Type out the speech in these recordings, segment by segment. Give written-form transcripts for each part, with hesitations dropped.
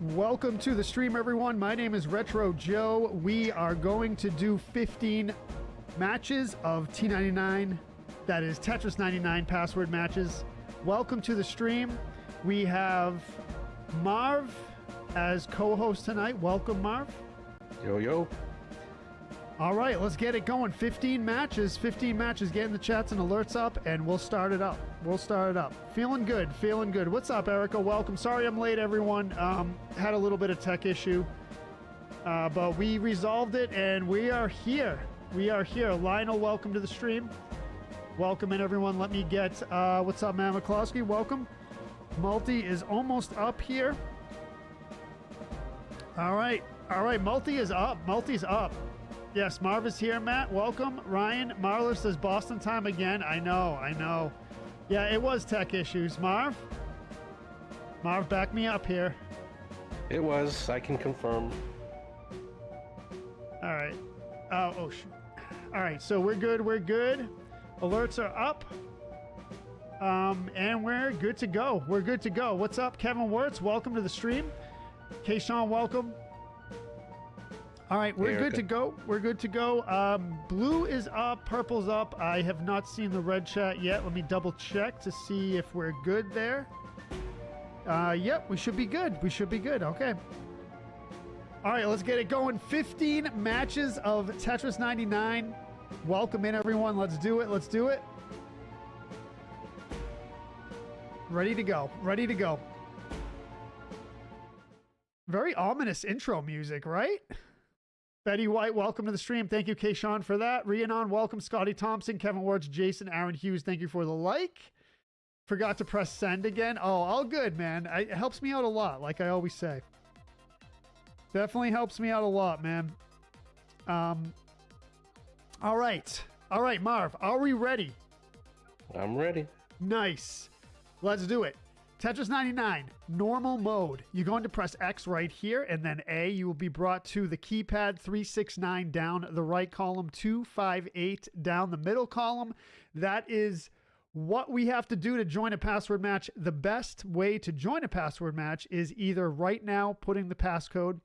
Welcome to the stream, everyone. My name is Retro Joe. We are going to do 15 matches of T99, that is Tetris 99 password matches. Welcome to the stream. We have Marv as co-host tonight. Welcome, Marv. Yo, yo. All right, let's get it going. 15 matches, getting the chats and alerts up, and we'll start it up. Feeling good. What's up, Erica? Welcome. Sorry I'm late, everyone. Had a little bit of tech issue, but we resolved it, and we are here. Lionel, welcome to the stream. Welcome in, everyone. Let me get, what's up, man? McCloskey, welcome. Multi is almost up here. All right, Multi is up. Multi's up. Yes, Marv is here, Matt. Welcome. Ryan Marler says Boston time again. I know. Yeah, it was tech issues. Marv, back me up here. It was. I can confirm. All right. Oh, shoot. All right, so we're good. Alerts are up. And we're good to go. What's up, Kevin Wirtz? Welcome to the stream. Kayshawn, welcome. All right, we're good to go. Blue is up, purple's up. I have not seen the red chat yet. Let me double check to see if we're good there. Yep, we should be good. Okay. All right, let's get it going. 15 matches of Tetris 99. Welcome in, everyone. Let's do it. Ready to go. Very ominous intro music, right? Betty White, welcome to the stream. Thank you, Kayshawn, for that. Rhiannon, welcome. Scotty Thompson, Kevin Wirtz, Jason, Aaron Hughes, thank you for the like. Forgot to press send again. Oh, all good, man. It helps me out a lot, like I always say. Definitely helps me out a lot, man. All right, Marv, are we ready? I'm ready. Nice. Let's do it. Tetris 99, normal mode. You're going to press X right here, and then A. You will be brought to the keypad 369 down the right column, 258 down the middle column. That is what we have to do to join a password match. The best way to join a password match is either right now putting the passcode.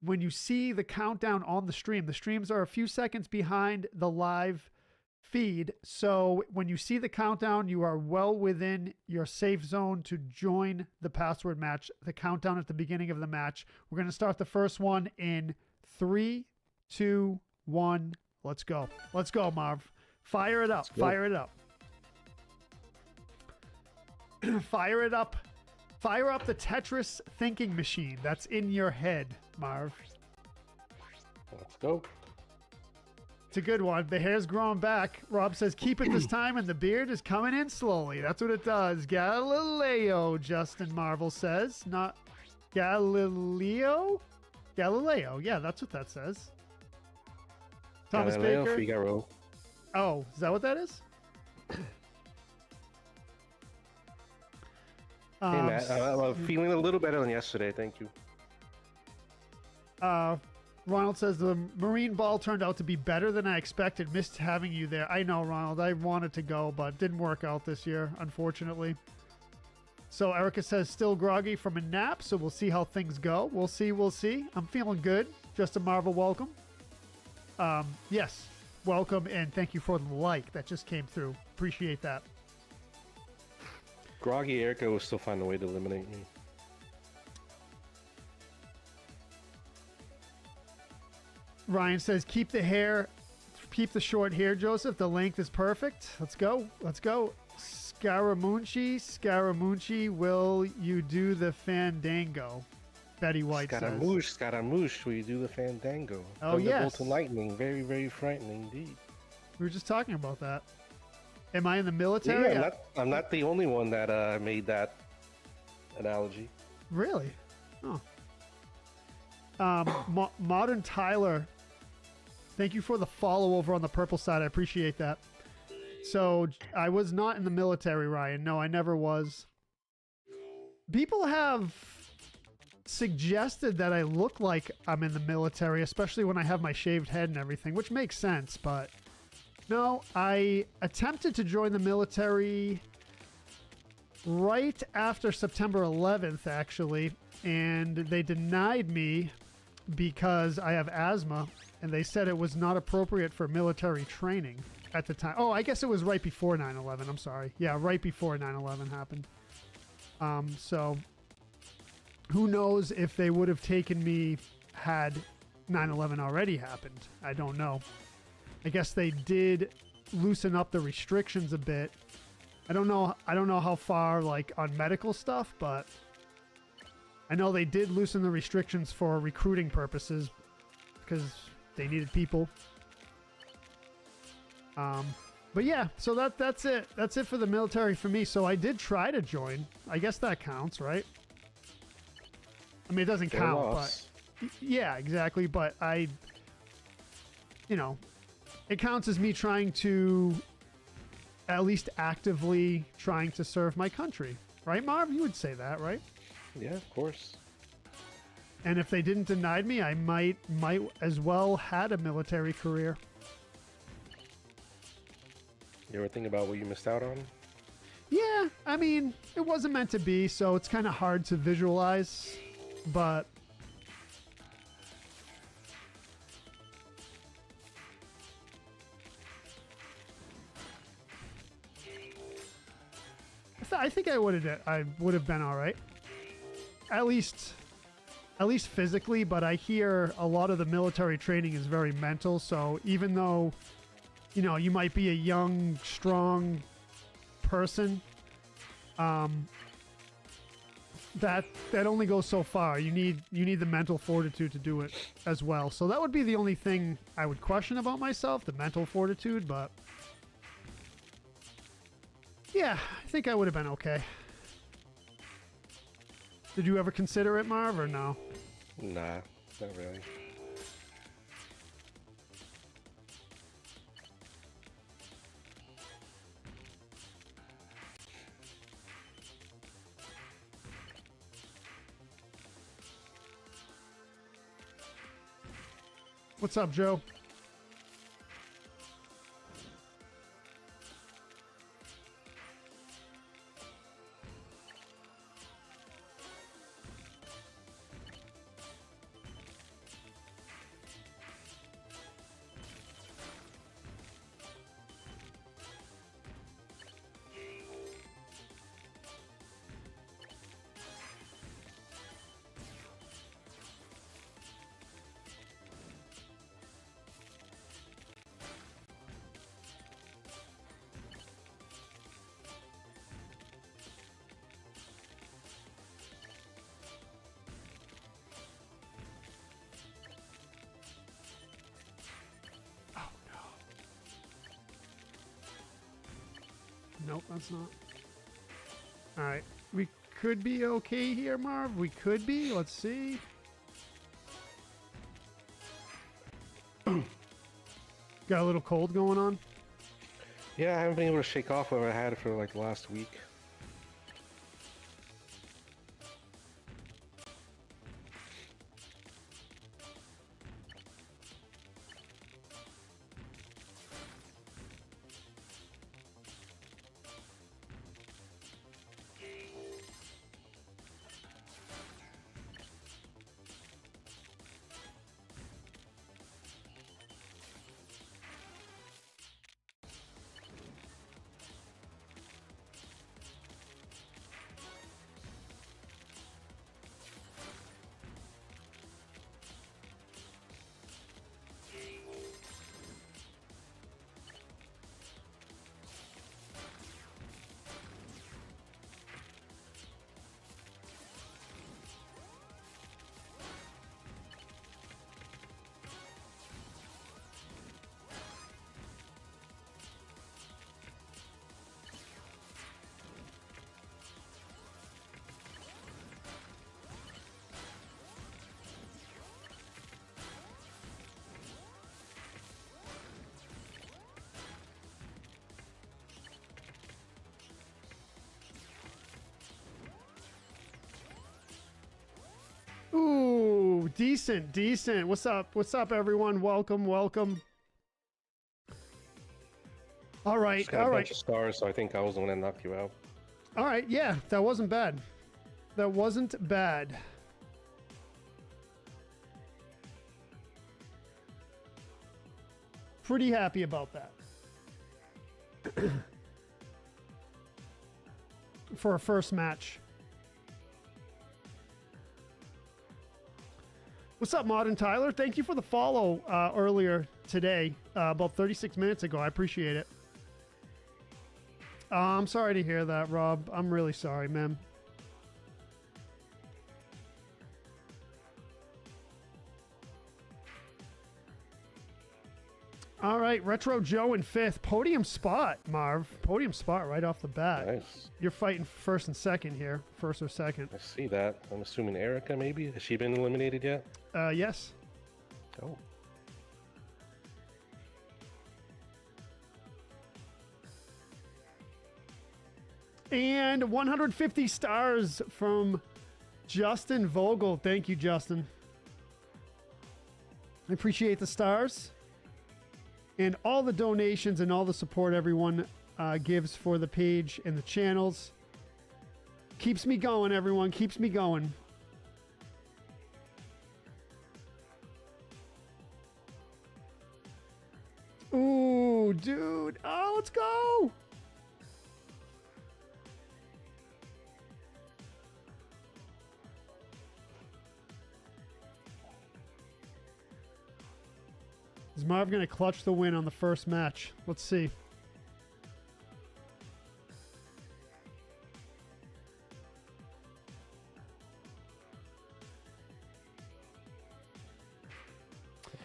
When you see the countdown on the streams are a few seconds behind the live feed, so when you see the countdown, you are well within your safe zone to join the password match. The countdown at the beginning of the match. We're going to start the first one in 3, 2, 1. Let's go, Marv. Fire it up. Fire it up the Tetris thinking machine that's in your head, Marv. Let's go. It's a good one. The hair's growing back. Rob says, keep it this time, and the beard is coming in slowly. That's what it does. Galileo, Justin Marvel says. Not Galileo? Galileo. Yeah, that's what that says. Thomas Galileo Baker. Figaro. Oh, is that what that is? Hey, Matt. I'm feeling a little better than yesterday. Thank you. Ronald says the Marine Ball turned out to be better than I expected. Missed having you there. I know, Ronald. I wanted to go, but didn't work out this year, unfortunately. So Erica says still groggy from a nap, so we'll see how things go. We'll see. I'm feeling good. Justin Marvel, welcome. Yes, welcome, and thank you for the like that just came through. Appreciate that. Groggy Erica will still find a way to eliminate me. Ryan says, keep the short hair, Joseph. The length is perfect. Let's go. Scaramucci, will you do the fandango? Betty White says. Scaramouche, will you do the fandango? Oh, yes. Thunderbolt and lightning, very, very frightening indeed. We were just talking about that. Am I in the military? Yeah, I'm not the only one that made that analogy. Really? Oh. Modern Tyler, thank you for the follow over on the purple side. I appreciate that. So I was not in the military, Ryan. No, I never was. People have suggested that I look like I'm in the military, especially when I have my shaved head and everything, which makes sense. But no, I attempted to join the military right after September 11th, actually, and they denied me because I have asthma, and they said it was not appropriate for military training at the time. Oh, I guess it was right before 9/11. I'm sorry. Yeah, right before 9/11 happened. So who knows if they would have taken me had 9/11 already happened. I don't know. I guess they did loosen up the restrictions a bit. I don't know how far, like, on medical stuff, but I know they did loosen the restrictions for recruiting purposes because they needed people. But yeah, so that's it. That's it for the military for me. So I did try to join. I guess that counts, right? I mean, it doesn't count, but yeah, exactly. But it counts as me trying to, at least actively trying to serve my country, right, Marv? You would say that, right? Yeah, of course. And if they didn't deny me, I might as well had a military career. You ever think about what you missed out on? Yeah, I mean, it wasn't meant to be, so it's kind of hard to visualize, but I think I would have been all right. At least physically, but I hear a lot of the military training is very mental, so even though, you might be a young, strong person, that only goes so far. You need the mental fortitude to do it as well. So that would be the only thing I would question about myself, the mental fortitude, but yeah, I think I would have been okay. Did you ever consider it, Marv, or no? Nah, not really. What's up, Joe? Nope, that's not. All right. We could be okay here, Marv. We could be. Let's see. Got a little cold going on? Yeah, I haven't been able to shake off what I had for like the last week. Ooh, decent. What's up, everyone? Welcome. All right, Just got a bunch of stars, so I think I was the one that knocked you out. All right, yeah, that wasn't bad. That wasn't bad. Pretty happy about that. For a first match. What's up, Modern Tyler? Thank you for the follow earlier today, about 36 minutes ago. I appreciate it. I'm sorry to hear that, Rob. I'm really sorry, man. All right, Retro Joe in 5th. Podium spot, Marv. Podium spot right off the bat. Nice. You're fighting first and second here. First or second. I see that. I'm assuming Erica, maybe? Has she been eliminated yet? Yes. Oh. And 150 stars from Justin Vogel. Thank you, Justin. I appreciate the stars. And all the donations and all the support everyone gives for the page and the channels. Keeps me going, everyone. Keeps me going. Ooh, dude. Oh, let's go. Is Marv going to clutch the win on the first match? Let's see.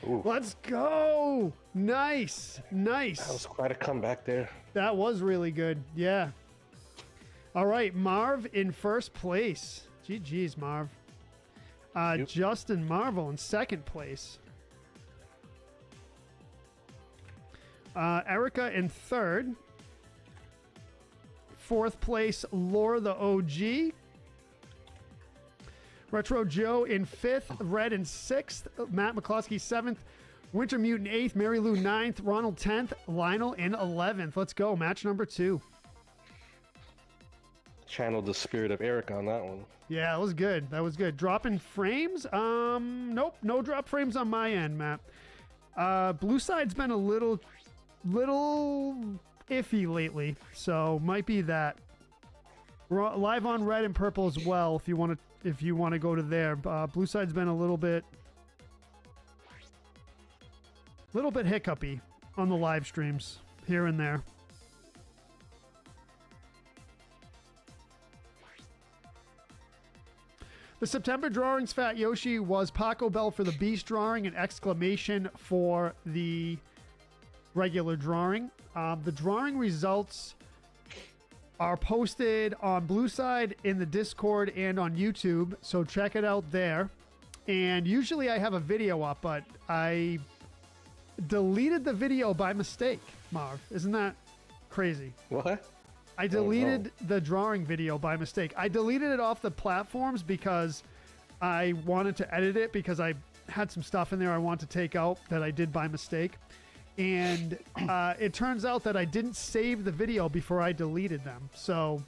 Ooh. Let's go. Nice. Nice. That was quite a comeback there. That was really good. Yeah. All right. Marv in first place. GG's, Marv. Justin Marvel in second place. Erica in third. Fourth place, Laura the OG. Retro Joe in fifth. Red in sixth. Matt McCloskey seventh. Winter Mutant eighth. Mary Lou ninth. Ronald 10th. Lionel in 11th. Let's go. Match number 2. Channeled the spirit of Erica on that one. Yeah, that was good. That was good. Dropping frames? Nope. No drop frames on my end, Matt. Blue side's been a little iffy lately, so might be that. We're live on red and purple as well if you want to go to there. Blue side's been a little bit hiccupy on the live streams here and there. The September drawings, Fat Yoshi, was Paco Bell for the Beast drawing and exclamation for the regular drawing. The drawing results are posted on Blue Side in the Discord and on YouTube, so check it out there. And usually I have a video up, but I deleted the video by mistake, Marv. Isn't that crazy? What? I deleted the drawing video by mistake. I deleted it off the platforms because I wanted to edit it because I had some stuff in there I wanted to take out that I did by mistake. And it turns out that I didn't save the video before I deleted them. So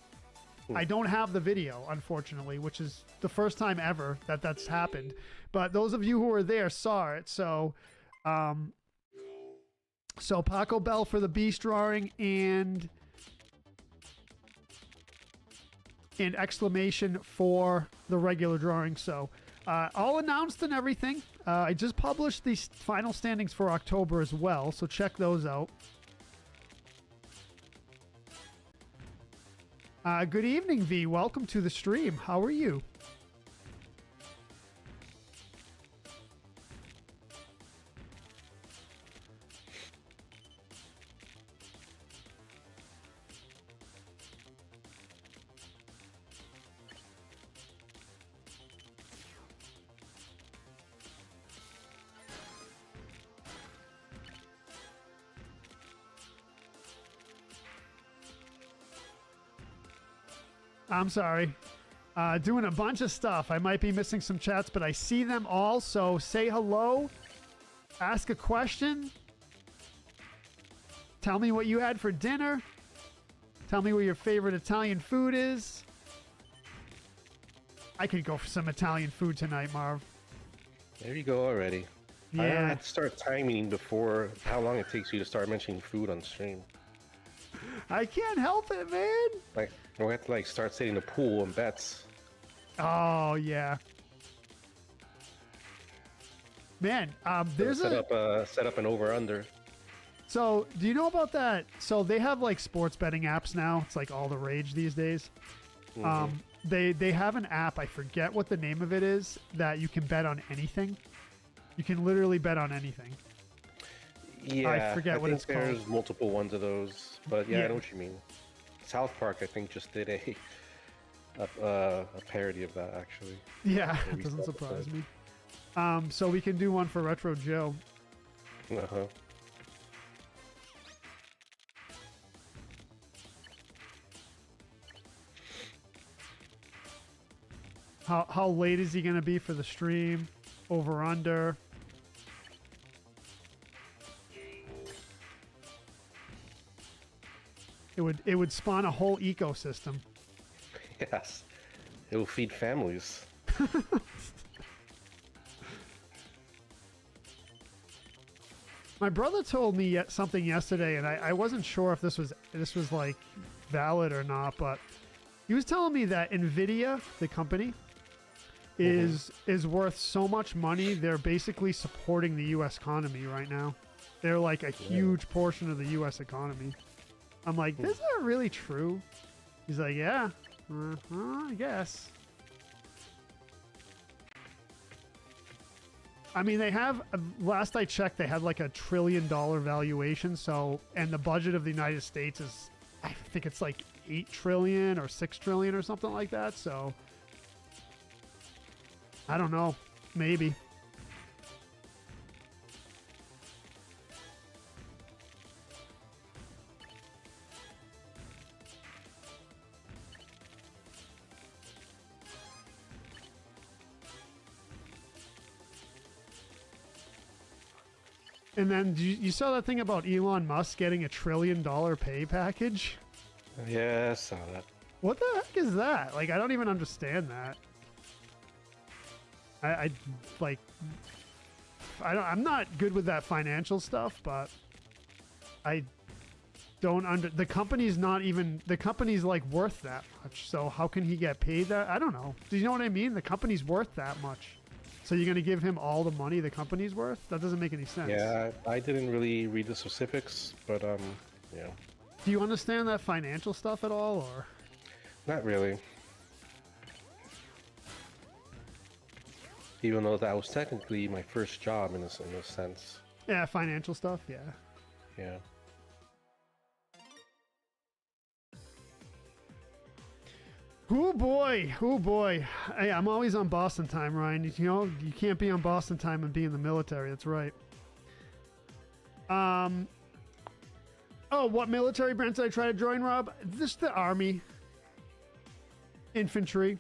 I don't have the video, unfortunately, which is the first time ever that that's happened. But those of you who were there saw it. So Paco Bell for the Beast drawing and exclamation for the regular drawing. So all announced and everything. I just published the final standings for October as well, so check those out. Good evening, V. Welcome to the stream. How are you? I'm sorry. Doing a bunch of stuff. I might be missing some chats, but I see them all. So say hello. Ask a question. Tell me what you had for dinner. Tell me what your favorite Italian food is. I could go for some Italian food tonight, Marv. There you go already. I Yeah. have to start timing before how long it takes you to start mentioning food on stream. I can't help it, man. Like, we have to like start setting the pool and bets. Oh, yeah. Man, there's set up an over under. So, do you know about that? So, they have like sports betting apps now. It's like all the rage these days. They have an app, I forget what the name of it is, that you can bet on anything. You can literally bet on anything. Yeah, I forget what think it's called. there's multiple ones of those, but yeah, Yeah. I know what you mean. South Park, I think, just did a parody of that actually. Yeah, it Maybe doesn't so, surprise but- me. So we can do one for Retro Joe. Uh-huh. How late is he gonna be for the stream? Over under. It would spawn a whole ecosystem. Yes, it will feed families. My brother told me something yesterday, and I wasn't sure if this was like valid or not, but he was telling me that Nvidia, the company, is worth so much money. They're basically supporting the U.S. economy right now. They're like a huge portion of the U.S. economy. I'm like, is that really true? He's like, yeah, I guess. I mean, they have, last I checked, they had like $1 trillion valuation. So, and the budget of the United States is, I think it's like 8 trillion or 6 trillion or something like that. So, I don't know. Maybe. And then you saw that thing about Elon Musk getting $1 trillion pay package? Yeah, I saw that. What the heck is that? Like, I don't even understand that. I'm not good with that financial stuff, but I don't the company's like worth that much. So how can he get paid that? I don't know. Do you know what I mean? The company's worth that much. So you're going to give him all the money the company's worth? That doesn't make any sense. Yeah, I didn't really read the specifics, but yeah. Do you understand that financial stuff at all, or? Not really. Even though that was technically my first job in a sense. Yeah, financial stuff, yeah. Yeah. Oh boy, oh boy. Hey, I'm always on Boston time, Ryan. You know, you can't be on Boston time and be in the military. That's right. Oh, what military branch did I try to join, Rob? This the Army. Infantry.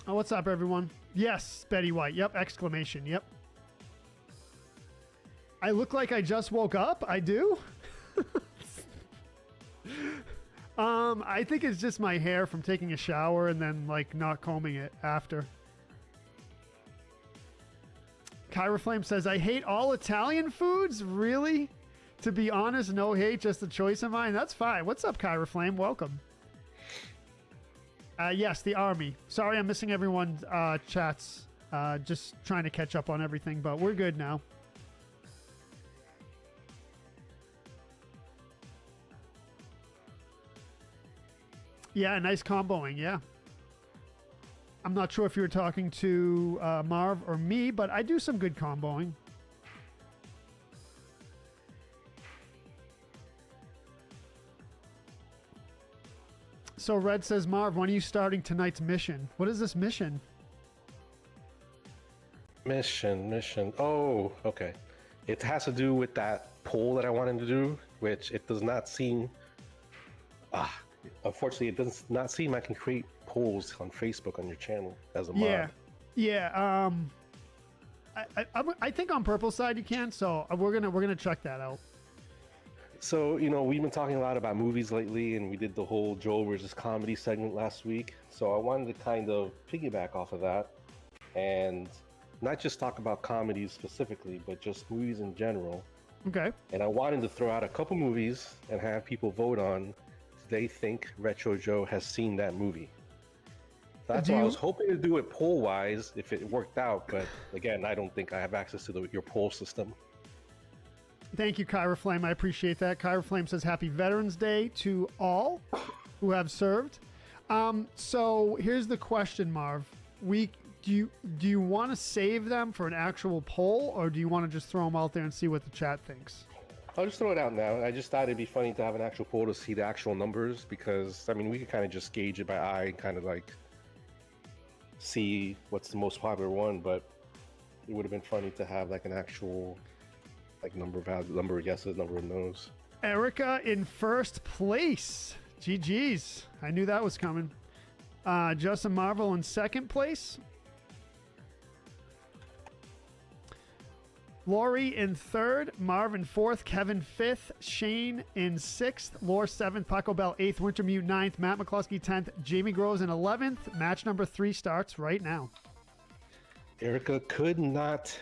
Oh, what's up, everyone? Yes, Betty White. Yep, exclamation. Yep. I look like I just woke up. I do. I think it's just my hair from taking a shower and then like not combing it after. Kyra Flame says, I hate all Italian foods. Really? To be honest, no hate, just a choice of mine. That's fine. What's up, Kyra Flame? Welcome. Yes, the Army. Sorry, I'm missing everyone's chats. Just trying to catch up on everything, but we're good now. Yeah, nice comboing, yeah. I'm not sure if you were talking to Marv or me, but I do some good comboing. So Red says, Marv, when are you starting tonight's mission? What is this mission? Mission. Oh, okay. It has to do with that poll that I wanted to do, which it does not seem... unfortunately, it does not seem I can create polls on Facebook on your channel as a mod. Yeah. I think on purple side you can. So we're gonna check that out. So, we've been talking a lot about movies lately, and we did the whole Joe versus comedy segment last week. So I wanted to kind of piggyback off of that and not just talk about comedies specifically, but just movies in general. Okay. And I wanted to throw out a couple movies and have people vote on if they think Retro Joe has seen that movie. That's what I was hoping to do it poll-wise if it worked out, but again, I don't think I have access to your poll system. Thank you, Kyra Flame. I appreciate that. Kyra Flame says Happy Veterans Day to all who have served. So here's the question, Marv. Do you want to save them for an actual poll, or do you want to just throw them out there and see what the chat thinks? I'll just throw it out now. I just thought it'd be funny to have an actual poll to see the actual numbers because, we could kind of just gauge it by eye and kind of like see what's the most popular one, but it would have been funny to have like an actual number of yeses, number of no's. Erica in first place. GG's. I knew that was coming. Justin Marvel in second place. Lori in third. Marv in fourth. Kevin fifth. Shane in sixth. Lore seventh. Paco Bell eighth. Wintermute ninth. Matt McCluskey 10th. Jamie Groves in 11th. Match number 3 starts right now. Erica could not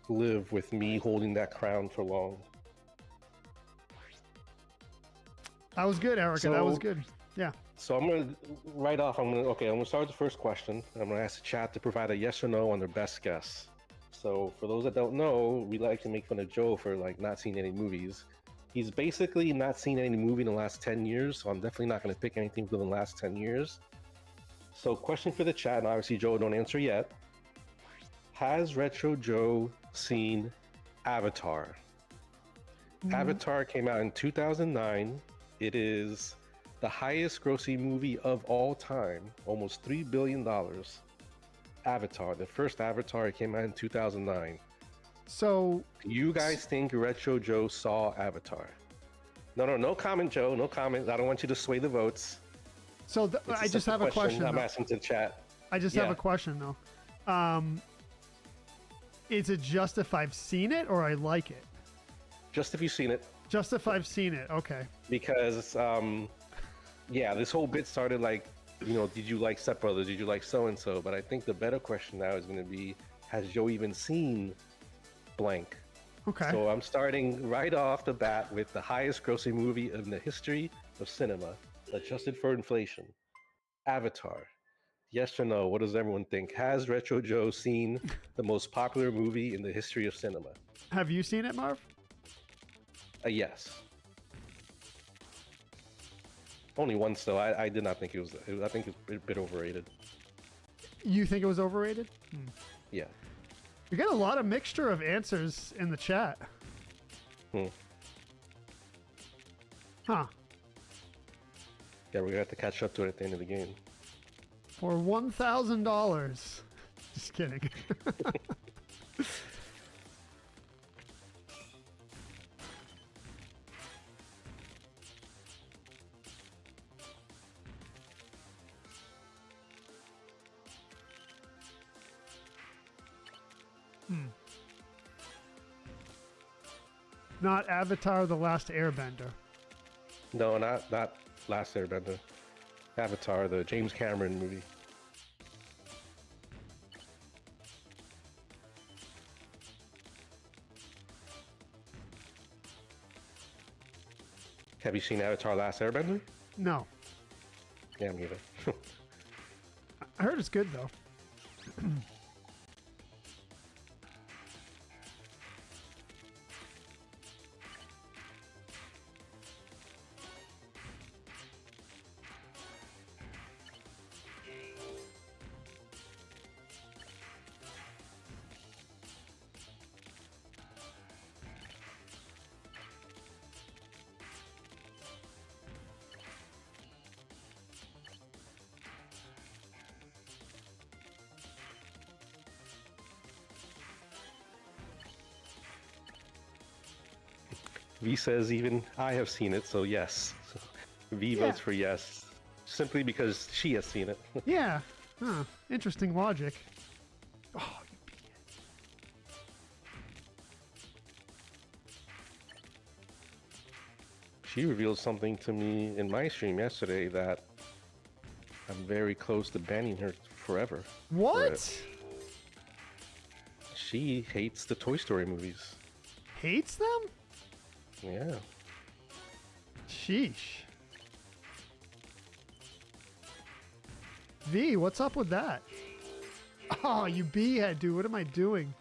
live with me holding that crown for long. That was good, Erica. That was good. Yeah. So I'm gonna I'm gonna start with the first question. I'm gonna ask the chat to provide a yes or no on their best guess. So for those that don't know, we like to make fun of Joe for not seeing any movies. He's basically not seen any movie in the last 10 years, so I'm definitely not gonna pick anything within the last 10 years. So question for the chat, and obviously Joe, don't answer yet. Has Retro Joe seen Avatar? Avatar came out in 2009. It is the highest grossing movie of all time, almost $3 billion. Avatar, the first Avatar, came out in 2009. So, do you guys think Retro Joe saw Avatar? No comment, Joe. No comment. I don't want you to sway the votes. So I just have a question. I'm asking to the chat. I just have a question though. Is it just if I've seen it or I like it? Just if you've seen it. Just if I've seen it, okay. Because, this whole bit started did you like Step Brothers? Did you like so-and-so? But I think the better question now is going to be, has Joe even seen blank? Okay. So I'm starting right off the bat with the highest grossing movie in the history of cinema, adjusted for inflation. Avatar. Yes or no? What does everyone think? Has Retro Joe seen the most popular movie in the history of cinema? Have you seen it, Marv? Yes. Only once though. I did not think it was. I think it's a bit overrated. You think it was overrated? Yeah. We got a lot of mixture of answers in the chat. Huh. Yeah, we're gonna have to catch up to it at the end of the game. For $1,000. Just kidding. Not Avatar: The Last Airbender. No, not Last Airbender. Avatar, the James Cameron movie. Have you seen Avatar: Last Airbender? No. Yeah, me either. I heard it's good though. V says even I have seen it, so yes. V votes for yes, simply because she has seen it. Yeah. Huh. Interesting logic. Oh, you beat it. She revealed something to me in my stream yesterday that I'm very close to banning her forever. What? She hates the Toy Story movies. Hates them? Yeah. Sheesh. V, what's up with that? Oh, you B-head, dude. What am I doing?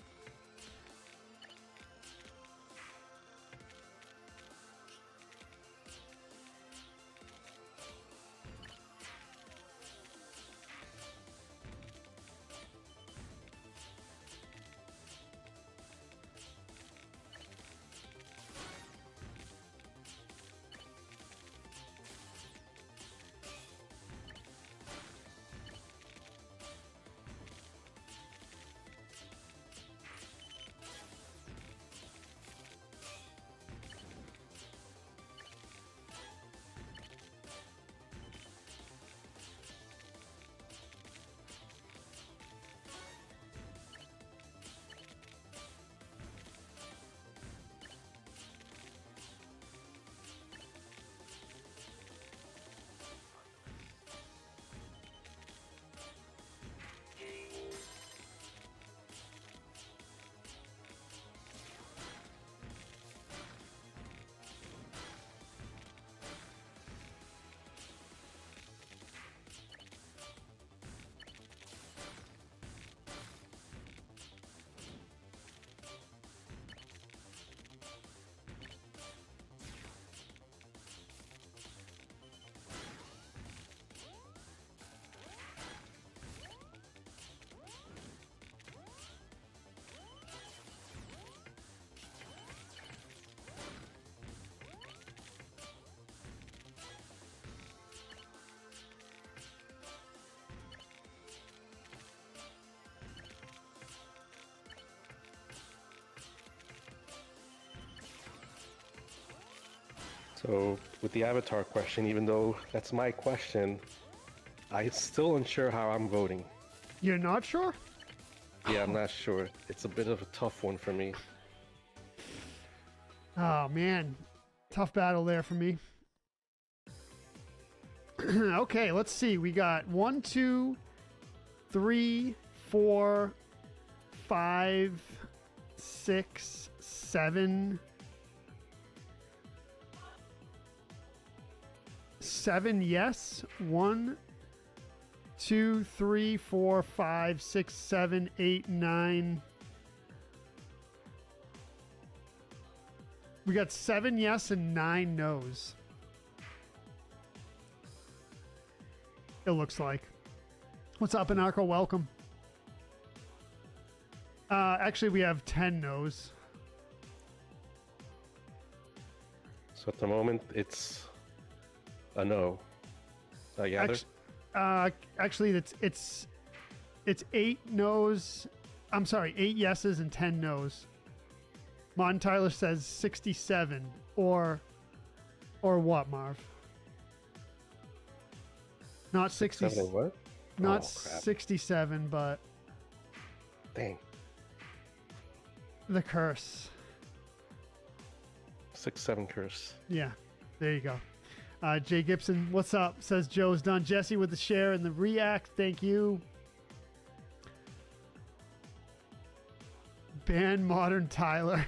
So with the Avatar question, even though that's my question, I'm still unsure how I'm voting. You're not sure? Yeah, I'm not sure. It's a bit of a tough one for me. Oh, man. Tough battle there for me. Okay, let's see. We got 1, 2, 3, 4, 5, 6, 7. 7 yes. 1, 2, 3, 4, 5, 6, 7, 8, 9. We got 7 yes and 9 no's. It looks like. What's up, Anarcho? Welcome. Actually, we have 10 no's. So at the moment, it's a no. I gather. Actually, it's 8 no's. I'm sorry, 8 yeses and 10 no's. Mon Tyler says 67 or what, Marv? Not 60. What? Not Oh, crap. 67, but Dang. the curse. 6-7 curse. Yeah, there you go. Jay Gibson, what's up? Says Joe's done. Jesse with the share and the react. Thank you. Ban Modern Tyler.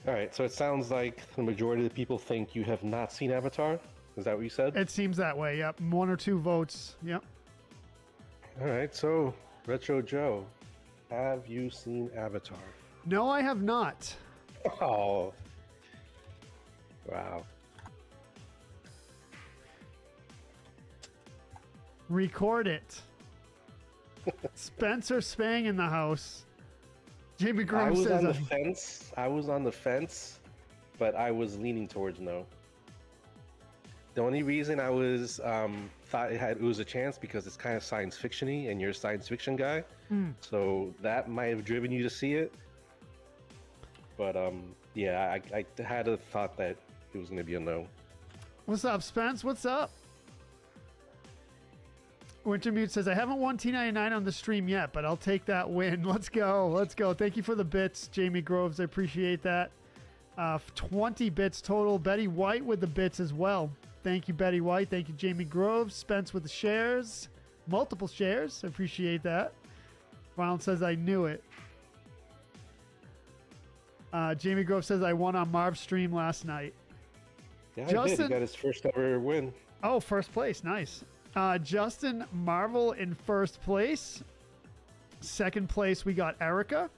All right, so it sounds like the majority of the people think you have not seen Avatar. Is that what you said? It seems that way. Yep. 1 or 2 votes. Yep. All right, so Retro Joe, have you seen Avatar? No, I have not. Oh. Wow. Record it. Spencer Spang in the house. Jamie I Groom was says, on the fence. I was on the fence, but I was leaning towards no. The only reason I was thought it was a chance because it's kind of science fiction-y, and you're a science fiction guy, so that might have driven you to see it. But yeah, I had a thought that it was going to be a no. what's up, Spence? What's up? Wintermute says, I haven't won T99 on the stream yet, but I'll take that win. Let's go. Let's go. Thank you for the bits, Jamie Groves. I appreciate that. 20 bits total. Betty White with the bits as well. Thank you, Betty White. Thank you, Jamie Groves. Spence with the shares. Multiple shares. I appreciate that. Ronald says, I knew it. Jamie Grove says, I won on Marv's stream last night. Yeah, Justin, I did. He got his first ever win. Oh, first place. Nice. Justin Marvel in first place. Second place, we got Erica.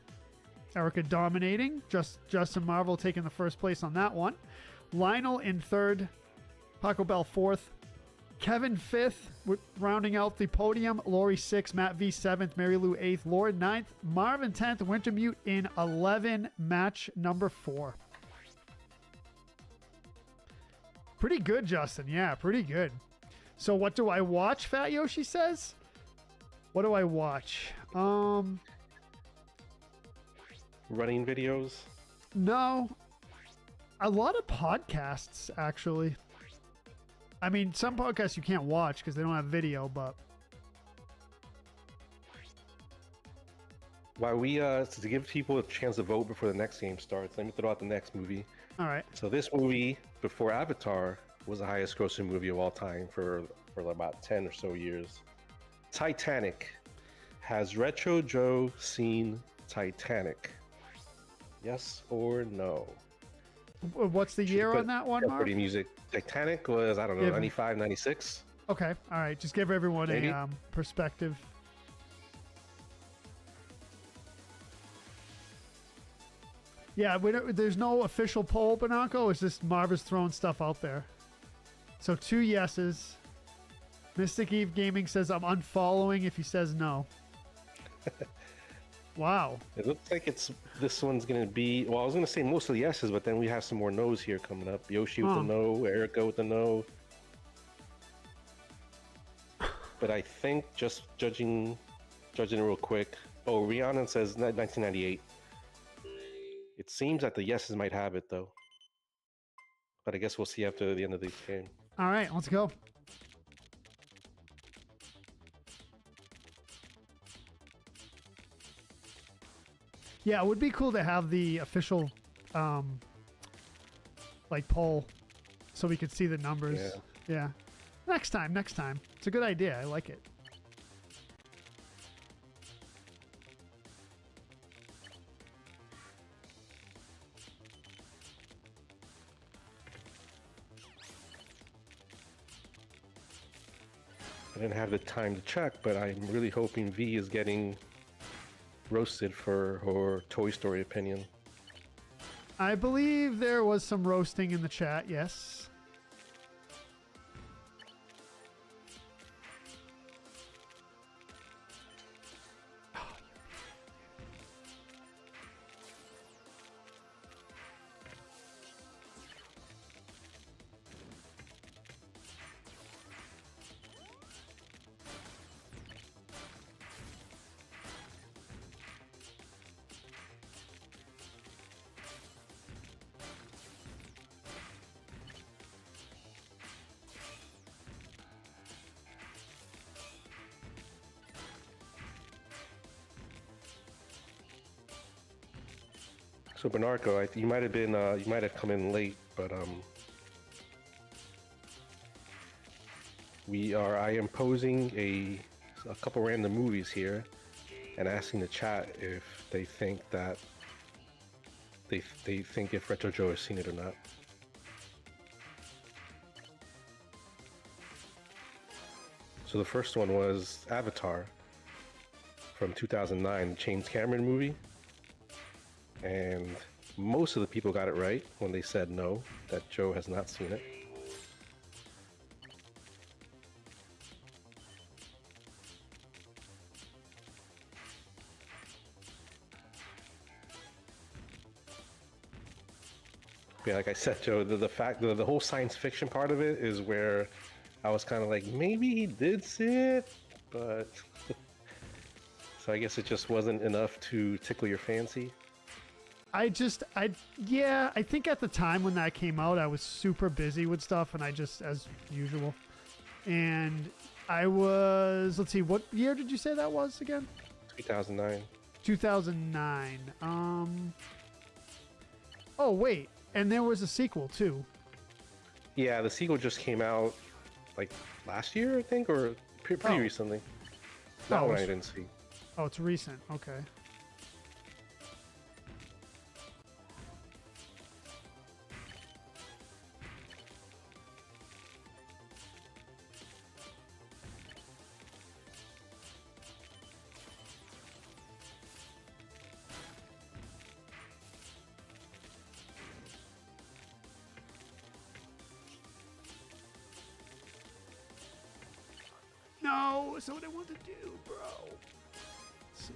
Erica dominating. Justin Marvel taking the first place on that one. Lionel in third. Paco Bell fourth. Kevin fifth, rounding out the podium. Lori sixth. Matt V seventh. Mary Lou eighth. Lord ninth. Marvin 10th. Wintermute in 11. Match number 4. Pretty good, Justin. Yeah, pretty good. So what do I watch, Fat Yoshi says? What do I watch? Running videos? No. A lot of podcasts, actually. I mean, some podcasts you can't watch because they don't have video, but... While we, to give people a chance to vote before the next game starts, let me throw out the next movie. All right. So this movie, before Avatar, was the highest grossing movie of all time for about 10 or so years. Titanic. Has Retro Joe seen Titanic? Yes or no? What's the year on that one, Mark? Pretty music. Titanic was, I don't know, 95, 96? Okay. All right. Just give everyone Maybe. a perspective. Yeah, there's no official poll, Bernarco. It's just Marva's throwing stuff out there. So 2 yeses. Mystic Eve Gaming says I'm unfollowing if he says no. Wow. It looks like this one's going to be... Well, I was going to say most of the yeses, but then we have some more no's here coming up. Yoshi with the no, Erica with the no. But I think, just judging it real quick... Oh, Rhiannon says 1998. It seems that the yeses might have it, though. But I guess we'll see after the end of this game. All right, let's go. Yeah, it would be cool to have the official, like, poll so we could see the numbers. Yeah. Next time. It's a good idea. I like it. I didn't have the time to check, but I'm really hoping V is getting roasted for her Toy Story opinion. I believe there was some roasting in the chat, yes. So Bernarco, you might have come in late, but I am posing a couple random movies here, and asking the chat if they think that they think if Retro Joe has seen it or not. So the first one was Avatar from 2009, the James Cameron movie. And most of the people got it right when they said no, that Joe has not seen it. Yeah, like I said, Joe, the whole science fiction part of it is where I was kind of like, maybe he did see it, but... So I guess it just wasn't enough to tickle your fancy. I think at the time when that came out, I was super busy with stuff, and I just, as usual. And I was, let's see, what year did you say that was again? 2009. 2009. Oh, wait. And there was a sequel, too. Yeah, the sequel just came out like last year, I think, or pretty recently. That one I didn't see. Oh, it's recent. Okay. No, that's not what I want to do, bro. Let's see.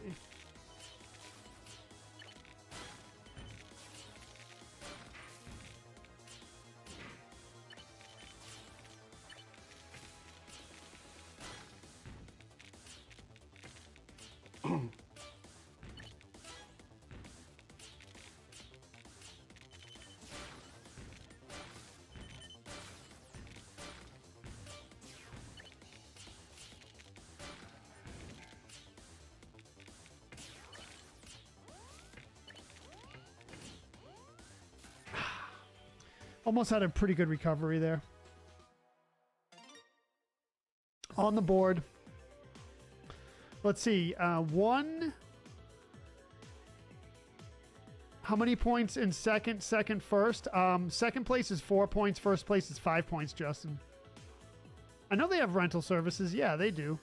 Almost had a pretty good recovery there. On the board. Let's see. One. How many points in second? Second, first. Second place is 4 points. First place is 5 points, Justin. I know they have rental services. Yeah, they do.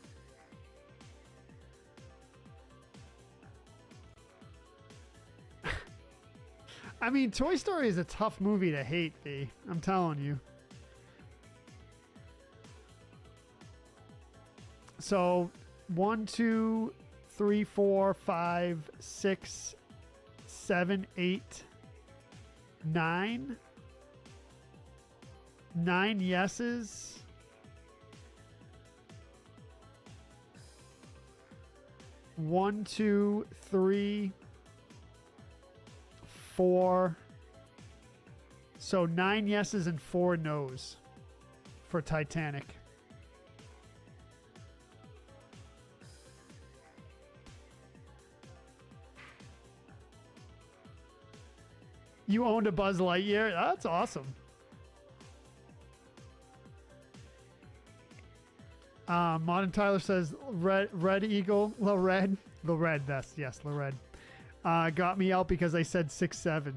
I mean, Toy Story is a tough movie to hate, V. I'm telling you. So, 1, 2, 3, 4, 5, 6, 7, 8, 9. 9 yeses. One, 2, 3, 4. So 9 yeses and 4 no's for Titanic. You owned a Buzz Lightyear? That's awesome. Modern Tyler says Red Eagle, La Red, that's yes, La Red. Got me out because I said 6-7.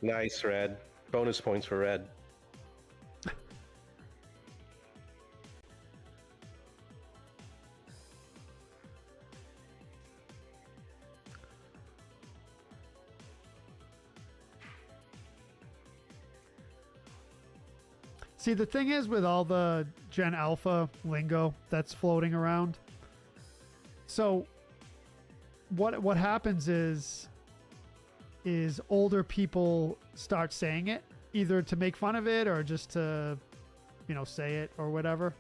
Nice, Red. Bonus points for Red. See, the thing is with all the Gen Alpha lingo that's floating around. So what happens is older people start saying it either to make fun of it or just to, say it or whatever.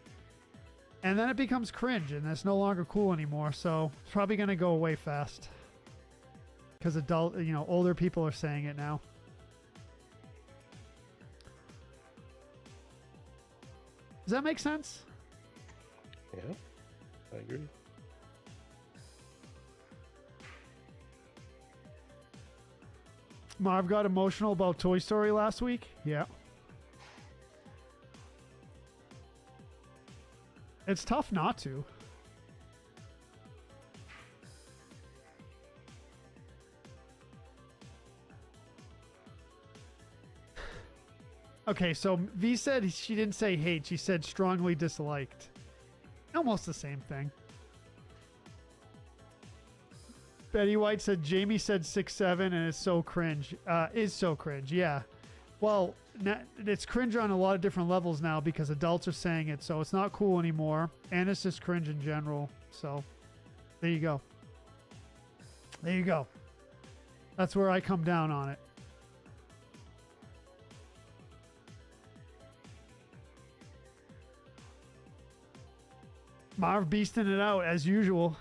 And then it becomes cringe and it's no longer cool anymore. So it's probably going to go away fast because older people are saying it now. Does that make sense? Yeah, I agree. Marv got emotional about Toy Story last week. Yeah. It's tough not to. Okay, so V said she didn't say hate. She said strongly disliked. Almost the same thing. Betty White said Jamie said 6-7 and it's so cringe. Is so cringe, yeah. Well, it's cringe on a lot of different levels now because adults are saying it, so it's not cool anymore. And it's just cringe in general. So, there you go. There you go. That's where I come down on it. Marv beasting it out as usual.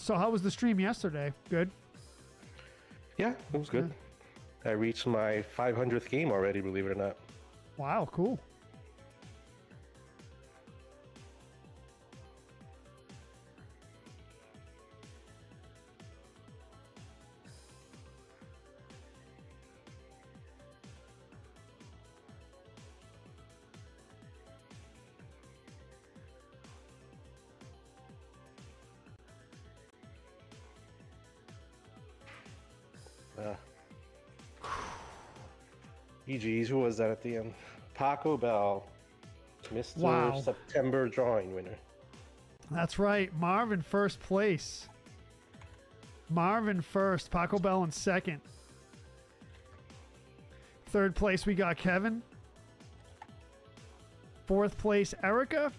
So how was the stream yesterday? Good. Yeah, it was good. I reached my 500th game already, believe it or not. Wow, cool. GG's, who was that at the end? Paco Bell, Mr. Wow. September drawing winner. That's right. Marv in first place. Marvin first. Paco Bell in second. Third place, we got Kevin. Fourth place, Erica.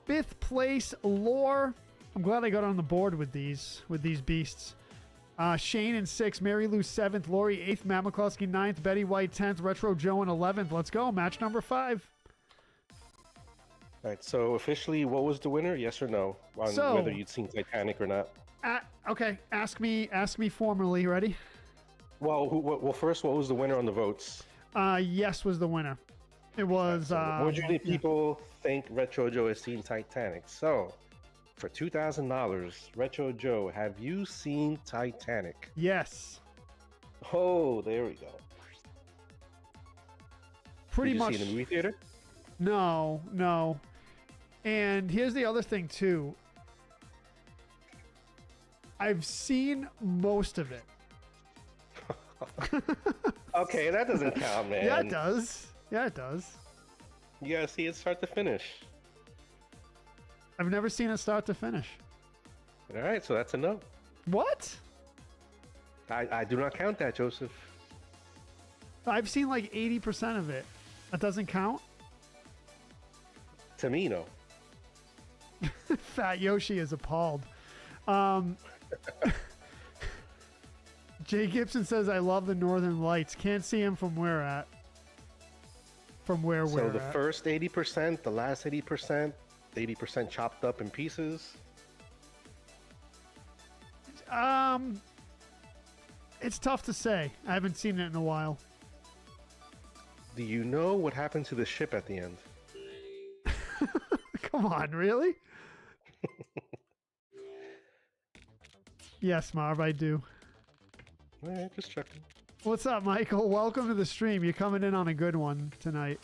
Fifth place, Lore. I'm glad I got on the board with these beasts. Shane in 6th, Mary Lou 7th, Lori 8th, Matt McCluskey 9th, Betty White 10th, Retro Joe in 11th. Let's go. Match number 5. All right, so officially, what was the winner? Yes or no? On whether you'd seen Titanic or not. Okay, ask me formally. Ready? Well, first, what was the winner on the votes? Yes was the winner. It was. Majority of people think Retro Joe has seen Titanic. So, for $2,000, Retro Joe, have you seen Titanic? Yes. Oh, there we go. Pretty Did you much. see it in the movie theater? No. And here's the other thing too. I've seen most of it. Okay, that doesn't count, man. Yeah, it does. You gotta see it start to finish. I've never seen it start to finish. All right, so that's a no. What? I do not count that, Joseph. I've seen like 80% of it. That doesn't count? To me, no. Fat Yoshi is appalled. Jay Gibson says, I love the Northern Lights. Can't see him from where at. From where we're So the at. first 80%, the last 80%, 80% chopped up in pieces. It's tough to say. I haven't seen it in a while. Do you know what happened to the ship at the end? Come on, really? Yes, Marv, I do. All right, just checking. What's up, Michael? Welcome to the stream. You're coming in on a good one tonight.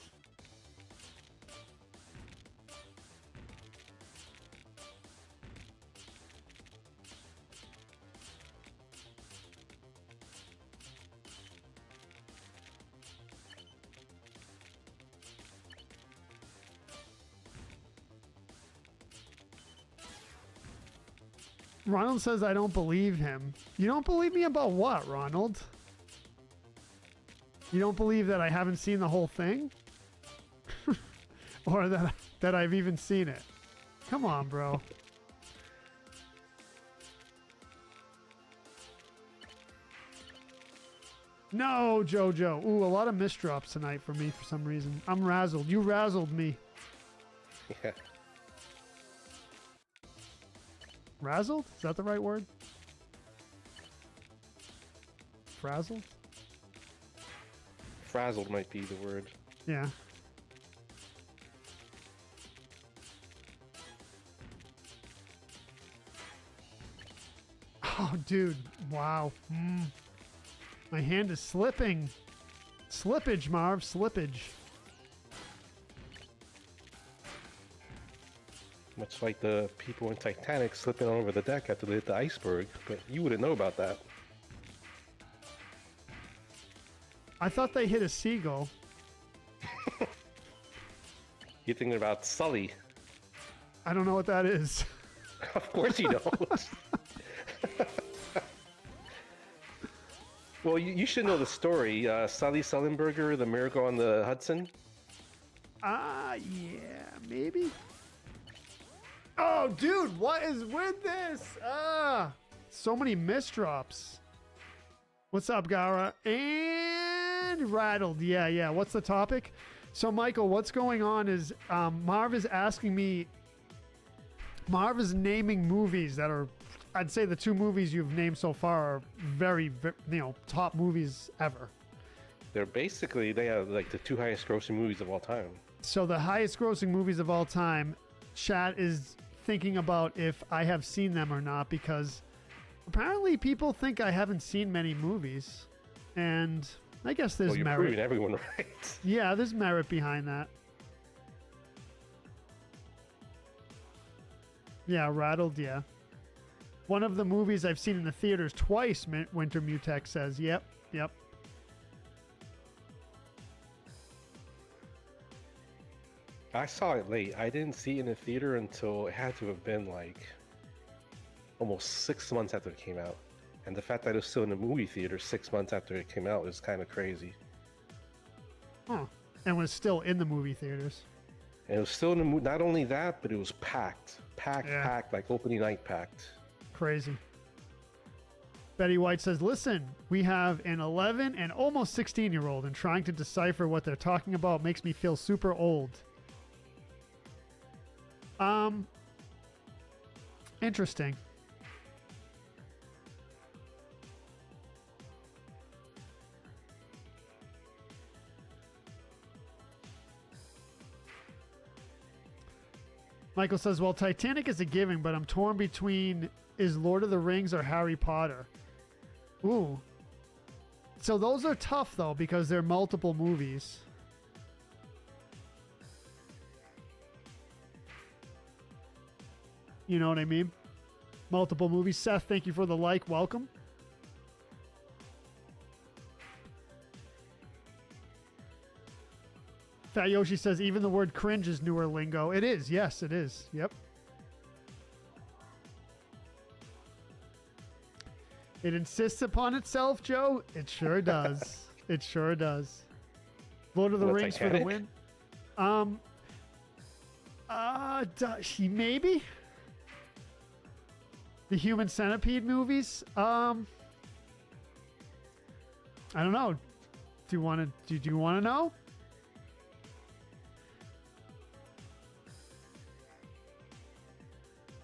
Ronald says I don't believe him. You don't believe me about what, Ronald? You don't believe that I haven't seen the whole thing? Or that I've even seen it? Come on, bro. No, Jojo. Ooh, a lot of misdrops tonight for me for some reason. I'm razzled. You razzled me. Yeah. Razzled? Is that the right word? Frazzled? Frazzled might be the word. Yeah. Oh, dude. Wow. My hand is slipping. Slippage, Marv. Slippage. Much like the people in Titanic slipping over the deck after they hit the iceberg, but you wouldn't know about that. I thought they hit a seagull. You're thinking about Sully. I don't know what that is. Of course you don't. Well, you should know the story. Sully Sullenberger, the miracle on the Hudson. Yeah, maybe. Oh, dude, what is with this? So many misdrops. What's up, Gara? And rattled. Yeah. What's the topic? So, Michael, what's going on is Marv is asking me Marv is naming movies that are, I'd say the two movies you've named so far are very, top movies ever. They're basically, they are like the two highest grossing movies of all time. So the highest grossing movies of all time, chat is thinking about if I have seen them or not, because apparently people think I haven't seen many movies, and I guess there's you're merit. proving everyone right. Yeah, there's merit behind that. Yeah, Rattled, yeah. One of the movies I've seen in the theaters twice, Winter Mutex says. Yep. I saw it late. I didn't see it in the theater until it had to have been like almost 6 months after it came out. And the fact that it was still in the movie theater 6 months after it came out is kind of crazy. Huh. And was still in the movie theaters. And it was still in the movie. Not only that, but it was packed. Packed, like opening night packed. Crazy. Betty White says, listen, we have an 11 and almost 16-year-old, and trying to decipher what they're talking about makes me feel super old. Interesting. Michael says, well, Titanic is a given, but I'm torn between is Lord of the Rings or Harry Potter. Ooh. So those are tough, though, because they're multiple movies. You know what I mean? Multiple movies. Seth, thank you for the like. Welcome. Fat Yoshi says, even the word cringe is newer lingo. It is. Yes, it is. Yep. It insists upon itself, Joe. It sure does. It sure does. Lord of the Rings Titanic? for the win. Maybe. The Human Centipede movies. I don't know. Do you want to know?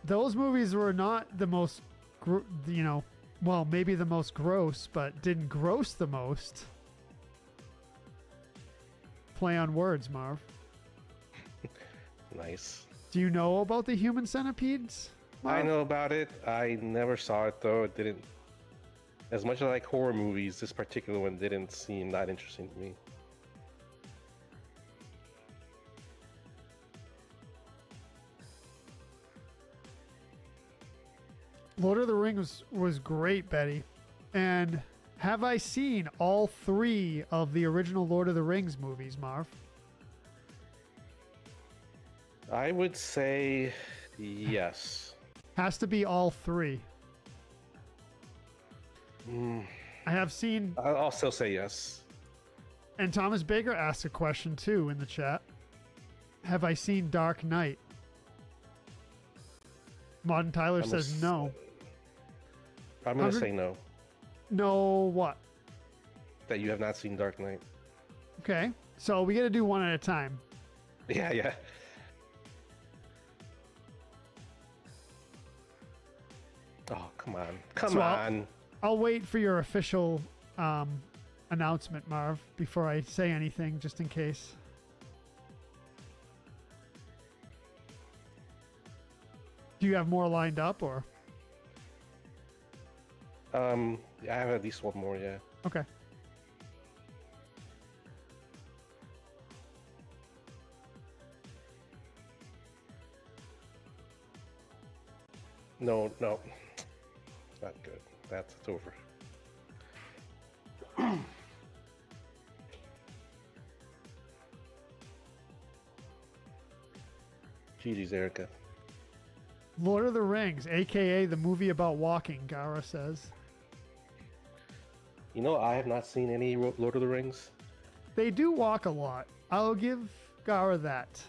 Those movies were not the most, well, maybe the most gross, but didn't gross the most. Play on words, Marv. Nice. Do you know about the Human Centipedes, Marv? I know about it. I never saw it, though. It didn't... As much as I like horror movies, this particular one didn't seem that interesting to me. Lord of the Rings was great, Betty. And have I seen all 3 of the original Lord of the Rings movies, Marv? I would say yes. Has to be all 3. I have seen... I'll still say yes. And Thomas Baker asked a question, too, in the chat. Have I seen Dark Knight? Modern Tyler says no. I'm going to say no. No what? That you have not seen Dark Knight. Okay. So we got to do one at a time. Yeah. Oh, come on. Come on. I'll wait for your official announcement, Marv, before I say anything, just in case. Do you have more lined up, or? I have at least one more, yeah. Okay. No. Not good. It's over. GG's, Erica. Lord of the Rings, a.k.a. the movie about walking, Gara says. You know, I have not seen any Lord of the Rings. They do walk a lot. I'll give Gara that.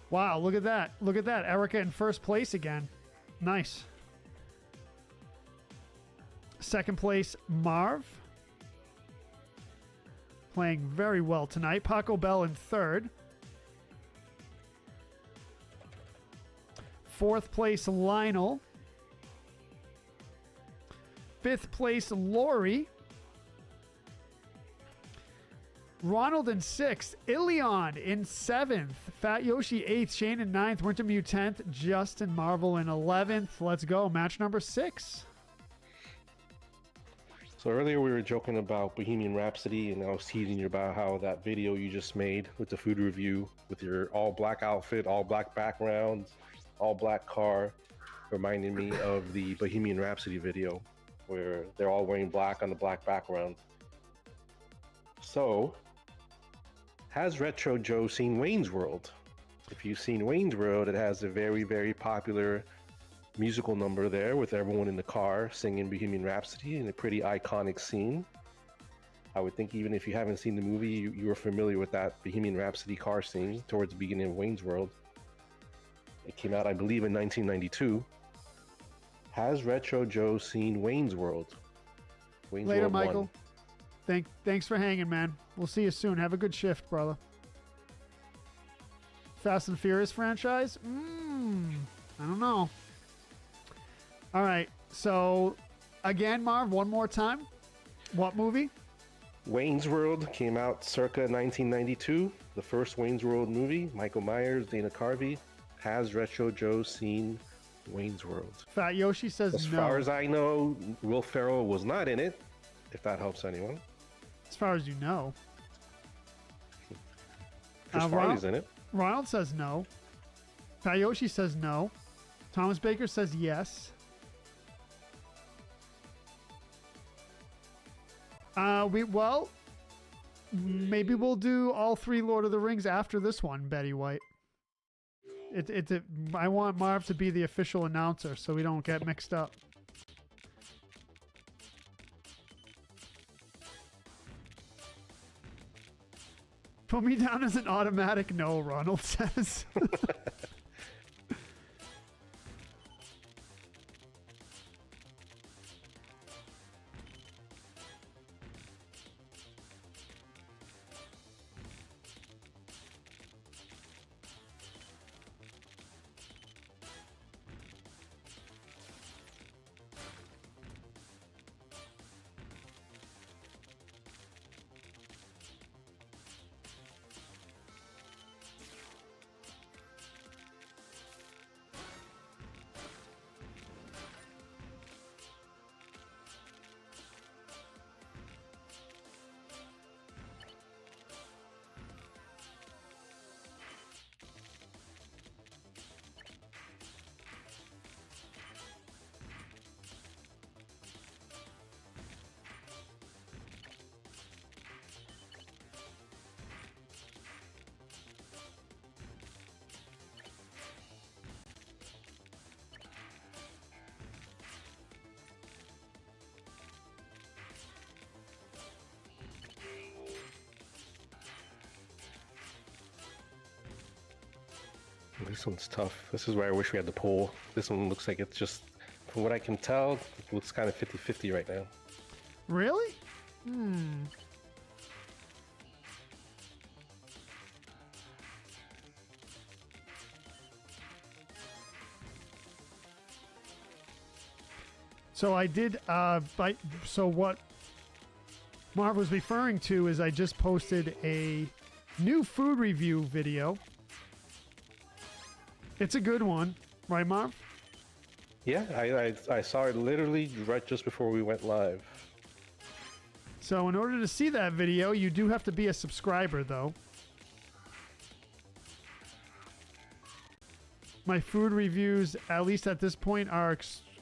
Wow, look at that. Look at that. Erica in first place again. Nice. Second place, Marv. Playing very well tonight. Paco Bell in third. Fourth place, Lionel. Fifth place, Lori. Ronald in sixth. Ilion in seventh. Fat Yoshi eighth. Shane in ninth. Wintermew 10th. Justin Marvel in 11th. Let's go. Match number 6. So earlier we were joking about Bohemian Rhapsody, and I was teasing you about how that video you just made with the food review with your all black outfit, all black background, all black car reminded me of the Bohemian Rhapsody video where they're all wearing black on the black background. So, has Retro Joe seen Wayne's World? If you've seen Wayne's World, it has a very, very popular musical number there with everyone in the car singing Bohemian Rhapsody in a pretty iconic scene. I would think even if you haven't seen the movie, you are familiar with that Bohemian Rhapsody car scene towards the beginning of Wayne's World. It came out, I believe, in 1992. Has Retro Joe seen Wayne's World? Wayne's Later, World Michael. 1. Thanks for hanging, man. We'll see you soon. Have a good shift, brother. Fast and Furious franchise? I don't know. All right. So, again, Marv, one more time. What movie? Wayne's World came out circa 1992. The first Wayne's World movie. Michael Myers, Dana Carvey. Has Retro Joe seen Wayne's World? Fat Yoshi says as no. As far as I know, Will Ferrell was not in it, if that helps anyone. As far as you know. Chris Farley's in it. Ronald says no. Fat Yoshi says no. Thomas Baker says yes. Maybe we'll do all 3 Lord of the Rings after this one, Betty White. I want Marv to be the official announcer so we don't get mixed up. Put me down as an automatic no, Ronald says. This one's tough. This is where I wish we had the poll. This one looks like it's just, from what I can tell, it looks kind of 50-50 right now. Really? So I did, so what Marv was referring to is I just posted a new food review video. It's a good one, right, Marv? Yeah, I saw it literally right just before we went live. So in order to see that video, you do have to be a subscriber, though. My food reviews, at least at this point, are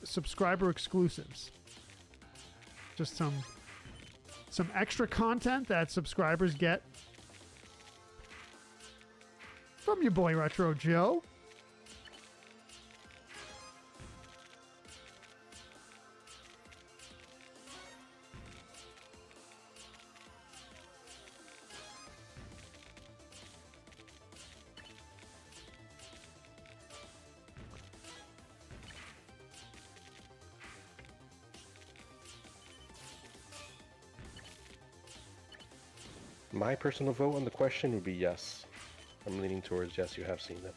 subscriber exclusives. Just some extra content that subscribers get from your boy Retro Joe. My personal vote on the question would be yes. I'm leaning towards yes, you have seen it.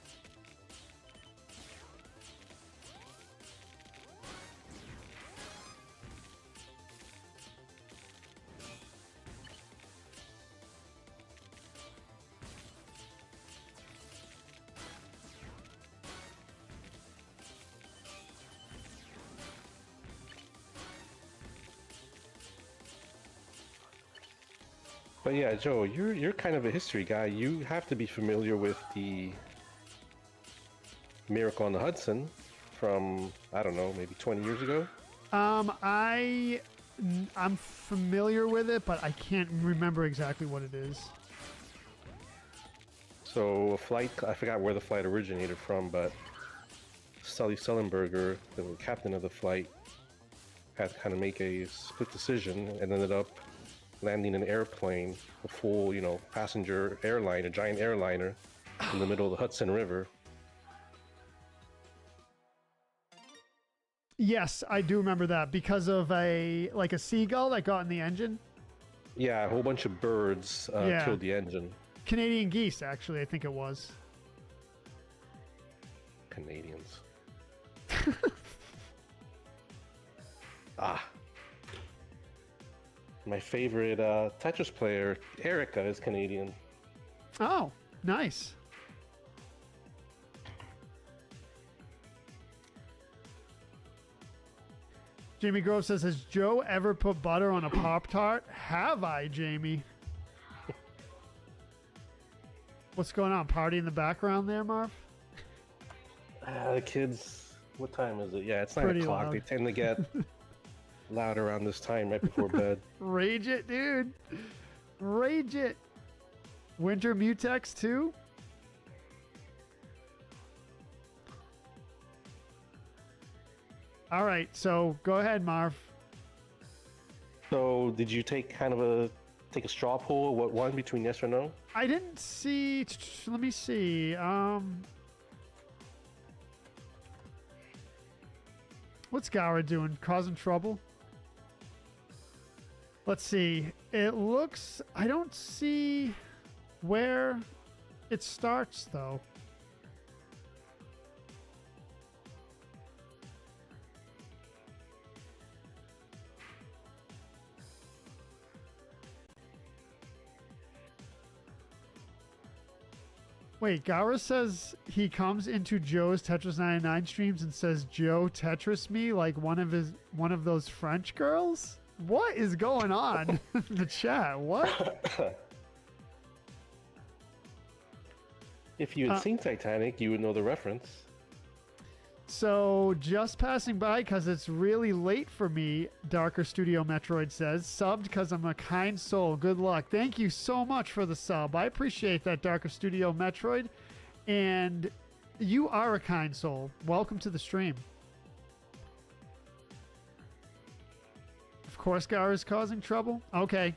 But yeah, Joe, you're kind of a history guy. You have to be familiar with the Miracle on the Hudson from, I don't know, maybe 20 years ago. I'm familiar with it, but I can't remember exactly what it is. So a flight, I forgot where the flight originated from, but Sully Sullenberger, the captain of the flight, had to kind of make a split decision and ended up landing an airplane, a full, passenger airline, a giant airliner, in the middle of the Hudson River. Yes, I do remember that because of a seagull that got in the engine. Yeah, a whole bunch of birds killed the engine. Canadian geese, actually, I think it was. Canadians. My favorite Tetris player, Erica, is Canadian. Oh, nice. Jamie Grove says, has Joe ever put butter on a Pop-Tart? Have I, Jamie? What's going on? Party in the background there, Marv? The kids, what time is it? Yeah, it's 9 Pretty o'clock. loud. They tend to get loud around this time, right before bed. Rage it, dude. Rage it. Winter Mutex, too? All right, so go ahead, Marv. So, did you take a straw poll? What won between yes or no? I didn't see. Let me see. What's Gara doing? Causing trouble? Let's see. It looks. I don't see where it starts, though. Wait, Gara says he comes into Joe's Tetris 99 streams and says, Joe Tetris me like one of those French girls? What is going on in the chat? What? If you had seen Titanic, you would know the reference. So, just passing by because it's really late for me, Darker Studio Metroid says. Subbed because I'm a kind soul. Good luck. Thank you so much for the sub. I appreciate that, Darker Studio Metroid. And you are a kind soul. Welcome to the stream. Of course, Gar is causing trouble. Okay.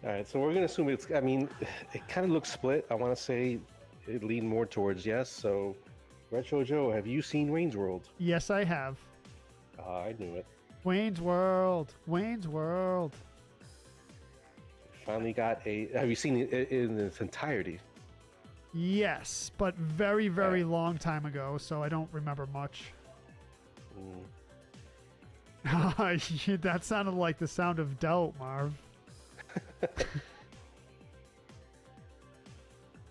All right, so we're going to assume it kind of looks split. I want to say it leaned more towards yes, so... Retro Joe, have you seen Wayne's World? Yes, I have. I knew it. Wayne's World. Wayne's World. Finally got a... Have you seen it in its entirety? Yes, but very, very long time ago, so I don't remember much. That sounded like the sound of doubt, Marv.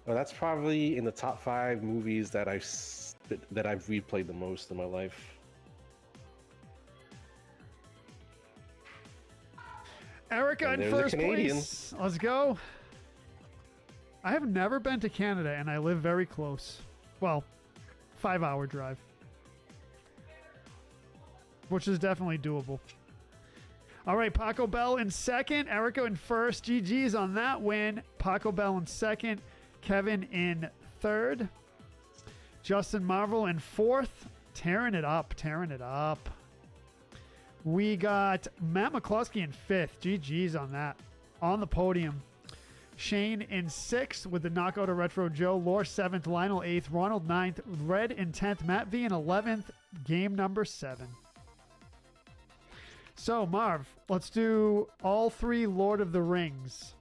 Well, that's probably in the top 5 movies that I've replayed the most in my life. Erica in first place. Let's go. I have never been to Canada, and I live very close. Well, 5-hour drive. Which is definitely doable. All right, Paco Bell in second. Erica in first. GG's on that win. Paco Bell in second. Kevin in third. Justin Marvel in fourth. Tearing it up. Tearing it up. We got Matt McCluskey in fifth. GG's on that. On the podium. Shane in sixth with the knockout of Retro Joe. Lore seventh. Lionel eighth. Ronald ninth. Red in 10th. Matt V in 11th. Game number 7. So, Marv, let's do all 3 Lord of the Rings.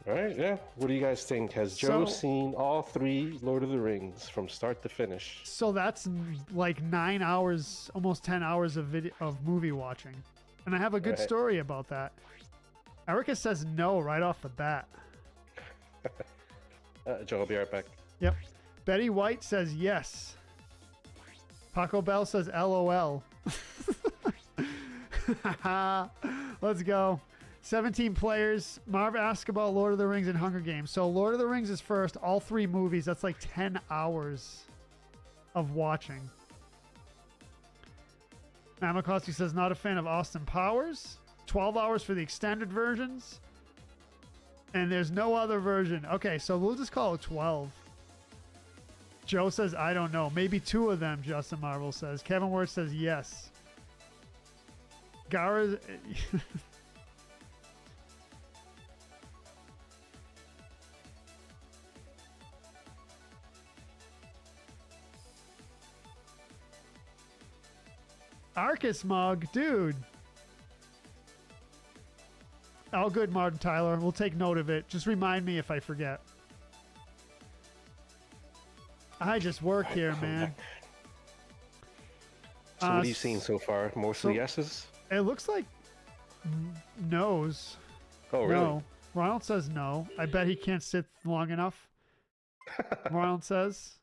All right, yeah. What do you guys think? Has Joe seen all 3 Lord of the Rings from start to finish? So that's like 9 hours, almost 10 hours of movie watching. And I have a good story about that. Erica says no right off the bat. Joe, I'll be right back. Yep. Betty White says yes. Paco Bell says LOL. Let's go. 17 players. Marv asked about Lord of the Rings and Hunger Games. So Lord of the Rings is first. All 3 movies. That's like 10 hours of watching. Namakoski says not a fan of Austin Powers. 12 hours for the extended versions. And there's no other version. Okay, so we'll just call it 12. Joe says, I don't know. Maybe 2 of them, Justin Marvel says. Kevin Ward says yes. Gara... Arcus Mug, dude. All good, Martin Tyler. We'll take note of it. Just remind me if I forget. I just work here, man. So what have you seen so far? Mostly yeses? It looks like no's. Oh, really? No. Ronald says no. I bet he can't sit long enough. Ronald says.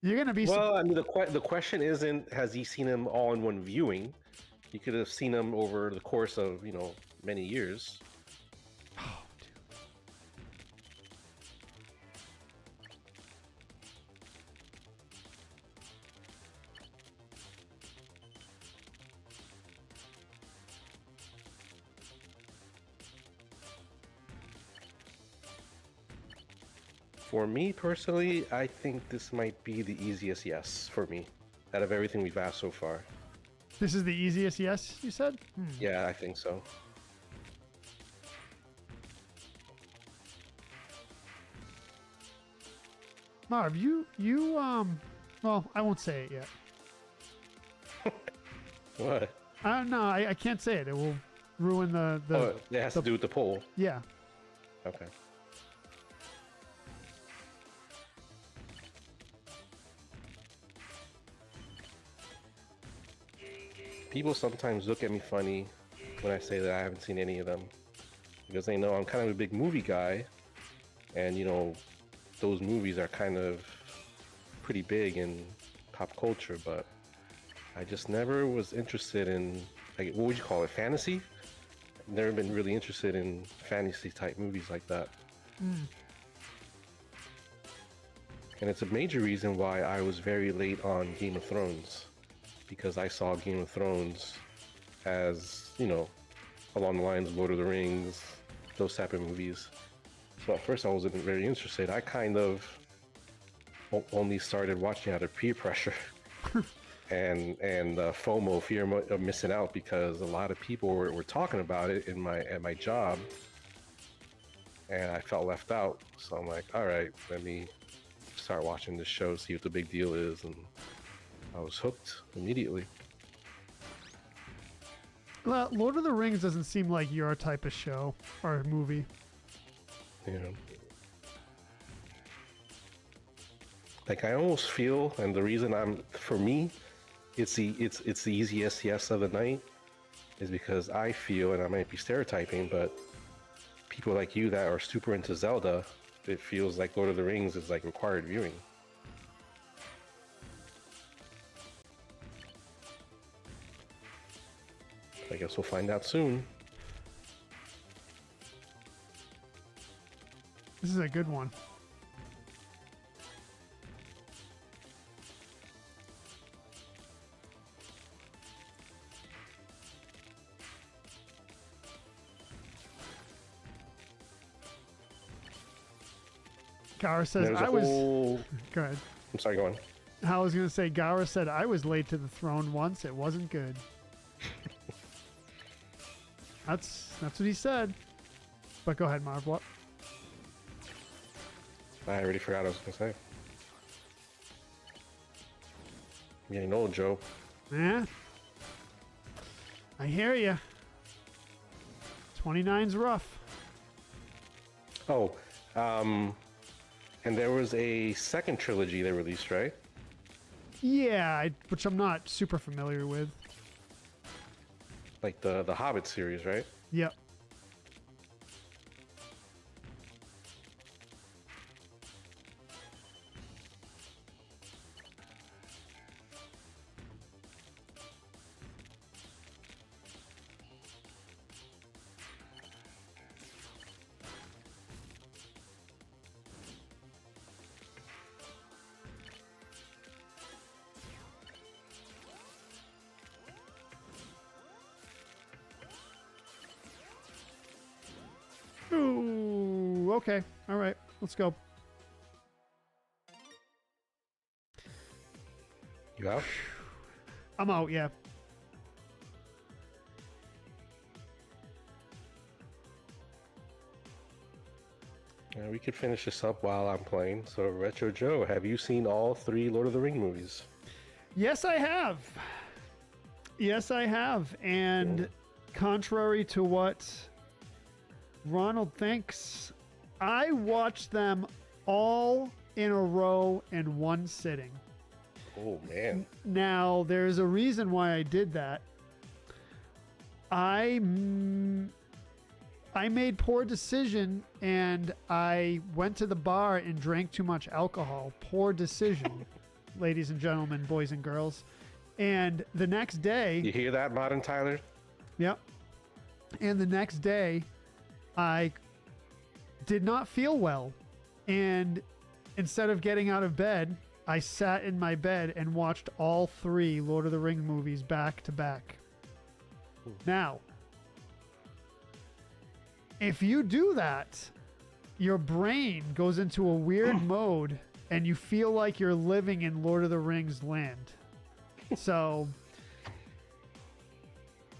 You're going to be... Well, I mean, the question isn't, has he seen them all in one viewing? He could have seen them over the course of, many years. Oh, dude. For me personally, I think this might be the easiest yes for me out of everything we've asked so far. This is the easiest yes, you said? Yeah, I think so. Marv, well, I won't say it yet. What? No, I can't say it. It will ruin the it has to do with the poll. Yeah. Okay. People sometimes look at me funny when I say that I haven't seen any of them, because they know I'm kind of a big movie guy, and those movies are kind of pretty big in pop culture, but I just never was interested in, like, what would you call it, fantasy? I've never been really interested in fantasy type movies like that. And it's a major reason why I was very late on Game of Thrones, because I saw Game of Thrones as, along the lines of Lord of the Rings, those type of movies. So at first I wasn't very interested. I kind of only started watching out of peer pressure and FOMO, fear of missing out, because a lot of people were talking about it at my job, and I felt left out. So I'm like, all right, let me start watching this show, see what the big deal is, and I was hooked immediately. Well, Lord of the Rings doesn't seem like your type of show or movie. Yeah. Like, I almost feel, and the reason for me, it's the easiest yes of the night, is because I feel, and I might be stereotyping, but people like you that are super into Zelda, it feels like Lord of the Rings is like required viewing. I guess we'll find out soon. This is a good one. Gara says, Go ahead. I'm sorry, go on. I was going to say, Gara said, I was late to the throne once. It wasn't good. That's what he said. But go ahead, Marv. What? I already forgot what I was going to say. I'm getting old, Joe. Yeah. I hear you. 29's rough. Oh, and there was a second trilogy they released, right? Yeah, which I'm not super familiar with. Like the Hobbit series, right? Yep. Okay. All right. Let's go. You out? I'm out. Yeah. We could finish this up while I'm playing. So, Retro Joe, have you seen all 3 Lord of the Ring movies? Yes, I have. Yes, I have. And contrary to what Ronald thinks, I watched them all in a row in one sitting. Oh, man. Now, there's a reason why I did that. I made poor decision and I went to the bar and drank too much alcohol. Poor decision, ladies and gentlemen, boys and girls. And the next day... You hear that, Modern Tyler? Yep. And the next day, I did not feel well. And instead of getting out of bed, I sat in my bed and watched all 3 Lord of the Rings movies back to back. Now, if you do that, your brain goes into a weird mode and you feel like you're living in Lord of the Rings land. So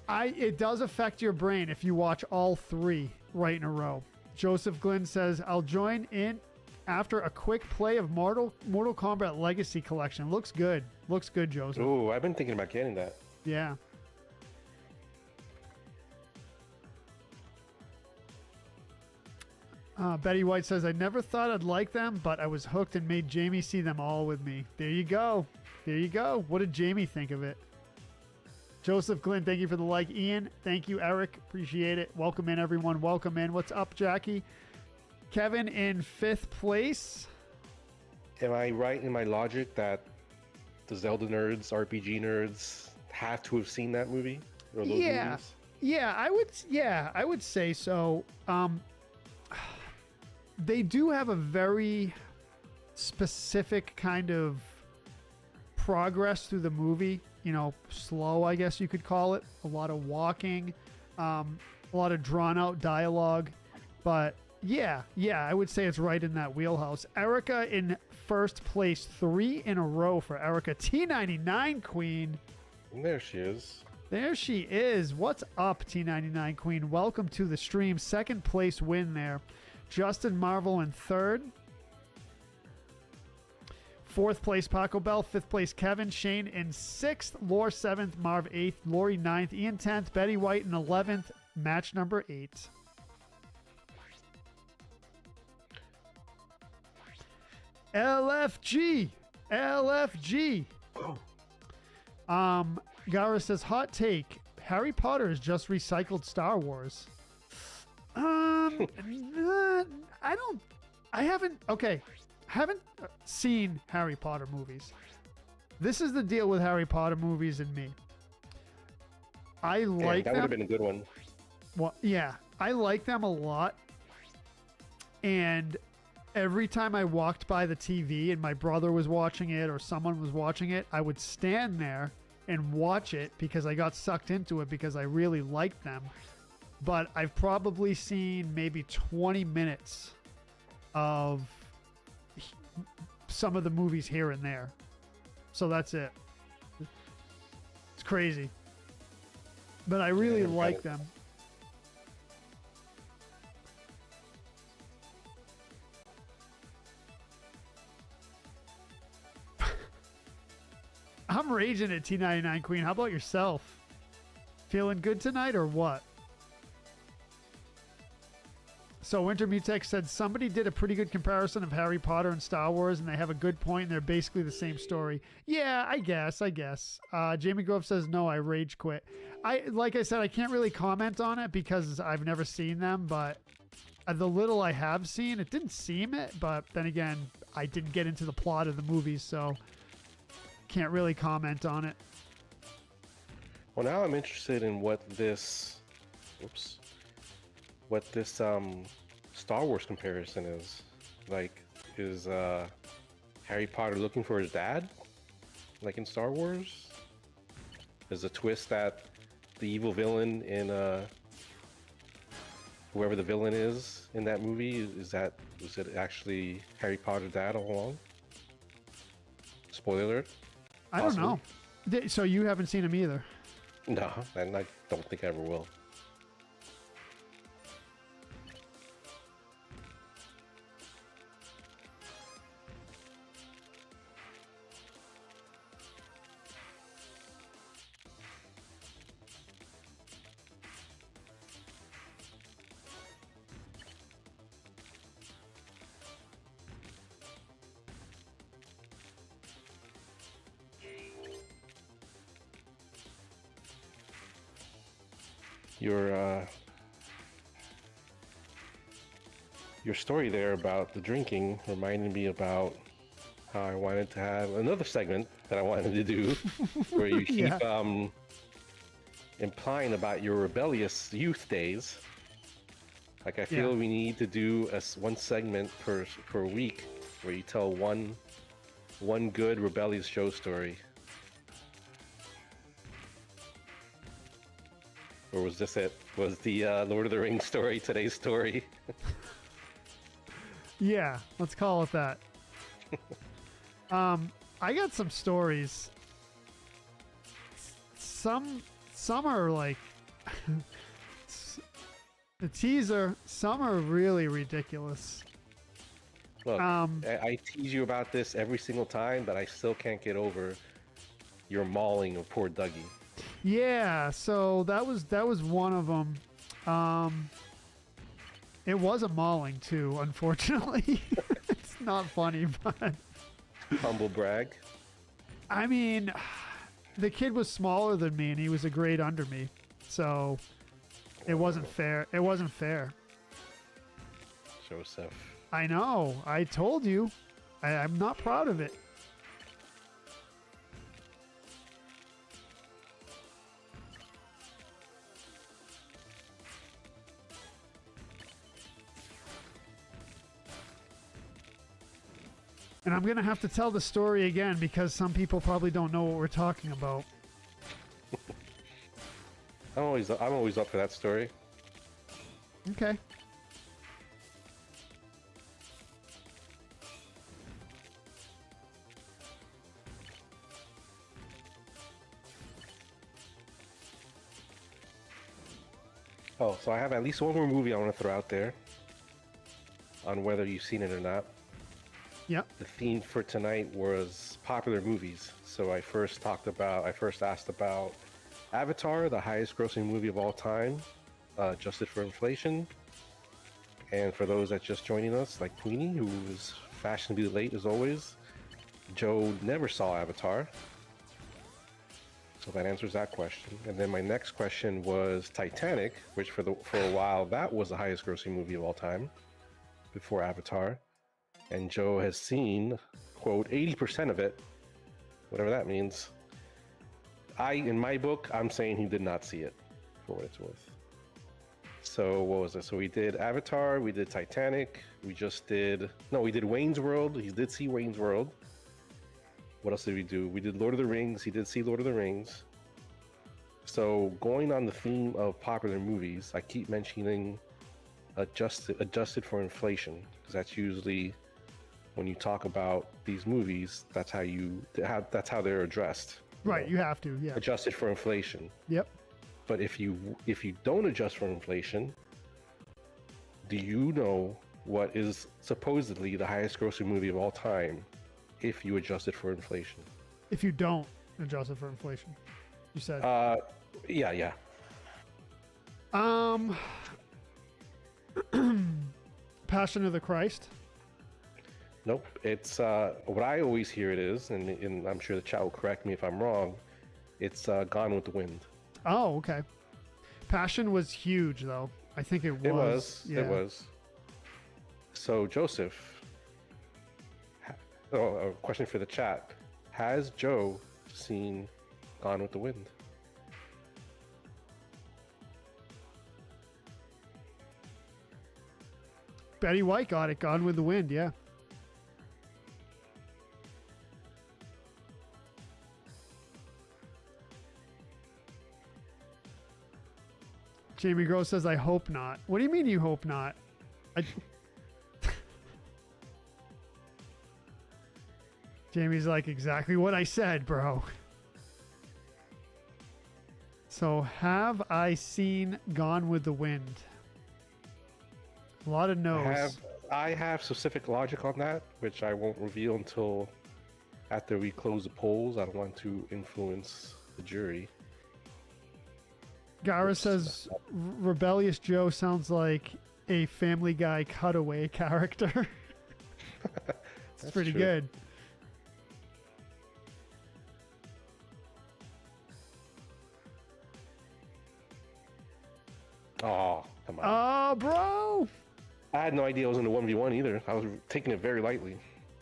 it does affect your brain if you watch all 3 right in a row. Joseph Glynn says, I'll join in after a quick play of Mortal Kombat Legacy Collection. Looks good. Looks good, Joseph. Oh, I've been thinking about getting that. Yeah. Betty White says, I never thought I'd like them, but I was hooked and made Jamie see them all with me. There you go. There you go. What did Jamie think of it? Joseph Glynn, thank you for the like. Ian, thank you. Eric, appreciate it. Welcome in, everyone. Welcome in. What's up, Jackie? Kevin in 5th place. Am I right in my logic that the Zelda nerds, RPG nerds, have to have seen that movie? Or those movies? Yeah, I would say so. They do have a very specific kind of progress through the movie, you know, slow, I guess you could call it. A lot of walking, a lot of drawn out dialogue. But yeah, I would say it's right in that wheelhouse. Erica in 1st place, 3 in a row for Erica. T99 Queen. And there she is. There she is. What's up, T99 Queen? Welcome to the stream. 2nd place win there. Justin Marvel in 3rd. 4th place, Paco Bell. 5th place, Kevin. Shane in 6th. Lore 7th. Marv 8th. Lori 9th. Ian 10th. Betty White in 11th. Match number 8. LFG. Gara says, hot take. Harry Potter has just recycled Star Wars. I haven't seen Harry Potter movies. This is the deal with Harry Potter movies and me. I like them. That would have been a good one. Well, yeah, I like them a lot. And every time I walked by the TV and my brother was watching it or someone was watching it, I would stand there and watch it because I got sucked into it because I really liked them. But I've probably seen maybe 20 minutes of some of the movies here and there. So that's it. It's crazy. But I really like them. I'm raging at T99 Queen. How about yourself? Feeling good tonight or what? So Winter Mutex said somebody did a pretty good comparison of Harry Potter and Star Wars, and they have a good point, and they're basically the same story. Yeah, I guess. Jamie Grove says, no, I rage quit. Like I said, I can't really comment on it because I've never seen them, but the little I have seen, it didn't seem it, but then again, I didn't get into the plot of the movies, so can't really comment on it. Well, now I'm interested in what this Star Wars comparison is. Like, is Harry Potter looking for his dad? Like in Star Wars? Is the twist that the evil villain in whoever the villain is in that movie, was it actually Harry Potter's dad all along? Spoiler alert. I don't know. So you haven't seen him either? No, and I don't think I ever will. Your story there about the drinking reminded me about how I wanted to have another segment that I wanted to do, where you keep implying about your rebellious youth days. Like I feel we need to do one segment per week, where you tell one good rebellious Joe story. Or was this it? Was the Lord of the Rings story today's story? Yeah, let's call it that. I got some stories. Some are like the teaser. Some are really ridiculous. Look, I tease you about this every single time, but I still can't get over your mauling of poor Dougie. Yeah, so that was one of them. It was a mauling too, unfortunately. It's not funny, but humble brag. I mean, the kid was smaller than me and he was a grade under me, so it wasn't fair. It wasn't fair. Joseph. I know. I told you. I'm not proud of it. And I'm going to have to tell the story again because some people probably don't know what we're talking about. I'm always up for that story. Okay. Oh, so I have at least one more movie I want to throw out there on whether you've seen it or not. Yep. The theme for tonight was popular movies. So I first asked about Avatar, the highest grossing movie of all time, adjusted for inflation. And for those that just joining us, like Queenie, who is fashionably late as always, Joe never saw Avatar. So that answers that question. And then my next question was Titanic, which for a while that was the highest grossing movie of all time before Avatar. And Joe has seen, quote, 80% of it, whatever that means. In my book, I'm saying he did not see it, for what it's worth. So what was it? So we did Avatar, we did Titanic, we did Wayne's World. He did see Wayne's World. What else did we do? We did Lord of the Rings. He did see Lord of the Rings. So going on the theme of popular movies, I keep mentioning adjusted for inflation, because that's usually when you talk about these movies, that's how they're addressed. Right, you have to, yeah. Adjusted for inflation. Yep. But if you don't adjust for inflation, do you know what is supposedly the highest grossing movie of all time if you adjust it for inflation? If you don't adjust it for inflation, you said. Yeah. Passion of the Christ. Nope. It's what I always hear it is, and I'm sure the chat will correct me if I'm wrong. It's Gone with the Wind. Oh, okay. Passion was huge, though. I think it was. It was. Yeah. It was. So, Joseph, a question for the chat. Has Joe seen Gone with the Wind? Betty White got it. Gone with the Wind, yeah. Jamie Gross says, I hope not. What do you mean you hope not? Jamie's like, exactly what I said, bro. So, have I seen Gone with the Wind? A lot of no's. I have specific logic on that, which I won't reveal until after we close the polls. I don't want to influence the jury. Gara says, Rebellious Joe sounds like a Family Guy cutaway character. It's pretty true. good. Oh, come on. Oh, bro. I had no idea it was in the 1v1 either. I was taking it very lightly.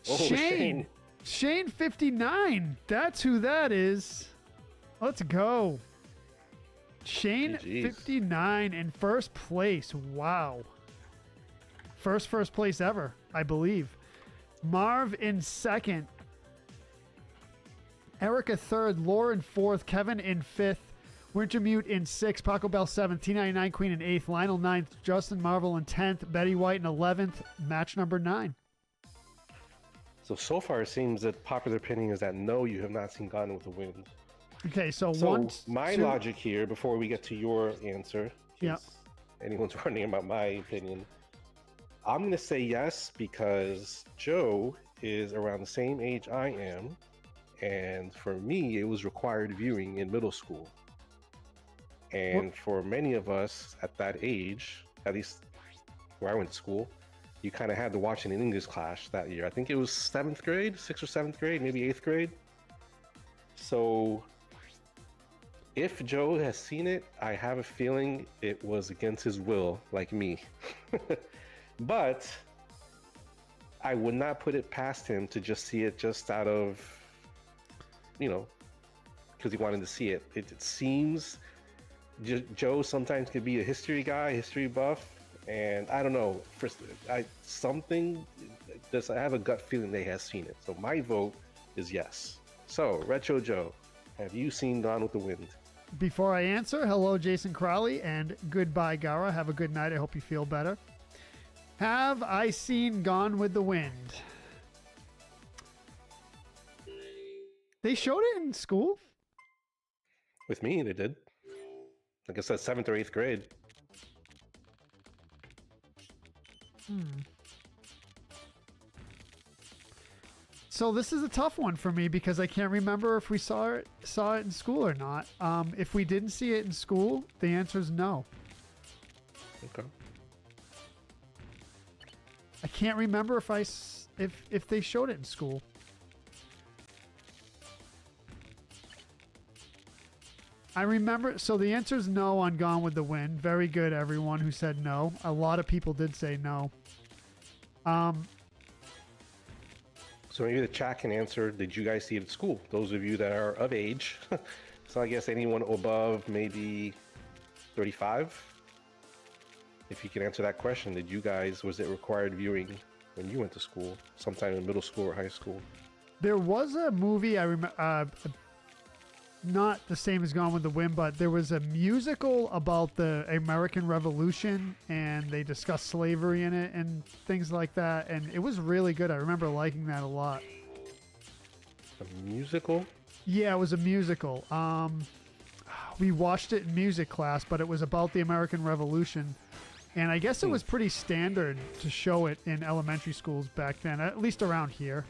Oh, Shane. Shane 59. That's who that is. Let's go. Shane GGs. 59 in first place. Wow. First place ever, I believe. Marv in second. Erica third. Lauren fourth. Kevin in fifth. Wintermute in 6th, Paco Bell 7th, T99 Queen in 8th, Lionel 9th, Justin Marvel in 10th, Betty White in 11th, match number 9. So far it seems that popular opinion is that no, you have not seen Gone with the Wind. Okay, so my logic here, before we get to your answer, yeah, anyone's wondering about my opinion, I'm going to say yes because Joe is around the same age I am, and for me, it was required viewing in middle school. And for many of us at that age, at least where I went to school, you kind of had to watch it in English class that year. I think it was 7th grade, 6th or 7th grade, maybe 8th grade. So if Joe has seen it, I have a feeling it was against his will, like me. But I would not put it past him to just see it just out of, because he wanted to see it. It seems... Joe sometimes could be a history guy, history buff, and I don't know. I have a gut feeling they have seen it. So my vote is yes. So Retro Joe, have you seen Gone with the Wind? Before I answer, hello Jason Crowley and goodbye Gara. Have a good night. I hope you feel better. Have I seen Gone with the Wind? They showed it in school? With me, they did. Like I said, 7th or 8th grade. So this is a tough one for me because I can't remember if we saw it in school or not. If we didn't see it in school, the answer is no. Okay. I can't remember if they showed it in school. I remember, so the answer is no on Gone with the Wind. Very good, everyone who said no. A lot of people did say no. So maybe the chat can answer, did you guys see it at school? Those of you that are of age. So I guess anyone above maybe 35? If you can answer that question, was it required viewing when you went to school, sometime in middle school or high school? There was a movie, I remember, not the same as Gone with the Wind, but there was a musical about the American Revolution, and they discussed slavery in it and things like that, and it was really good. I remember liking that a lot. A musical? Yeah, it was a musical. We watched it in music class, but it was about the American Revolution, and I guess it was pretty standard to show it in elementary schools back then, at least around here.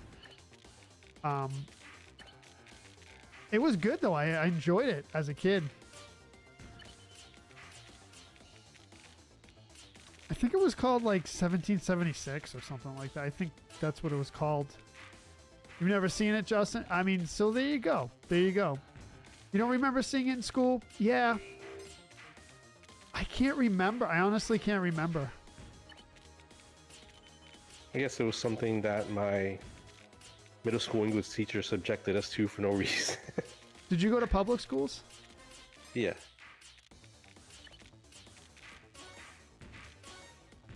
It was good, though. I enjoyed it as a kid. I think it was called, like, 1776 or something like that. I think that's what it was called. You've never seen it, Justin? I mean, so there you go. There you go. You don't remember seeing it in school? Yeah. I can't remember. I honestly can't remember. I guess it was something that my middle school English teacher subjected us to for no reason. Did you go to public schools? Yeah.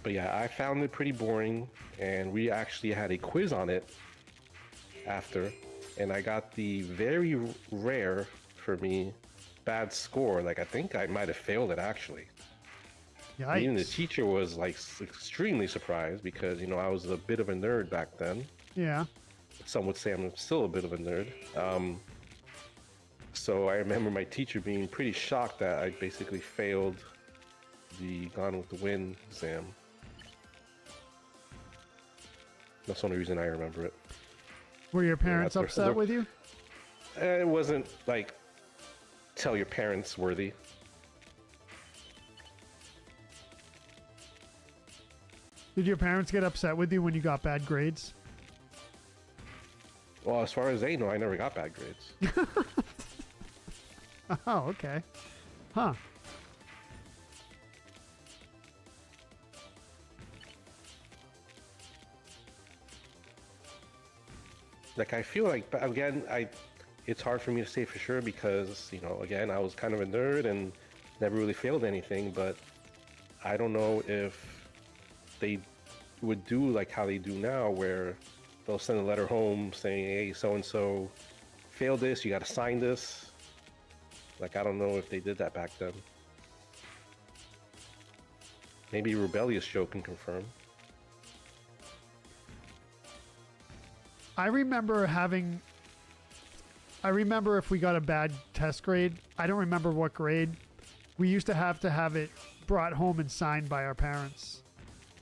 But yeah, I found it pretty boring, and we actually had a quiz on it after, and I got the very rare, for me, bad score. Like, I think I might have failed it, actually. Even the Yikes. teacher was like extremely surprised because, I was a bit of a nerd back then. Yeah. Some would say I'm still a bit of a nerd. So I remember my teacher being pretty shocked that I basically failed the Gone with the Wind exam. That's the only reason I remember it. Were your parents they're- upset they're- with you? It wasn't like tell your parents worthy. Did your parents get upset with you when you got bad grades? Well, as far as they know, I never got bad grades. Oh, okay. Huh. Like I feel like, but again, it's hard for me to say for sure because, again, I was kind of a nerd and never really failed anything, but I don't know if they would do like how they do now where they'll send a letter home saying, hey, so-and-so failed this, you got to sign this. Like, I don't know if they did that back then. Maybe Rebellious Joe can confirm. I remember if we got a bad test grade, I don't remember what grade, we used to have it brought home and signed by our parents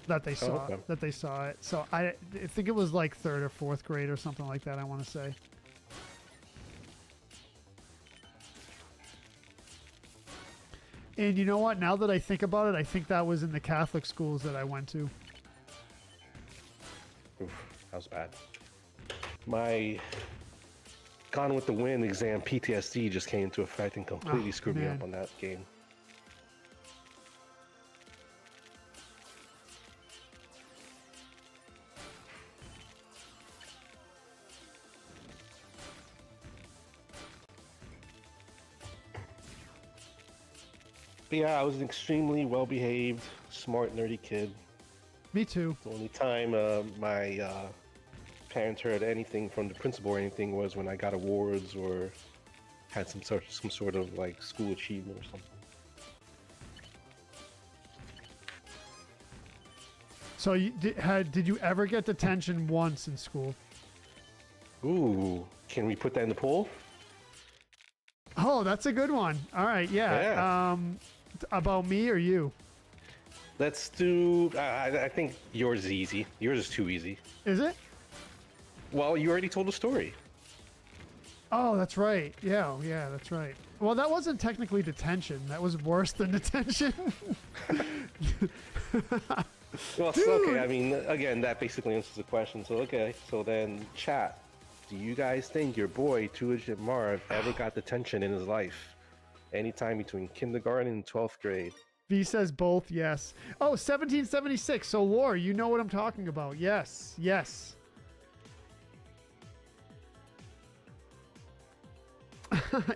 that they saw okay. it. So I think it was like 3rd or 4th grade or something like that, I want to say. And you know what? Now that I think about it, I think that was in the Catholic schools that I went to. Oof, that was bad. My Gone with the Wind exam PTSD just came into effect and completely screwed me up on that game. But yeah, I was an extremely well-behaved, smart, nerdy kid. Me too. The only time my parents heard anything from the principal or anything was when I got awards or had some sort of like school achievement or something. So did you ever get detention once in school? Ooh, can we put that in the poll? Oh, that's a good one. All right, yeah. About me or you? Let's do. I think yours is easy. Yours is too easy. Is it? Well, you already told the story. Oh, that's right. Yeah, that's right. Well, that wasn't technically detention. That was worse than detention. Well, Dude. okay. I mean, again, that basically answers the question. So, okay. So then, chat. Do you guys think your boy, Two Legit Marv, ever got detention in his life? Anytime between kindergarten and 12th grade? V says both, yes. Oh, 1776. So, Laura, you know what I'm talking about. Yes.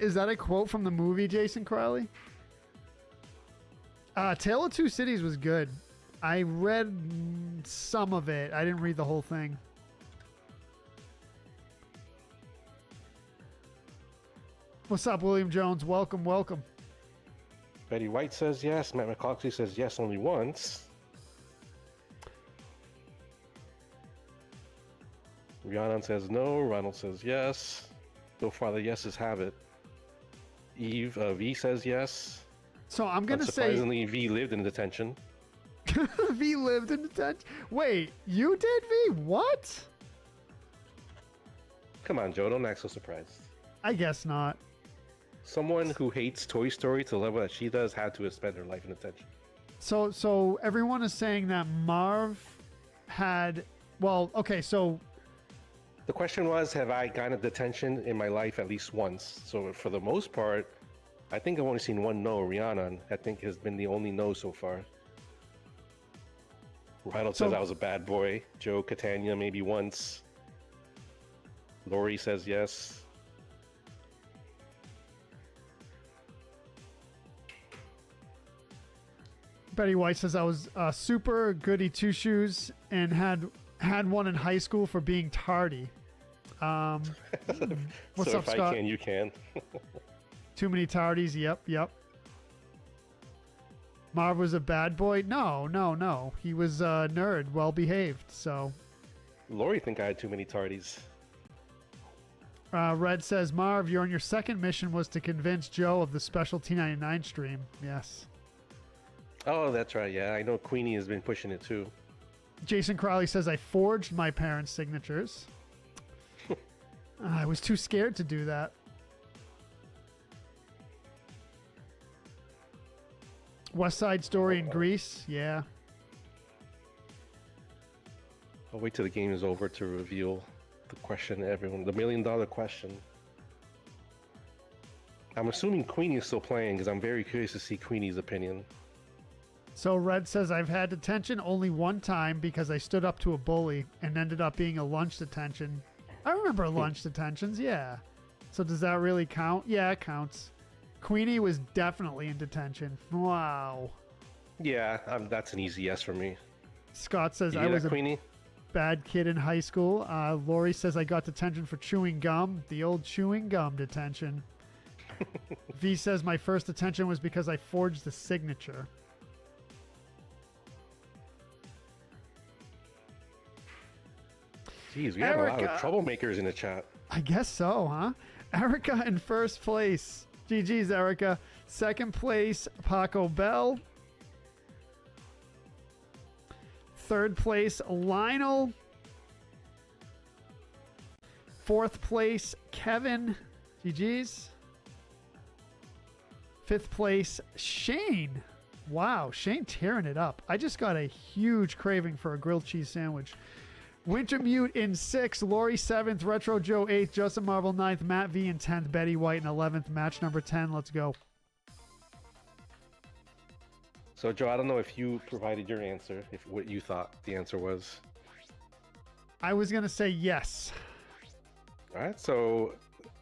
Is that a quote from the movie, Jason Crowley? Tale of Two Cities was good. I read some of it. I didn't read the whole thing. What's up, William Jones? Welcome. Betty White says yes. Matt McCloskey says yes only once. Rhiannon says no. Ronald says yes. So far, the yeses have it. Eve V says yes. So I'm gonna say surprisingly, V lived in detention. V lived in detention. Wait, you did, V? What? Come on, Joe. Don't act so surprised. I guess not. Someone who hates Toy Story to the level that she does had to have spent her life in detention. So everyone is saying that Marv had. Well, okay, so The question was, have I gotten a detention in my life at least once? So for the most part, I think I've only seen one no. Rhiannon, I think, has been the only no so far. Ronald says I was a bad boy. Joe Catania maybe once. Lori says yes. Betty White says I was super goody two shoes and had one in high school for being tardy. What's So up, if Scott? I can, you can. Too many tardies. Yep. Marv was a bad boy? No. He was a nerd, well behaved. So, Lori think I had too many tardies. Red says, Marv, you're on your second mission was to convince Joe of the special T99 stream. Yes. Oh, that's right. Yeah, I know Queenie has been pushing it too. Jason Crowley says, I forged my parents' signatures. I was too scared to do that. West Side Story in Greece, yeah. I'll wait till the game is over to reveal the question to everyone, the $1 million question. I'm assuming Queenie is still playing because I'm very curious to see Queenie's opinion. So Red says, I've had detention only one time because I stood up to a bully and ended up being a lunch detention. I remember lunch detentions, yeah. So does that really count? Yeah, it counts. Queenie was definitely in detention. Wow. Yeah, that's an easy yes for me. Scott says, You I was Queenie? a bad kid in high school. Lori says, I got detention for chewing gum. The old chewing gum detention. V says, my first detention was because I forged the signature. Jeez, we have a lot of troublemakers in the chat. I guess so, huh? Erica in first place. GG's, Erica. Second place, Paco Bell. Third place, Lionel. Fourth place, Kevin. GG's. Fifth place, Shane. Wow, Shane tearing it up. I just got a huge craving for a grilled cheese sandwich. Wintermute in 6th, Lori 7th, Retro Joe 8th, Justin Marvel 9th, Matt V in 10th, Betty White in 11th. Match number 10. Let's go. So, Joe, I don't know if you provided your answer, if what you thought the answer was. I was going to say yes. All right, so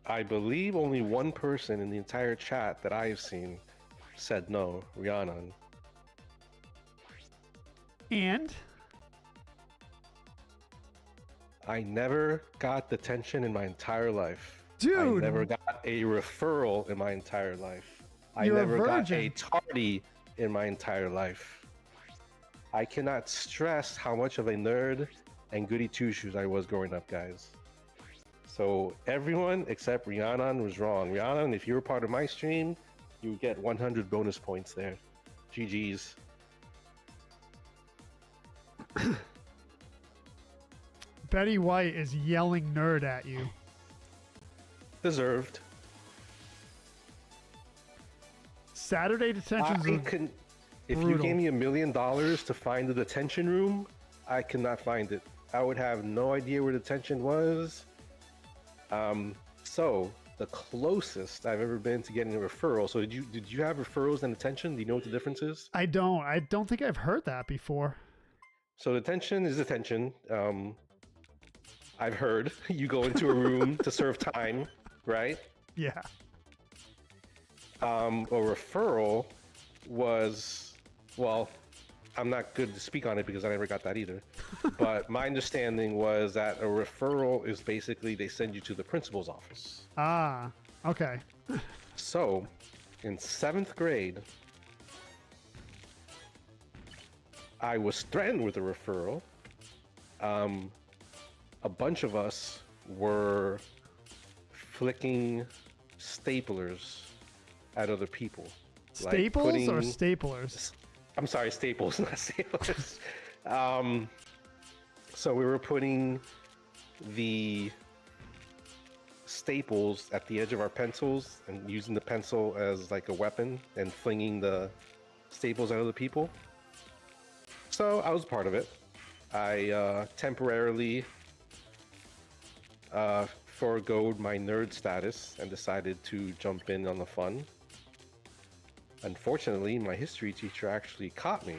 I believe only one person in the entire chat that I have seen said no, Rhiannon. And? I never got detention in my entire life. Dude! I never got a referral in my entire life. You're I never a got virgin. a tardy in my entire life. I cannot stress how much of a nerd and goody two-shoes I was growing up, guys. So everyone except Rhiannon was wrong. Rhiannon, if you were part of my stream, you would get 100 bonus points there. GG's. Betty White is yelling nerd at you. Deserved. Saturday detentions are If you brutal. gave me $1 million to find the detention room, I could not find it. I would have no idea where detention was. So the closest I've ever been to getting a referral. So did you have referrals and detention? Do you know what the difference is? I don't think I've heard that before. So detention is detention. I've heard you go into a room to serve time, right? Yeah. A referral was, well, I'm not good to speak on it because I never got that either. But my understanding was that a referral is basically they send you to the principal's office. Ah, okay. So, in 7th grade, I was threatened with a referral. A bunch of us were flicking staplers at other people. Staples or staplers? I'm sorry, staples, not staplers. So we were putting the staples at the edge of our pencils and using the pencil as like a weapon and flinging the staples at other people. So I was part of it. I temporarily foregoed my nerd status and decided to jump in on the fun. Unfortunately, my history teacher actually caught me.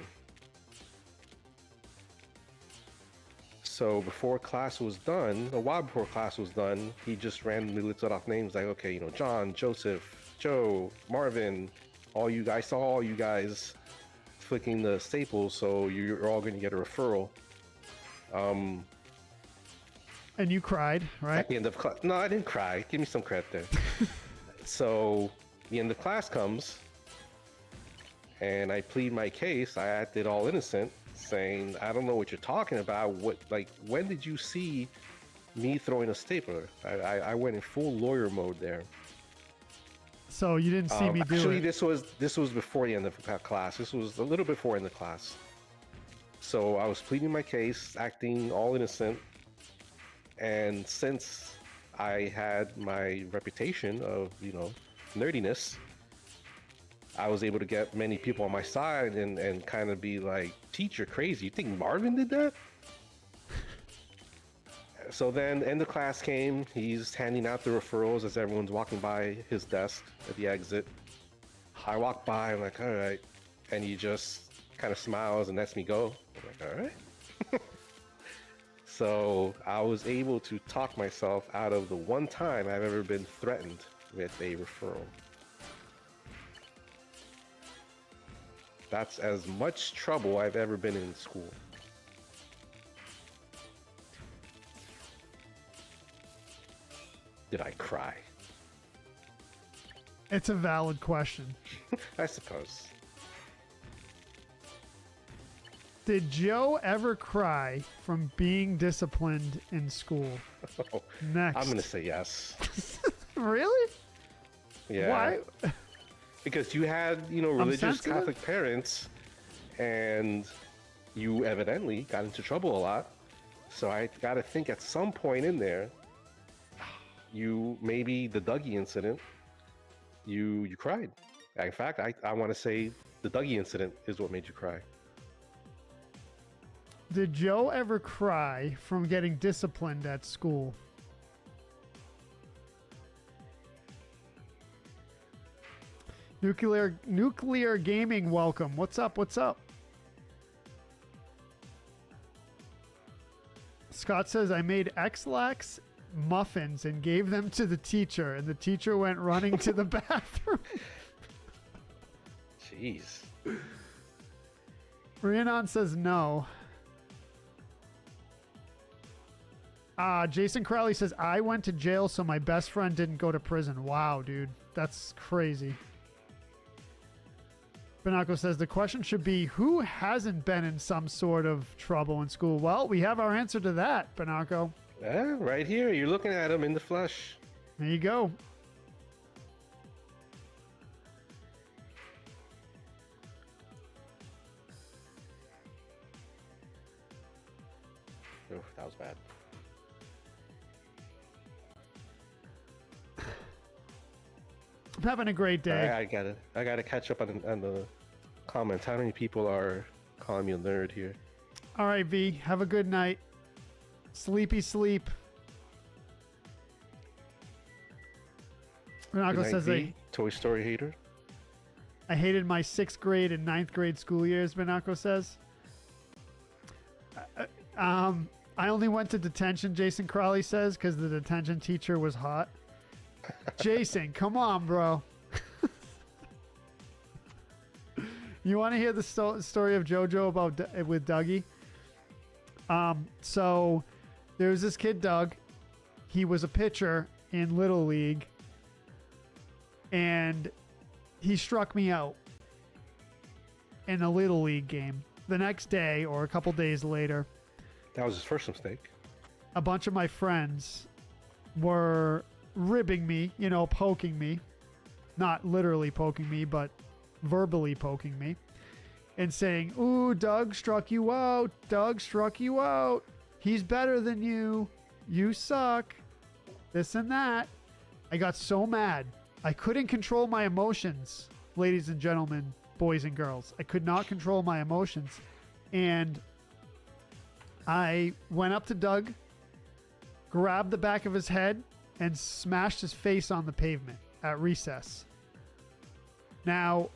So before class was done, a while before class was done, he just randomly listed off names like, okay, you know, John, Joseph, Joe, Marvin, all you guys, saw all you guys flicking the staples, so you're all going to get a referral. And you cried, right? At the end of class, no, I didn't cry. Give me some credit there. So the end of class comes, And I plead my case. I acted all innocent, saying, I don't know what you're talking about. When did you see me throwing a stapler? I went in full lawyer mode there. So you didn't see me do actually, it. this was before the end of class. This was a little before in the class. So I was pleading my case, acting all innocent. And since I had my reputation of, nerdiness, I was able to get many people on my side and kind of be like, teacher, crazy. You think Marvin did that? So then end of class came. He's handing out the referrals as everyone's walking by his desk at the exit. I walk by, I'm like, all right. And he just kind of smiles and lets me go. I'm like, all right. So I was able to talk myself out of the one time I've ever been threatened with a referral. That's as much trouble I've ever been in school. Did I cry? It's a valid question. I suppose. Did Joe ever cry from being disciplined in school? Oh, Next. I'm gonna say yes. Really? Yeah. Why? Because you had, religious sensitive? Catholic parents, and you evidently got into trouble a lot. So I gotta think at some point in there, maybe the Dougie incident, you cried. In fact, I want to say the Dougie incident is what made you cry. Did Joe ever cry from getting disciplined at school? Nuclear Gaming, welcome. What's up? What's up? Scott says, I made X-Lax muffins and gave them to the teacher, and the teacher went running to the bathroom. Jeez. Rhiannon says no. Jason Crowley says, I went to jail so my best friend didn't go to prison. Wow, dude. That's crazy. Benako says, the question should be, who hasn't been in some sort of trouble in school? Well, we have our answer to that, Benako. Yeah, right here. You're looking at him in the flesh. There you go. Oof, that was bad. I'm having a great day. I gotta catch up on the comments. How many people are calling me a nerd here? All right, V. Have a good night. Sleepy sleep. Benako Good night, says, V, Toy Story hater. I hated my 6th grade and 9th grade school years, Benako says. I only went to detention, Jason Crowley says, because the detention teacher was hot. Jason, come on, bro. You want to hear the story of JoJo with Dougie? So there was this kid, Doug. He was a pitcher in Little League, and he struck me out in a Little League game. The next day, or a couple days later, That was his first mistake. a bunch of my friends were ribbing me, poking me. Not literally poking me, but verbally poking me. And saying, ooh, Doug struck you out. Doug struck you out. He's better than you. You suck. This and that. I got so mad. I couldn't control my emotions, ladies and gentlemen, boys and girls. I could not control my emotions. And I went up to Doug, grabbed the back of his head, and smashed his face on the pavement at recess. Now,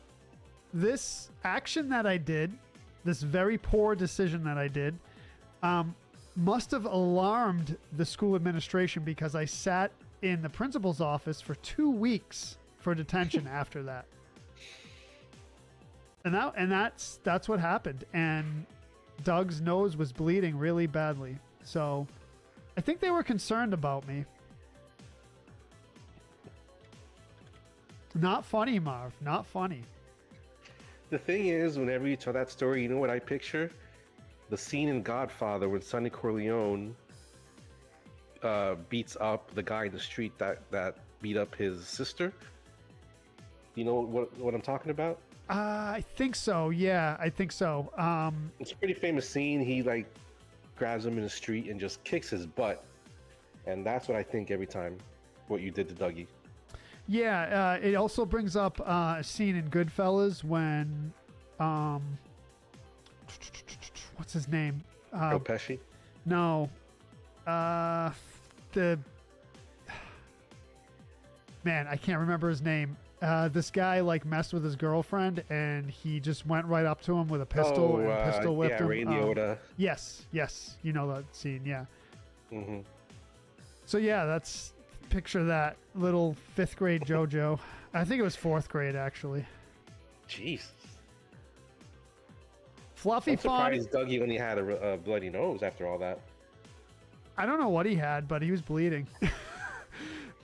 this action that I did, this very poor decision that I did, must have alarmed the school administration, because I sat in the principal's office for 2 weeks for detention after that. And that's what happened. And Doug's nose was bleeding really badly. So I think they were concerned about me. Not funny, Marv. Not funny. The thing is, whenever you tell that story, you know what I picture? The scene in Godfather when Sonny Corleone beats up the guy in the street that beat up his sister. You know what I'm talking about? I think so. Yeah, I think so. It's a pretty famous scene. He like grabs him in the street and just kicks his butt, and that's what I think every time. What you did to Dougie. Yeah, it also brings up a scene in Goodfellas when, what's his name? Joe Pesci? No, the man, I can't remember his name. This guy like messed with his girlfriend, and he just went right up to him with a pistol and pistol whipped him. Ray Liotta. Yes, you know that scene, yeah. Mm-hmm. So yeah, that's picture that little 5th grade JoJo. I think it was 4th grade actually. Jesus. Fluffy I'm Fawn. surprised Dougie only had a bloody nose after all that. I don't know what he had, but he was bleeding.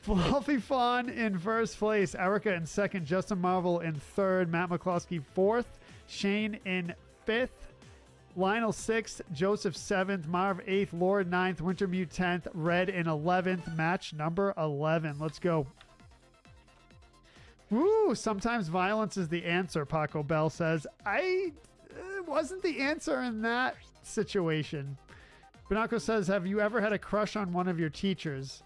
Fluffy Fawn in first place. Erica in second. Justin Marvel in third. Matt McCloskey fourth. Shane in fifth. Lionel 6th, Joseph 7th, Marv 8th, Lord 9th, Wintermute 10th, Red in 11th, match number 11. Let's go. Woo, sometimes violence is the answer, Paco Bell says. I wasn't the answer in that situation. Binaco says, have you ever had a crush on one of your teachers?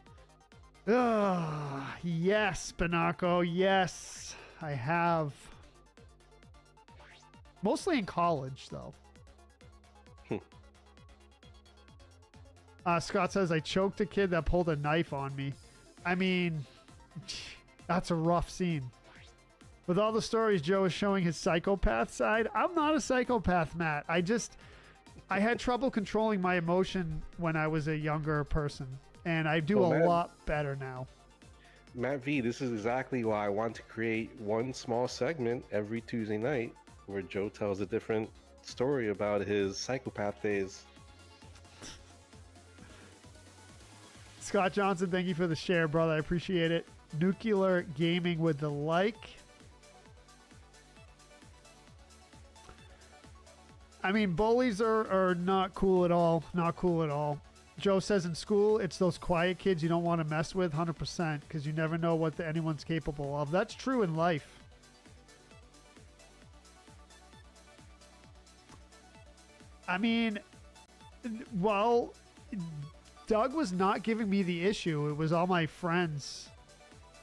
Yes, Binaco, yes, I have. Mostly in college, though. Scott says, I choked a kid that pulled a knife on me. I mean, that's a rough scene. With all the stories Joe is showing his psychopath side, I'm not a psychopath, Matt. I had trouble controlling my emotion when I was a younger person, and I do a lot better now. Matt V, this is exactly why I want to create one small segment every Tuesday night where Joe tells a different story about his psychopath phase. Scott Johnson, thank you for the share, brother. I appreciate it. Nuclear Gaming with the like. I mean, bullies are not cool at all. Not cool at all. Joe says in school, it's those quiet kids you don't want to mess with 100% because you never know what anyone's capable of. That's true in life. I mean, well, Doug was not giving me the issue. It was all my friends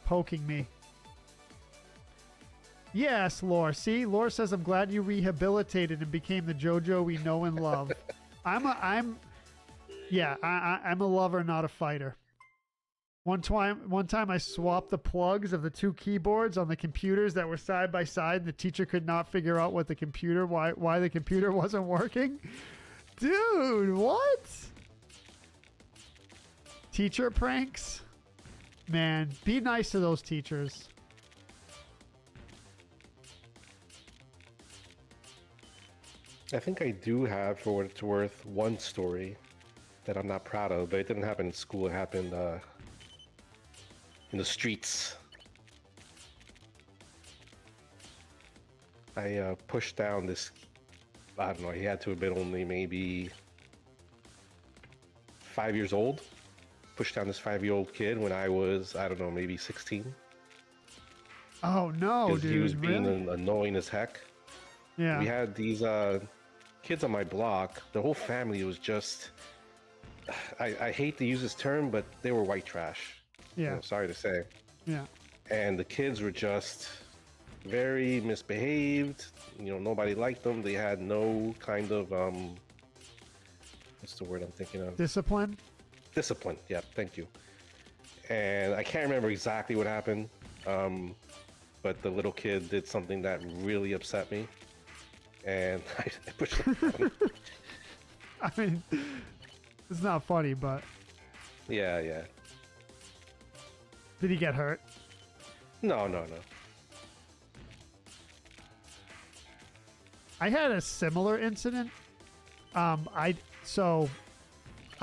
poking me. Yes, Lore. See, Lore says, I'm glad you rehabilitated and became the JoJo we know and love. I'm a lover, not a fighter. One time I swapped the plugs of the two keyboards on the computers that were side by side, and the teacher could not figure out why the computer wasn't working. Dude, what? Teacher pranks? Man, be nice to those teachers. I think I do have, for what it's worth, one story that I'm not proud of, but it didn't happen in school. It happened in the streets. I pushed down this, I don't know, he had to have been only maybe 5 years old. Pushed down this 5-year-old kid when I was, I don't know, maybe 16. Oh no, dude! He was being really? annoying as heck. Yeah. We had these kids on my block. The whole family was just, I hate to use this term, but they were white trash. Yeah. You know, sorry to say. Yeah. And the kids were just very misbehaved. You know, nobody liked them. They had no kind of, what's the word I'm thinking of? Discipline? Discipline, yeah, thank you. And I can't remember exactly what happened, but the little kid did something that really upset me. And I pushed him down. I mean, it's not funny, but... Yeah. Did he get hurt? No. I had a similar incident. I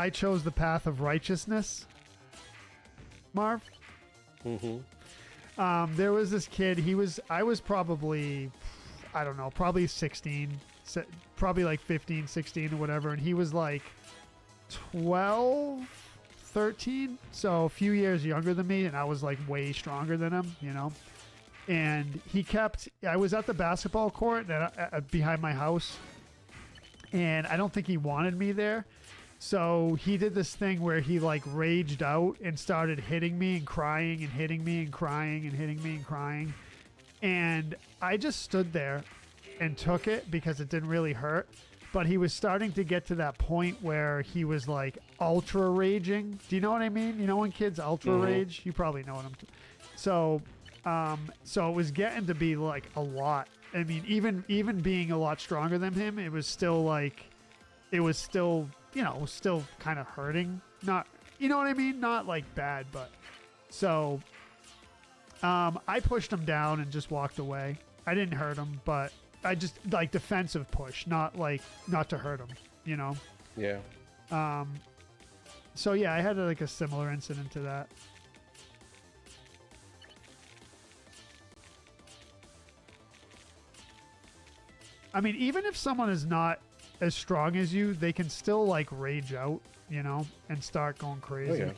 chose the path of righteousness, Marv. Mm-hmm. There was this kid. I was probably, I don't know, probably 16, probably like 15, 16 or whatever. And he was like 12, 13. So a few years younger than me. And I was like way stronger than him, you know. And I was at the basketball court behind my house. And I don't think he wanted me there. So he did this thing where he like raged out and started hitting me and crying and hitting me and crying and hitting me and crying. And I just stood there and took it because it didn't really hurt. But he was starting to get to that point where he was like ultra raging. Do you know what I mean? You know when kids ultra rage? You probably know what I'm So it was getting to be like a lot. I mean, even being a lot stronger than him, it was still still kind of hurting. Not, you know what I mean? Not like bad, but so I pushed him down and just walked away. I didn't hurt him, but I just like defensive push, not to hurt him, you know? Yeah. So yeah, I had like a similar incident to that. I mean, even if someone is not as strong as you, they can still like rage out, you know, and start going crazy. Oh, yeah.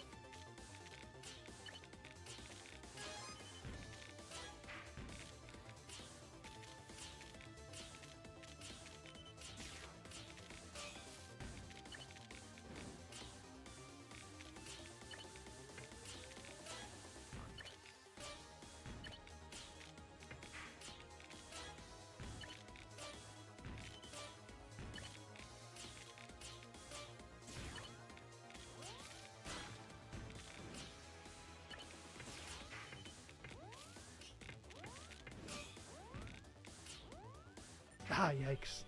Ah, yikes.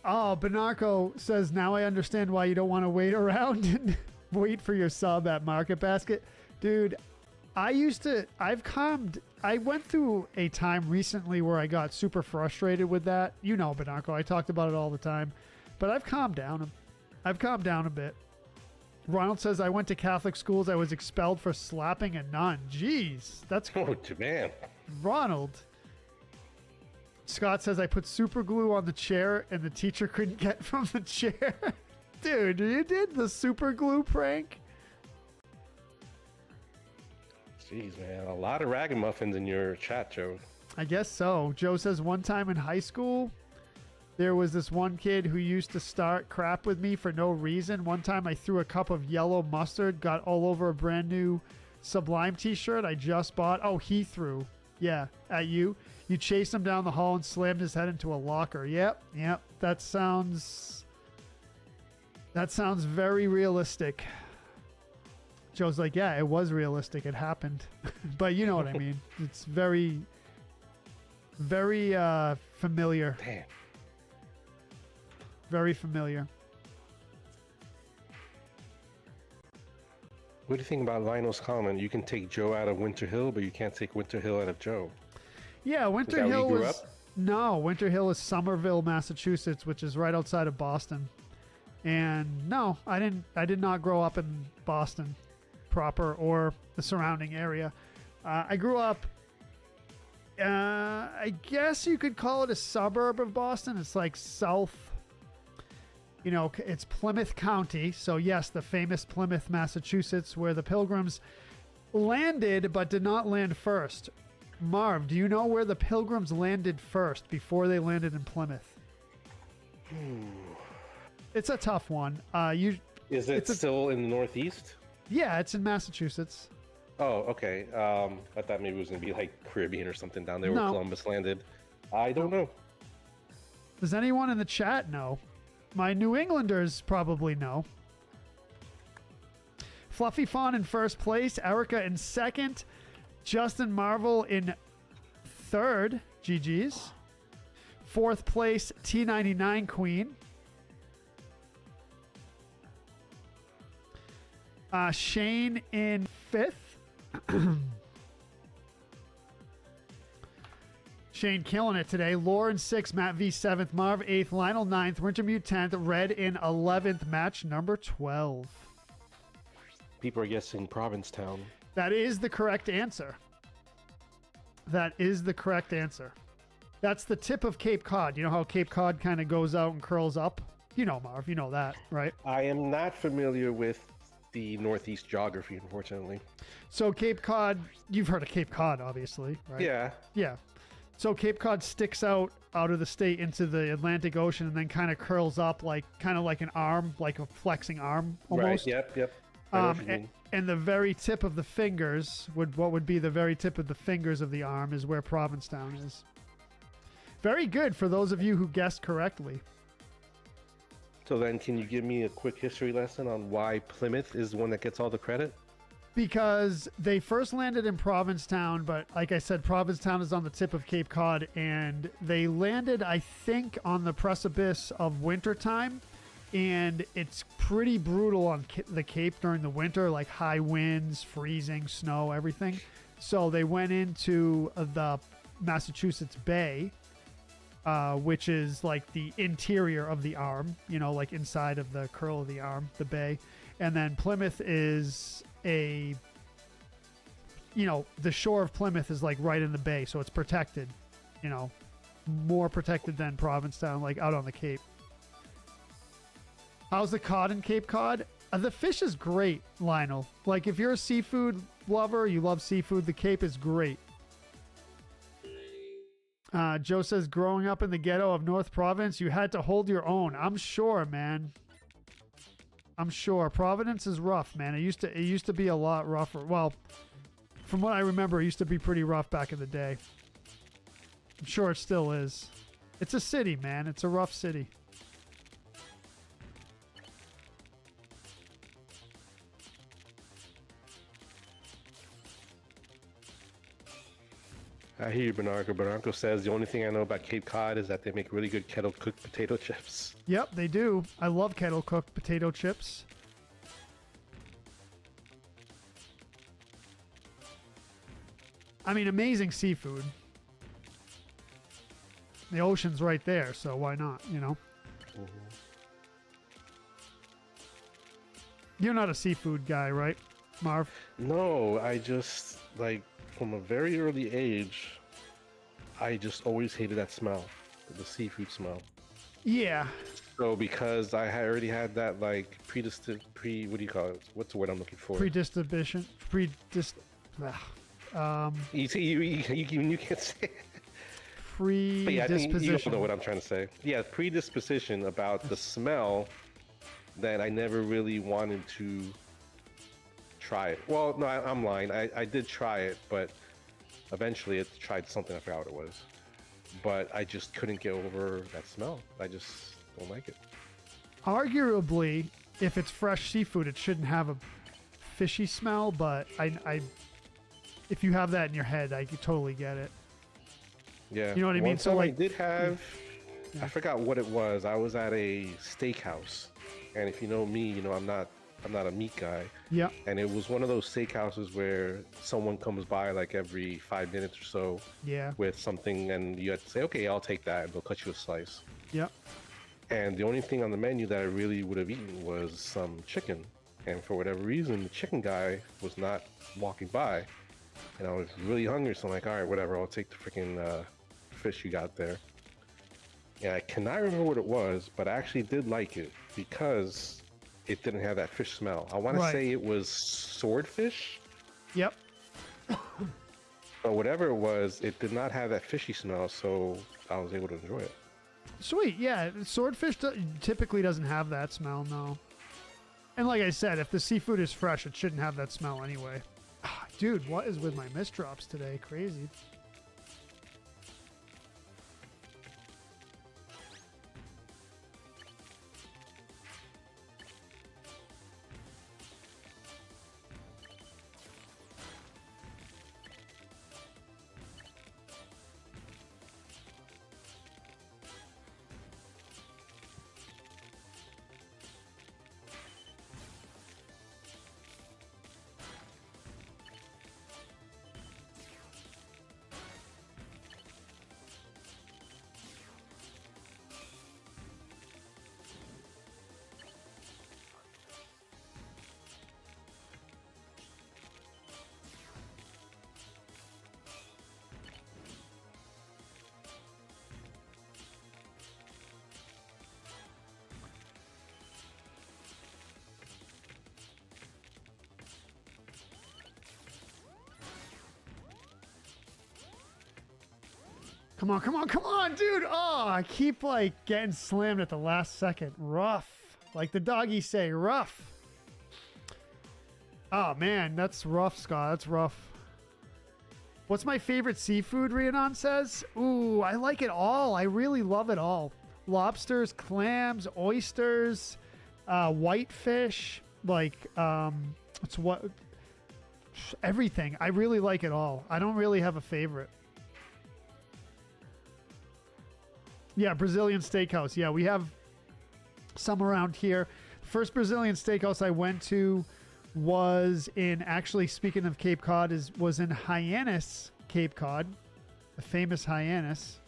Oh, Benarco says, now I understand why you don't want to wait around and wait for your sub at Market Basket. Dude, I went through a time recently where I got super frustrated with that. You know, Benarco, I talked about it all the time. But I've calmed down. I've calmed down a bit. Ronald says, I went to Catholic schools. I was expelled for slapping a nun. Jeez, that's... Oh, man. Ronald. Scott says, I put super glue on the chair and the teacher couldn't get from the chair. Dude, you did the super glue prank? Jeez, man. A lot of ragamuffins in your chat, Joe. I guess so. Joe says, one time in high school, there was this one kid who used to start crap with me for no reason. One time I threw a cup of yellow mustard, got all over a brand new Sublime t-shirt I just bought. Oh, he threw. Yeah, at you. You chased him down the hall and slammed his head into a locker. Yep. That sounds very realistic. Joe's like, yeah, it was realistic. It happened. But you know what I mean. It's very, very familiar. Damn. Very familiar. What do you think about Lionel's comment? You can take Joe out of Winter Hill, but you can't take Winter Hill out of Joe. Yeah, Winter Hill was... No, Winter Hill is Somerville, Massachusetts, which is right outside of Boston. And no, I did not grow up in Boston proper or the surrounding area. I grew up... I guess you could call it a suburb of Boston. It's like south... You know, it's Plymouth County. So yes, the famous Plymouth, Massachusetts, where the Pilgrims landed but did not land first. Marv, do you know where the Pilgrims landed first before they landed in Plymouth? It's a tough one. Is it still in the Northeast? Yeah, it's in Massachusetts. Oh, okay. I thought maybe it was going to be like Caribbean or something down there where Columbus landed. I don't know. Does anyone in the chat know? My New Englanders probably know. Fluffy Fawn in first place. Erica in second. Justin Marvel in third. GG's. Fourth place, T99 Queen. Shane in fifth. Shane killing it today. Lauren 6th, Matt V 7th, Marv 8th, Lionel 9th, Wintermute 10th, Red in 11th, match number 12. People are guessing Provincetown. That is the correct answer. That is the correct answer. That's the tip of Cape Cod. You know how Cape Cod kind of goes out and curls up? You know, Marv, you know that, right? I am not familiar with the Northeast geography, unfortunately. So Cape Cod, you've heard of Cape Cod, obviously, right? Yeah. Yeah. So Cape Cod sticks out of the state into the Atlantic Ocean and then kind of curls up kind of like an arm, like a flexing arm almost. Right, yep. I know what you mean. And the very tip of the fingers, what would be the very tip of the fingers of the arm is where Provincetown is. Very good for those of you who guessed correctly. So then can you give me a quick history lesson on why Plymouth is the one that gets all the credit? Because they first landed in Provincetown, but like I said, Provincetown is on the tip of Cape Cod, and they landed, I think, on the precipice of wintertime, and it's pretty brutal on the Cape during the winter, like high winds, freezing, snow, everything. So they went into the Massachusetts Bay, which is like the interior of the arm, you know, like inside of the curl of the arm, the bay. And then Plymouth is the shore of Plymouth is like right in the bay, so it's protected, you know, more protected than Provincetown, like out on the Cape. How's the cod in Cape Cod? The fish is great, Lionel. Like if you're a seafood lover, you love seafood, the Cape is great. Joe says, growing up in the ghetto of North Providence, you had to hold your own. I'm sure, man. I'm sure. Providence is rough, man. It used to be a lot rougher. Well, from what I remember, it used to be pretty rough back in the day. I'm sure it still is. It's a city, man. It's a rough city. I hear you, Bernardo. Bernardo says the only thing I know about Cape Cod is that they make really good kettle-cooked potato chips. Yep, they do. I love kettle-cooked potato chips. I mean, amazing seafood. The ocean's right there, so why not, you know? Mm-hmm. You're not a seafood guy, right, Marv? No, I just, like, from a very early age, I just always hated that smell, the seafood smell. Yeah. So because I had already had that, like, what do you call it? What's the word I'm looking for? Predisposition. You can't say it. Predisposition. But yeah, I think you don't know what I'm trying to say. Yeah, predisposition about the smell that I never really wanted to try it. Well, no, I'm lying. I did try it, but eventually I tried something. I forgot what it was. But I just couldn't get over that smell. I just don't like it. Arguably, if it's fresh seafood, it shouldn't have a fishy smell, but if you have that in your head, I totally get it. Yeah. You know what I mean? So like, I did have, I forgot what it was. I was at a steakhouse, and if you know me, you know I'm not a meat guy. Yeah. And it was one of those steakhouses where someone comes by like every 5 minutes or so. Yeah. With something, and you have to say, okay, I'll take that, and they'll cut you a slice. Yep. And the only thing on the menu that I really would have eaten was some chicken. And for whatever reason, the chicken guy was not walking by. And I was really hungry, so I'm like, all right, whatever, I'll take the freaking fish you got there. And I cannot remember what it was, but I actually did like it because it didn't have that fish smell. I want to say it was swordfish. Yep. But whatever it was, it did not have that fishy smell, so I was able to enjoy it. Sweet, yeah. Swordfish typically doesn't have that smell, no. And like I said, if the seafood is fresh, it shouldn't have that smell anyway. Dude, what is with my misdrops today? Crazy. Come on, come on, come on, dude. Oh, I keep like getting slammed at the last second. Rough. Like the doggies say, rough. Oh, man, that's rough, Scott. That's rough. What's my favorite seafood, Rhiannon says? Ooh, I like it all. I really love it all. Lobsters, clams, oysters, whitefish, like, it's what, everything. I really like it all. I don't really have a favorite. Yeah, Brazilian steakhouse. Yeah, we have some around here. First Brazilian steakhouse I went to was in, actually, speaking of Cape Cod, was in Hyannis, Cape Cod, the famous Hyannis.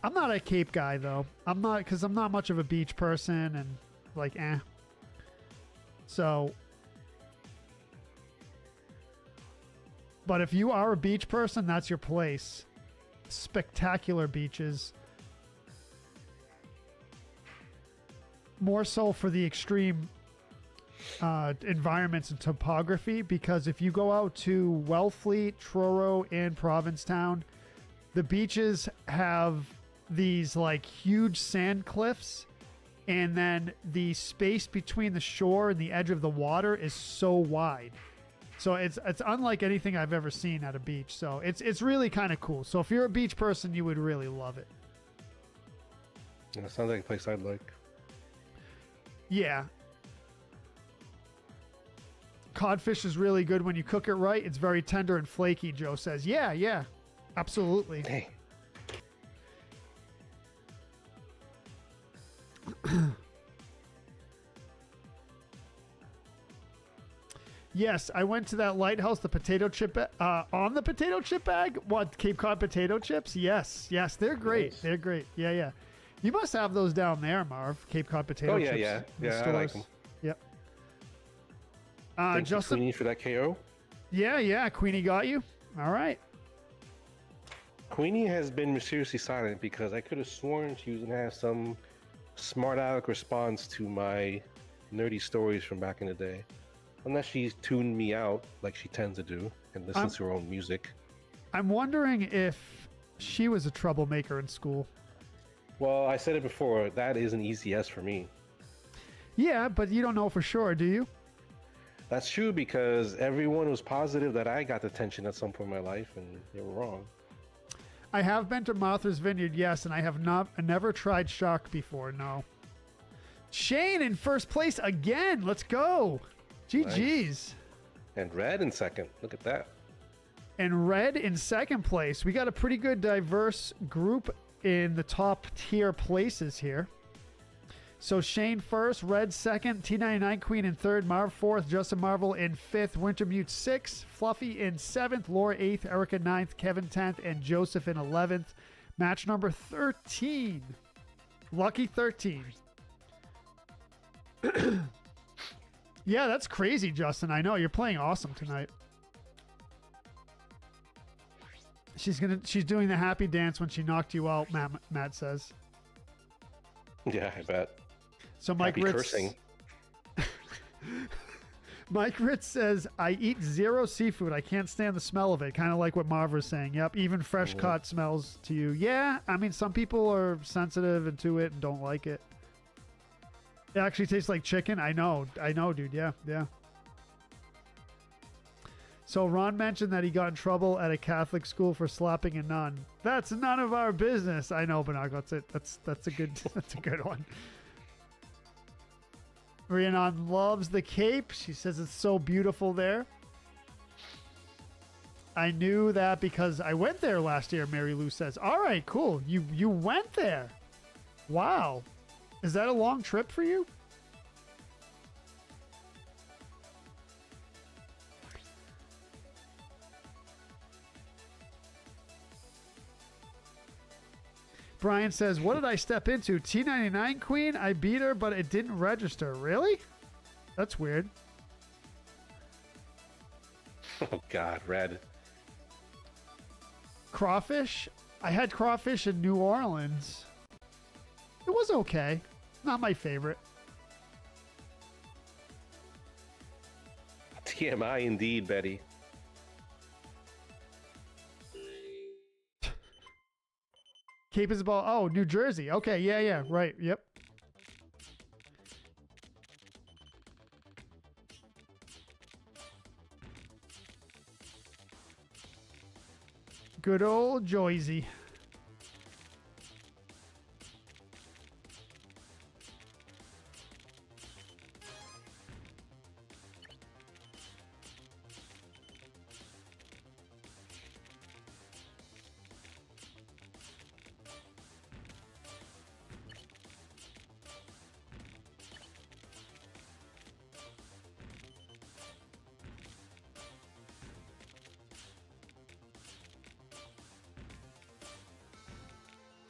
I'm not a Cape guy though. I'm not, because I'm not much of a beach person and like So, but if you are a beach person, that's your place. Spectacular beaches. More so for the extreme environments and topography, because if you go out to Wellfleet, Truro, and Provincetown, the beaches have these like huge sand cliffs, and then the space between the shore and the edge of the water is so wide. So it's unlike anything I've ever seen at a beach. So it's really kind of cool. So if you're a beach person, you would really love it. Yeah, sounds like a place I'd like. Yeah. Codfish is really good when you cook it right. It's very tender and flaky, Joe says. Yeah, yeah. Absolutely. Hey. Yes, I went to that lighthouse, the potato chip, on the potato chip bag. What, Cape Cod potato chips? Yes, yes, they're great. Nice. They're great. Yeah, yeah. You must have those down there, Marv. Cape Cod potato chips. Oh, yeah. in the Yeah, I like stores. them. Yep. Thank you, Justin. Queenie, for that KO. Yeah, yeah. Queenie got you. All right. Queenie has been mysteriously silent because I could have sworn she was going to have some smart aleck response to my nerdy stories from back in the day. Unless she's tuned me out like she tends to do and listens to her own music. I'm wondering if she was a troublemaker in school. Well, I said it before. That is an easy yes for me. Yeah, but you don't know for sure, do you? That's true because everyone was positive that I got attention at some point in my life, and they were wrong. I have been to Martha's Vineyard, yes, and I have never tried shark before, no. Shane in first place again. Let's go. GG's. Nice. And Red in second. Look at that. And Red in second place. We got a pretty good diverse group in the top tier places here. So Shane first, Red second, T99 Queen in third, Marv fourth, Justin Marvel in fifth, Wintermute sixth, Fluffy in seventh, Laura eighth, Erica ninth, Kevin 10th, and Joseph in 11th. Match number 13. Lucky 13. Yeah, that's crazy, Justin. I know you're playing awesome tonight. She's doing the happy dance when she knocked you out, Matt says. Yeah, I bet. So Mike Happy Ritz, cursing. Mike Ritz says, I eat zero seafood. I can't stand the smell of it. Kind of like what Marv was saying. Yep, even fresh caught smells to you. Yeah, I mean, some people are sensitive to it and don't like it. It actually tastes like chicken. I know, dude. Yeah, yeah. So Ron mentioned that he got in trouble at a Catholic school for slapping a nun. That's none of our business. I know, Bernardo. That's a good that's a good one. Rhiannon loves the Cape. She says it's so beautiful there. I knew that because I went there last year, Mary Lou says. All right, cool. You went there. Wow. Is that a long trip for you? Brian says, what did I step into? T99 Queen? I beat her, but it didn't register. Really? That's weird. Oh, God, Red. Crawfish? I had crawfish in New Orleans. It was okay. Not my favorite. TMI indeed, Betty. Cape Isabel. Oh, New Jersey. Okay, yeah, right. Yep. Good old Jersey.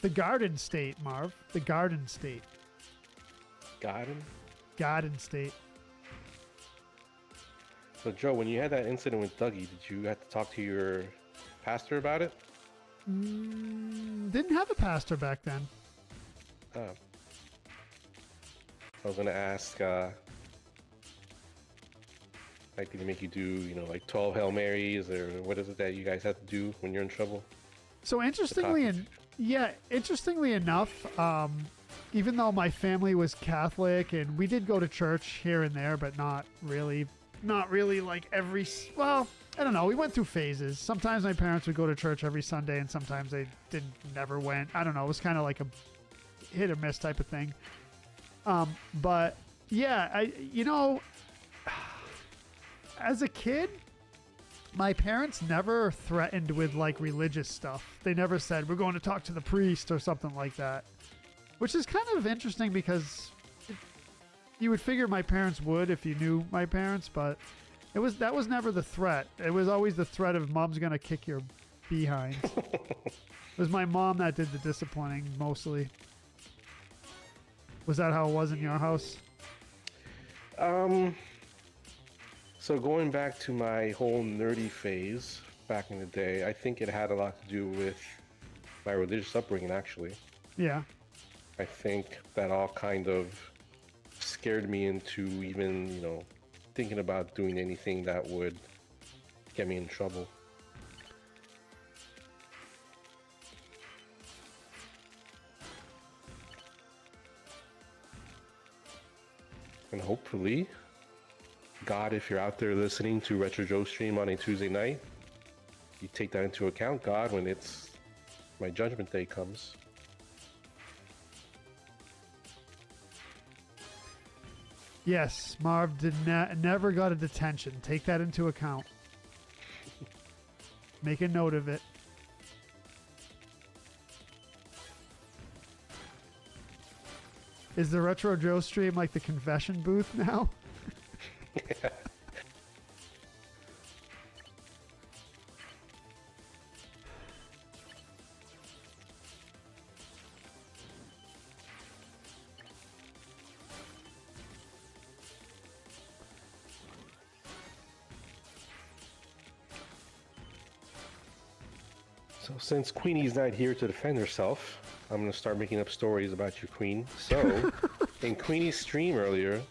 The Garden State, Marv. The Garden State. Garden? Garden State. So, Joe, when you had that incident with Dougie, did you have to talk to your pastor about it? Didn't have a pastor back then. Oh. I was going to ask, like, did he make you do, you know, like 12 Hail Marys, or what is it that you guys have to do when you're in trouble? So interestingly enough, even though my family was Catholic and we did go to church here and there, but not really like well, I don't know. We went through phases. Sometimes my parents would go to church every Sunday and sometimes they never went. I don't know. It was kind of like a hit or miss type of thing. But yeah, as a kid, my parents never threatened with like religious stuff. They never said, we're going to talk to the priest or something like that, which is kind of interesting because you would figure my parents would if you knew my parents, but that was never the threat. It was always the threat of mom's going to kick your behind. It was my mom that did the disciplining mostly. Was that how it was in your house? So going back to my whole nerdy phase back in the day, I think it had a lot to do with my religious upbringing, actually. Yeah. I think that all kind of scared me into even, you know, thinking about doing anything that would get me in trouble. And hopefully, God, if you're out there listening to Retro Joe stream on a Tuesday night, you take that into account, God, when it's my judgment day comes. Yes, Marv never got a detention. Take that into account. Make a note of it. Is the Retro Joe stream like the confession booth now? Yeah. So since Queenie's not here to defend herself, I'm going to start making up stories about your queen. So, in Queenie's stream earlier,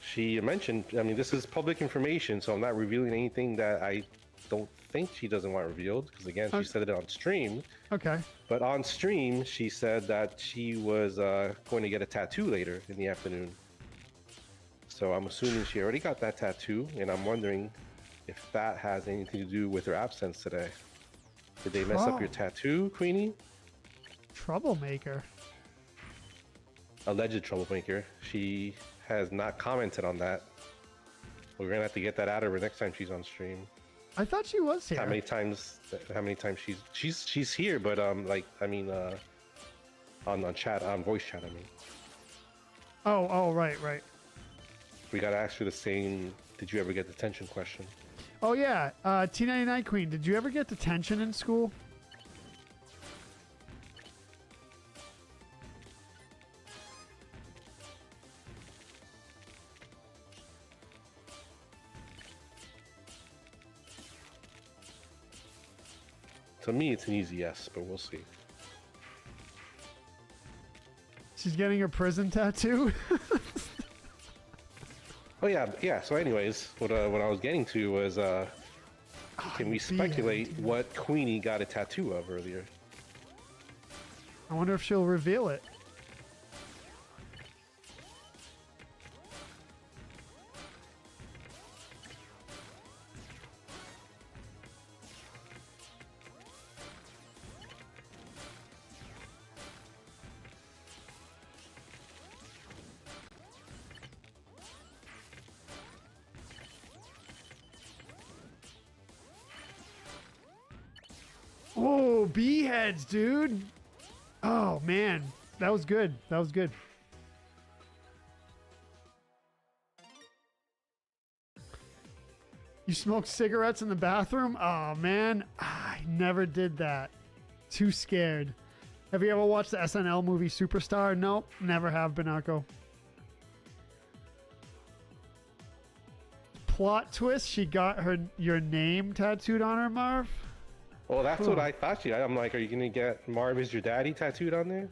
she mentioned, I mean, this is public information, so I'm not revealing anything that I don't think she doesn't want revealed, because again, she said it on stream. Okay. But on stream, she said that she was going to get a tattoo later in the afternoon. So I'm assuming she already got that tattoo, and I'm wondering if that has anything to do with her absence today. Did they mess up your tattoo, Queenie? Troublemaker. Alleged troublemaker. She has not commented on that. We're gonna have to get that out of her next time she's on stream. I thought she was here. How many times she's here, but on chat, on voice chat, I mean. Oh, right. We gotta ask her the same, did you ever get detention question. Oh yeah, T99 Queen, did you ever get detention in school? To me, it's an easy yes, but we'll see. She's getting her prison tattoo? Oh yeah, yeah. So, anyways, what I was getting to was, can we speculate what Queenie got a tattoo of earlier? I wonder if she'll reveal it. Oh, bee heads, dude. Oh, man. That was good. That was good. You smoked cigarettes in the bathroom? Oh, man. I never did that. Too scared. Have you ever watched the SNL movie Superstar? Nope. Never have, Binaco. Plot twist, she got your name tattooed on her, Marv? Well, that's what I thought. I'm like, are you gonna get Marv is your daddy tattooed on there?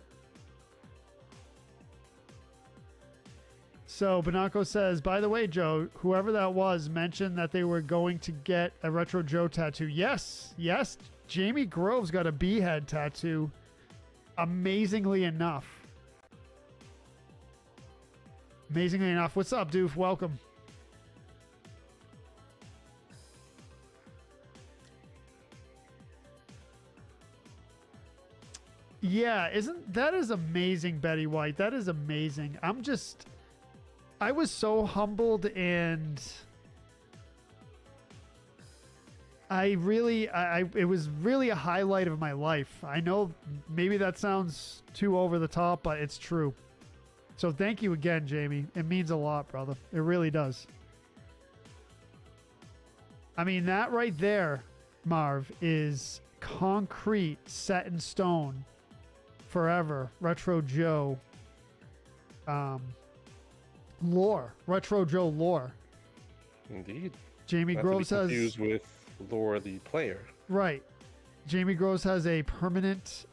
So Binaco says, by the way, Joe, whoever that was mentioned that they were going to get a Retro Joe tattoo. Yes, yes. Jamie Groves got a bee head tattoo. Amazingly enough. Amazingly enough. What's up, Doof? Welcome. Yeah, that is amazing, Betty White. That is amazing. I was so humbled, and it was really a highlight of my life. I know maybe that sounds too over the top, but it's true. So thank you again, Jamie. It means a lot, brother. It really does. I mean, that right there, Marv, is concrete, set in stone, forever, Retro Joe lore. Retro Joe lore. Indeed. Jamie Groves has... confused with lore the player. Right. Jamie Groves has a permanent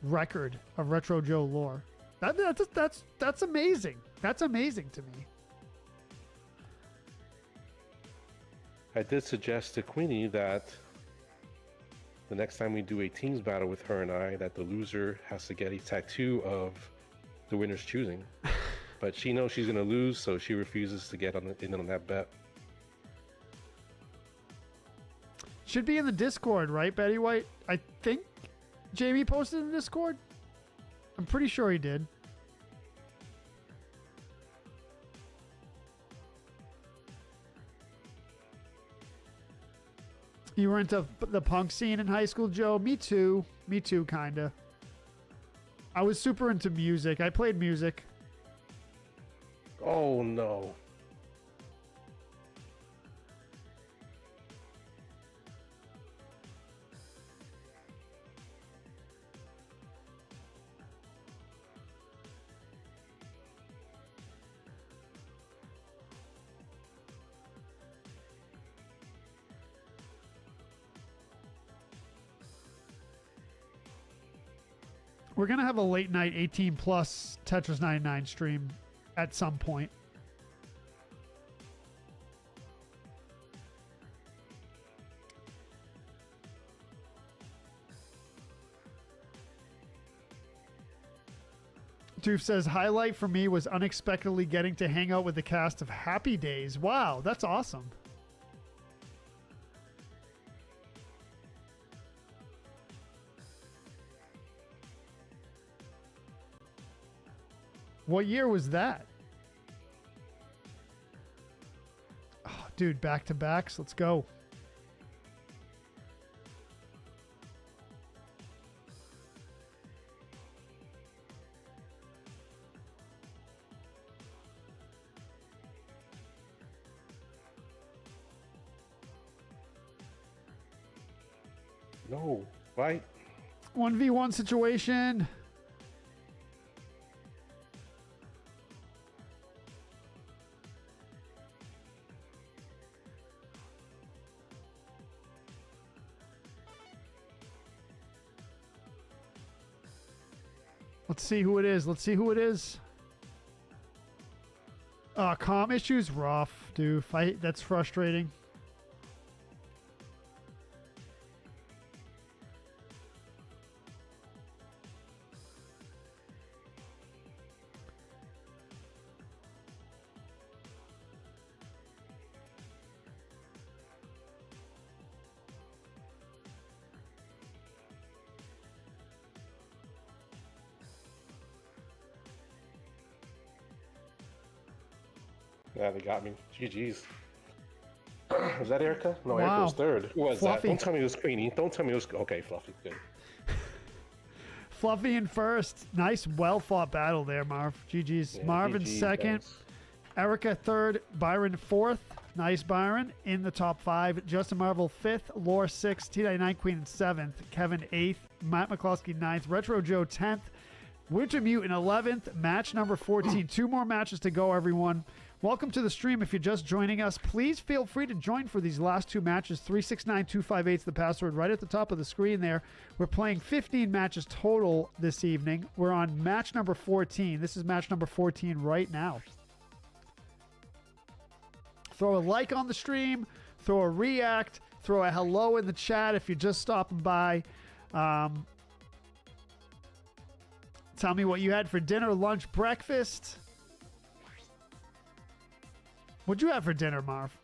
record of Retro Joe lore. That's amazing. That's amazing to me. I did suggest to Queenie that the next time we do a teams battle with her and I, that the loser has to get a tattoo of the winner's choosing. But she knows she's going to lose, so she refuses to get in on that bet. Should be in the Discord, right, Betty White? I think Jamie posted in the Discord. I'm pretty sure he did. You were into the punk scene in high school, Joe? Me too. Me too, kinda. I was super into music. I played music. Oh, no. We're going to have a late night 18 plus Tetris 99 stream at some point. Doof says, highlight for me was unexpectedly getting to hang out with the cast of Happy Days. Wow, that's awesome. What year was that? Oh, dude, back to backs. Let's go. No, right? 1v1 situation. Let's see who it is. Let's see who it is. Comm issues, rough, dude. That's frustrating. Yeah, they got me. GG's. Was that Erica? No, Wow. Erica was third. Who was Fluffy. that? Don't tell me it was Queenie. Don't tell me it was... Okay, Fluffy. Good. Fluffy in first. Nice, well-fought battle there, Marv. GG's. Yeah, Marv in GG, second. guys. Erica third. Byron fourth. Nice, Byron. In the top 5. Justin Marvel fifth. Laura sixth. T99 Queen in seventh. Kevin eighth. Matt McCloskey ninth. Retro Joe 10th. Winter Mute in 11th. Match number 14. 2 more matches to go, everyone. Welcome to the stream. If you're just joining us, please feel free to join for these last 2 matches. 369258 is the password right at the top of the screen there. We're playing 15 matches total this evening. We're on match number 14. This is match number 14 right now. Throw a like on the stream. Throw a react. Throw a hello in the chat if you're just stopping by. Tell me what you had for dinner, lunch, breakfast. What'd you have for dinner, Marv?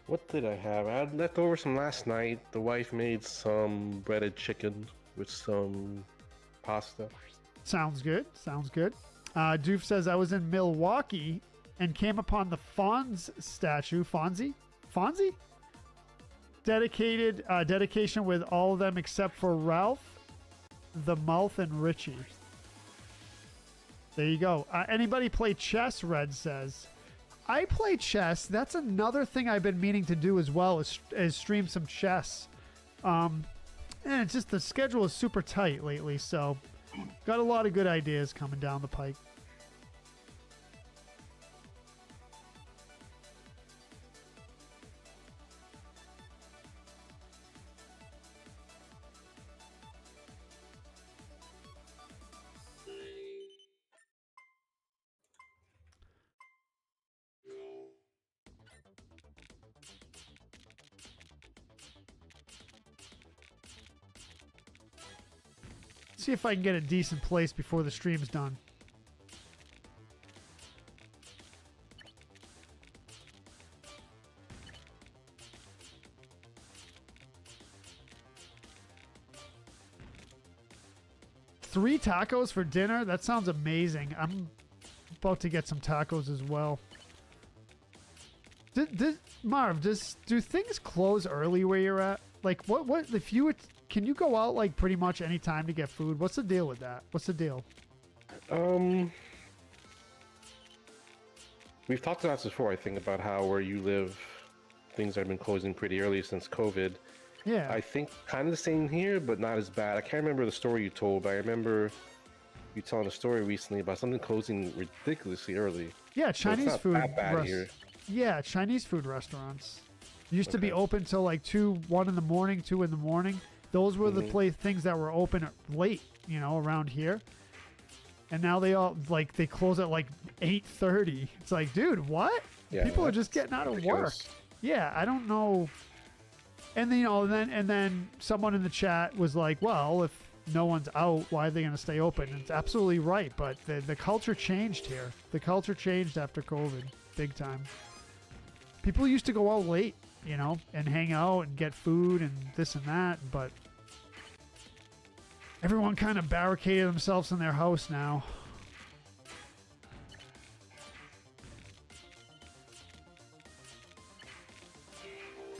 What did I have? I had leftovers from last night. The wife made some breaded chicken with some pasta. Sounds good. Sounds good. Doof says, I was in Milwaukee and came upon the Fonz statue. Fonzie? Dedication with all of them except for Ralph, the Mouth, and Richie. There you go. Anybody play chess, Red says. I play chess. That's another thing I've been meaning to do as well, is stream some chess. And it's just the schedule is super tight lately, so got a lot of good ideas coming down the pike. See if I can get a decent place before the stream's done. Three tacos for dinner? That sounds amazing. I'm about to get some tacos as well. Marv, do things close early where you're at? Like, what if you would... Can you go out like pretty much any time to get food? What's the deal with that? What's the deal? We've talked about this before, I think, about how where you live, things have been closing pretty early since COVID. Yeah. I think kind of the same here, but not as bad. I can't remember the story you told, but I remember you telling a story recently about something closing ridiculously early. Yeah, Chinese so food. Not that bad here. Yeah, Chinese food restaurants used to be open till like 1 in the morning, 2 in the morning. Those were the things that were open late, you know, around here. And now they all they close at like 8:30. It's like, dude, what? Yeah, people are just getting out of work. Yeah, I don't know. And then, and then someone in the chat was like, well, if no one's out, why are they going to stay open? And it's absolutely right, but the culture changed here. The culture changed after COVID, big time. People used to go out late, you know, and hang out and get food and this and that, but everyone kind of barricaded themselves in their house now.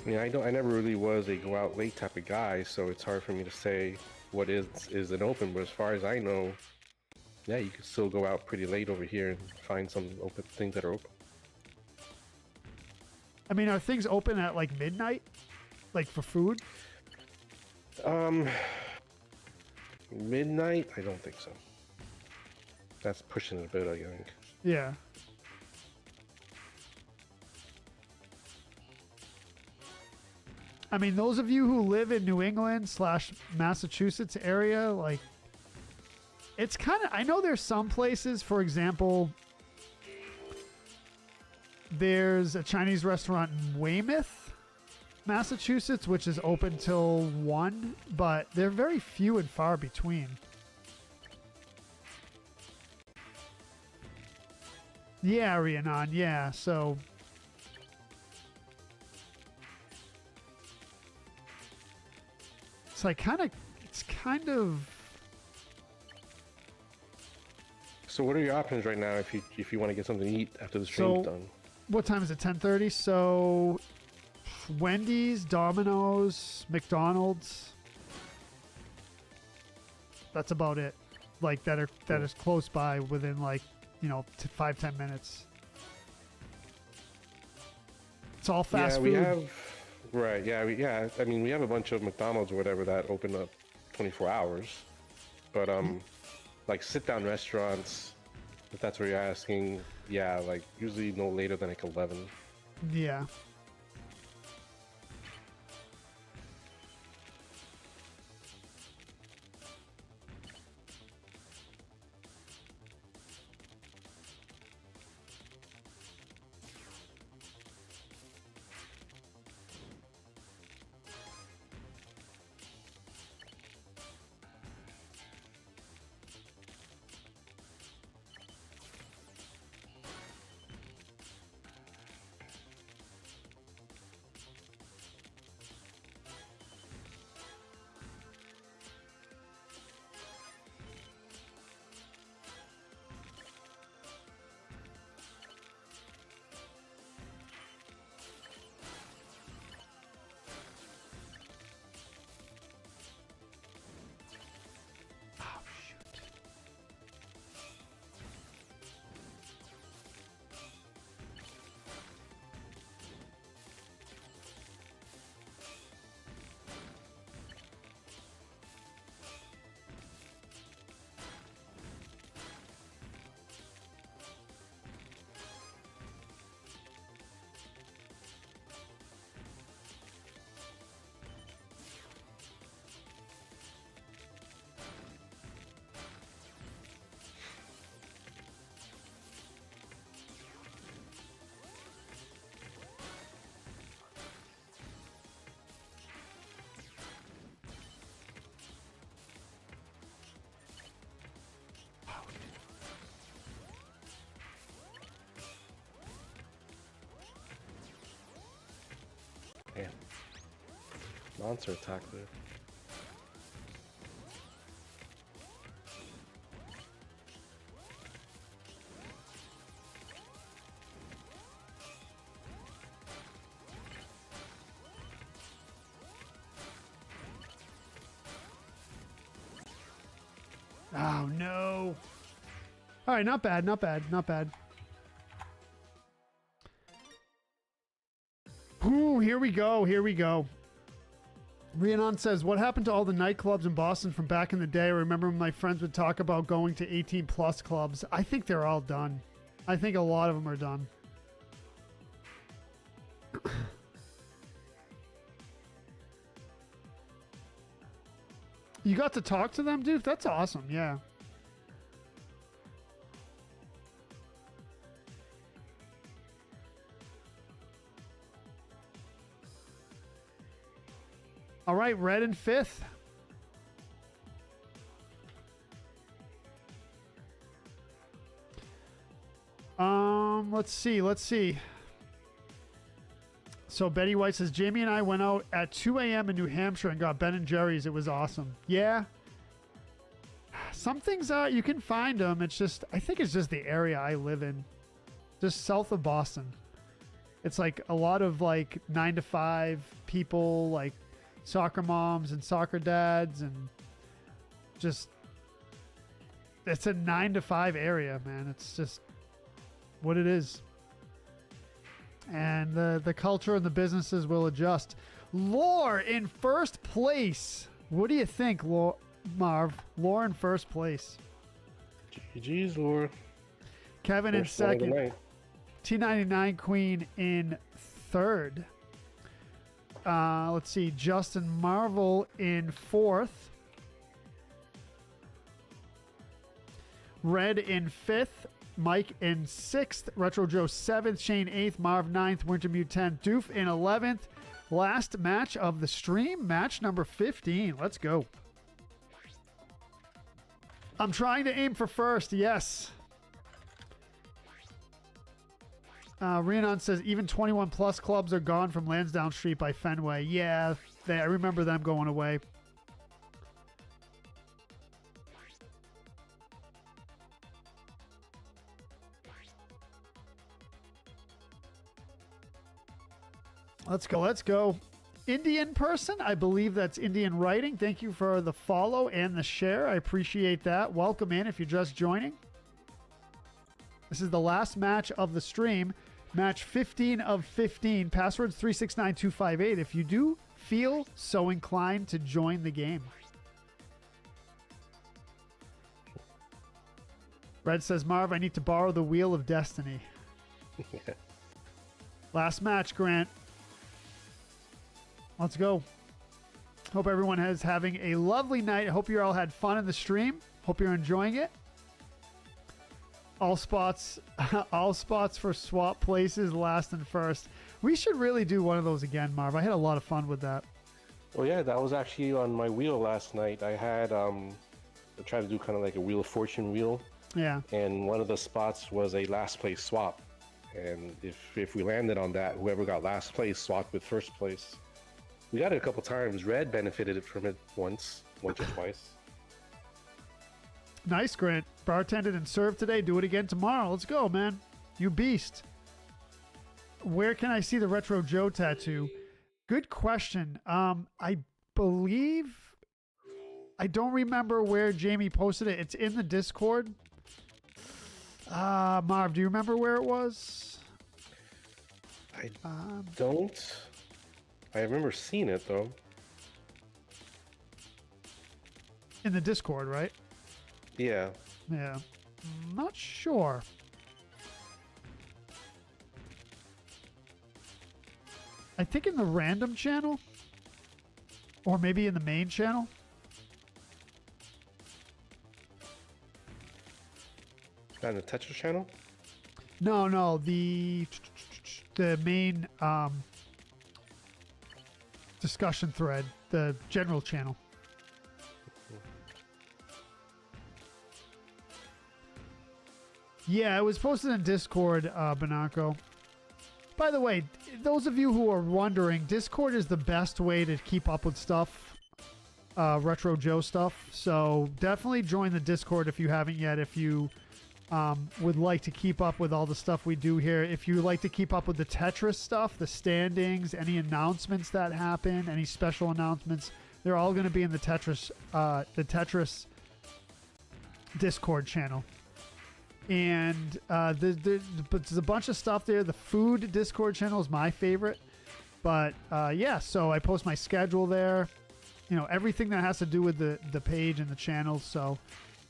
Yeah, I never really was a go out late type of guy, so it's hard for me to say what is an open, but as far as I know, yeah, you can still go out pretty late over here and find some open things that are open. I mean, are things open at like midnight? Like for food? Midnight? I don't think so. That's pushing it a bit, I think. Yeah. I mean, those of you who live in New England / Massachusetts area, like, it's kind of, I know there's some places, for example, There's a Chinese restaurant in Weymouth, Massachusetts, which is open till 1, but they're very few and far between. Yeah, Rhiannon, yeah, so... It's kind of... So what are your options right now if you want to get something to eat after the stream's done? What time is it? 10:30. So Wendy's, Domino's, McDonald's. That's about it. Like that is close by within 5-10 minutes. It's all fast food. We have right. Yeah. I mean, we have a bunch of McDonald's or whatever that open up 24 hours, but like sit-down restaurants, if that's what you're asking, yeah, like usually no later than like 11. Yeah. Damn. Monster attack there. Oh no. All right, not bad, not bad, not bad. Ooh, here we go, here we go. Rhiannon says, what happened to all the nightclubs in Boston from back in the day? I remember my friends would talk about going to 18 plus clubs. I think they're all done. I think a lot of them are done. You got to talk to them, dude? That's awesome, yeah. All right, red in 5th. Let's see. So Betty White says, Jamie and I went out at 2 a.m. in New Hampshire and got Ben & Jerry's. It was awesome. Yeah. Some things you can find them. It's just, I think it's just the area I live in. Just south of Boston. It's like a lot of like 9 to 5 people, like soccer moms and soccer dads, and just, it's a 9 to 5 area, man. It's just what it is. And the culture and the businesses will adjust. Lore in first place. What do you think, Marv? Lore in first place. GG's, Lore. Kevin in second. T99 Queen in third. Let's see. Justin Marvel in fourth. Red in fifth. Mike in 6th, Retro Joe 7th, Shane 8th, Marv 9th, Wintermute 10th, Doof in 11th. Last match of the stream, match number 15. Let's go. I'm trying to aim for first, yes. Rhiannon says even 21 plus clubs are gone from Lansdowne Street by Fenway. Yeah, I remember them going away. Let's go, let's go. Indian person, I believe that's Indian writing. Thank you for the follow and the share. I appreciate that. Welcome in if you're just joining. This is the last match of the stream. Match 15 of 15. Password's 369258 if you do feel so inclined to join the game. Red says, Marv, I need to borrow the Wheel of Destiny. Last match, Grant. Let's go. Hope everyone is having a lovely night. I hope you all had fun in the stream. Hope you're enjoying it. All spots for swap places, last and first. We should really do one of those again, Marv. I had a lot of fun with that. Well, yeah, that was actually on my wheel last night. I had I tried to do kind of like a Wheel of Fortune wheel. Yeah. And one of the spots was a last place swap. And if we landed on that, whoever got last place swapped with first place. We got it a couple times. Red benefited from it once or twice. Nice, Grant. Bartended and served today. Do it again tomorrow. Let's go, man. You beast. Where can I see the Retro Joe tattoo? Good question. I believe... I don't remember where Jamie posted it. It's in the Discord. Marv, do you remember where it was? I don't. I remember seeing it, though. In the Discord, right? Yeah. Yeah. Not sure. I think in the random channel. Or maybe in the main channel. Not in the Tetris channel? No. The main discussion thread. The general channel. Yeah, it was posted in Discord, Banako. By the way, those of you who are wondering, Discord is the best way to keep up with stuff, Retro Joe stuff. So definitely join the Discord if you haven't yet. If you would like to keep up with all the stuff we do here. If you like to keep up with the Tetris stuff, the standings, any announcements that happen, any special announcements, they're all going to be in the Tetris Discord channel. And but there's a bunch of stuff there. The food Discord channel is my favorite. But yeah, so I post my schedule there. You know, everything that has to do with the page and the channel. So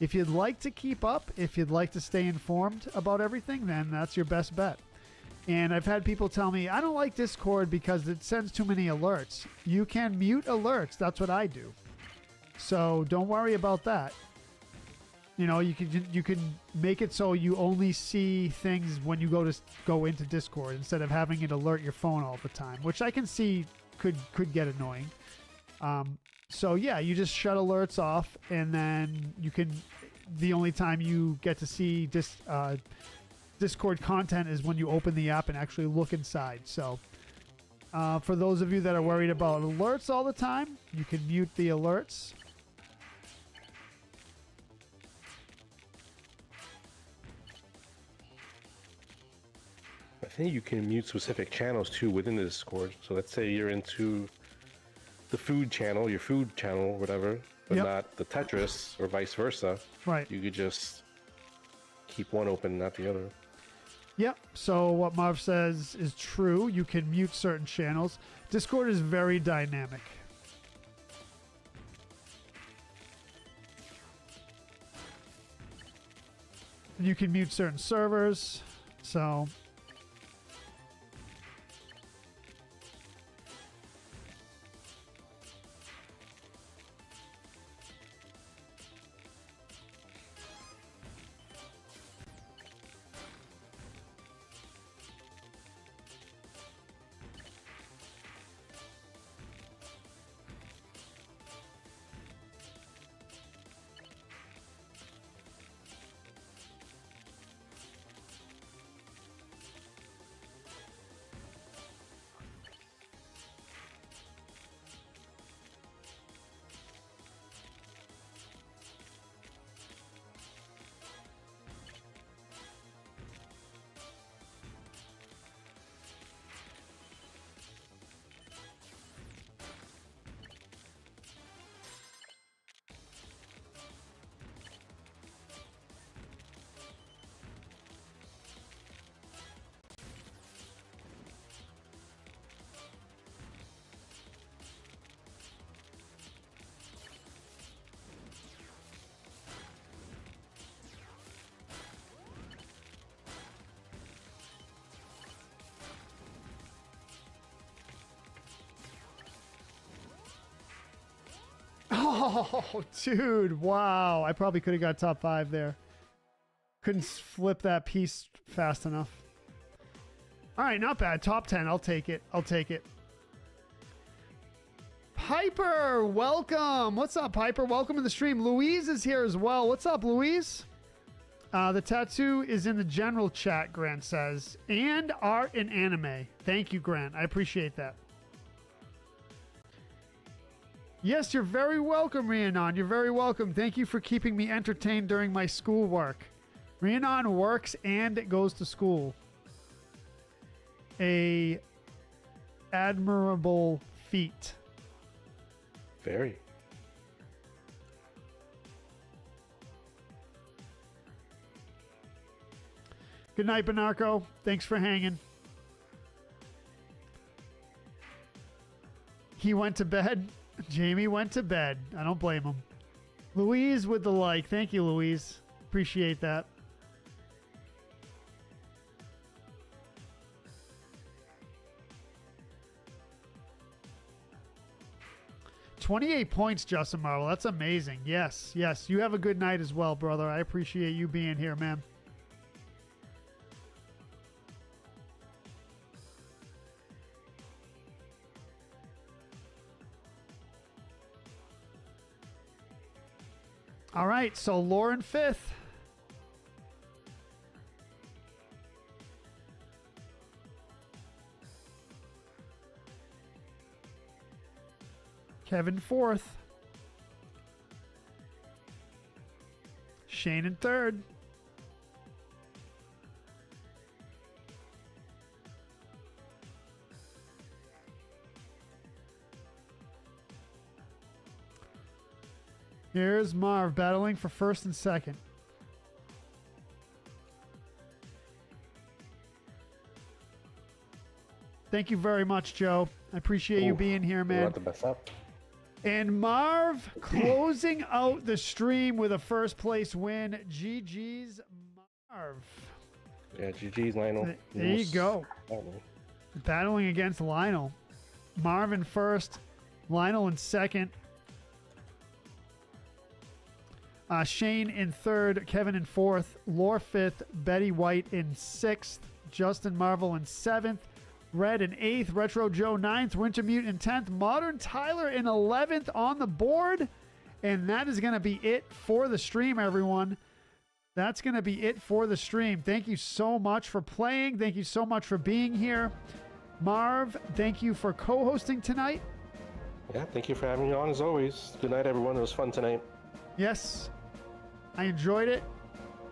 if you'd like to keep up, if you'd like to stay informed about everything, then that's your best bet. And I've had people tell me, I don't like Discord because it sends too many alerts. You can mute alerts. That's what I do. So don't worry about that. You know, you can make it so you only see things when you go into Discord instead of having it alert your phone all the time, which I can see could get annoying. So yeah, you just shut alerts off, and then you can. The only time you get to see Discord content is when you open the app and actually look inside. So for those of you that are worried about alerts all the time, you can mute the alerts. I think you can mute specific channels too within the Discord. So let's say you're into the food channel, your food channel, whatever, but not the Tetris or vice versa. Right. You could just keep one open, not the other. Yep. So what Marv says is true. You can mute certain channels. Discord is very dynamic. You can mute certain servers. So Oh, dude. Wow. I probably could have got top 5 there. Couldn't flip that piece fast enough. All right, not bad. Top 10. I'll take it. I'll take it. Piper, welcome. What's up, Piper? Welcome to the stream. Louise is here as well. What's up, Louise? The tattoo is in the general chat, Grant says. And art and anime. Thank you, Grant. I appreciate that. Yes, you're very welcome, Rhiannon. You're very welcome. Thank you for keeping me entertained during my schoolwork. Rhiannon works and goes to school. A admirable feat. Very. Good night, Bonarco. Thanks for hanging. He went to bed. Jamie went to bed. I don't blame him. Louise with the like. Thank you, Louise. Appreciate that. $28 points, Justin Marvel. That's amazing. Yes, yes. You have a good night as well, brother. I appreciate you being here, man. All right, so Lauren 5th. Kevin 4th. Shane in 3rd. Here's Marv battling for 1st and 2nd. Thank you very much, Joe. I appreciate you being here, man. You want the best up? And Marv closing out the stream with a 1st place win. GG's Marv. Yeah, GG's Lionel. There you go. Battling against Lionel. Marv in 1st. Lionel in 2nd. Shane in 3rd, Kevin in 4th, Lore 5th, Betty White in 6th, Justin Marvel in 7th, Red in 8th, Retro Joe 9th, Wintermute in 10th, Modern Tyler in 11th on the board. And that is going to be it for the stream, everyone. That's going to be it for the stream. Thank you so much for playing. Thank you so much for being here. Marv, thank you for co-hosting tonight. Yeah, thank you for having me on as always. Good night, everyone. It was fun tonight. Yes. I enjoyed it.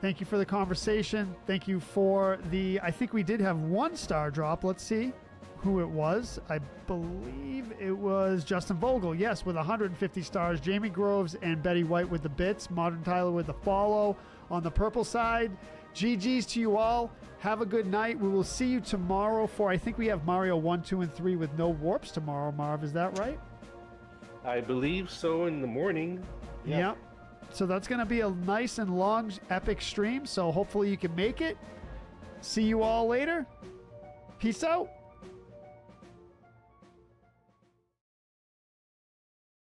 Thank you for the conversation. Thank you for the... I think we did have 1 star drop. Let's see who it was. I believe it was Justin Vogel. Yes, with 150 stars. Jamie Groves and Betty White with the bits. Modern Tyler with the follow on the purple side. GG's to you all. Have a good night. We will see you tomorrow for... I think we have Mario 1, 2, and 3 with no warps tomorrow, Marv. Is that right? I believe so in the morning. Yep. So that's going to be a nice and long, epic stream. So hopefully you can make it. See you all later. Peace out.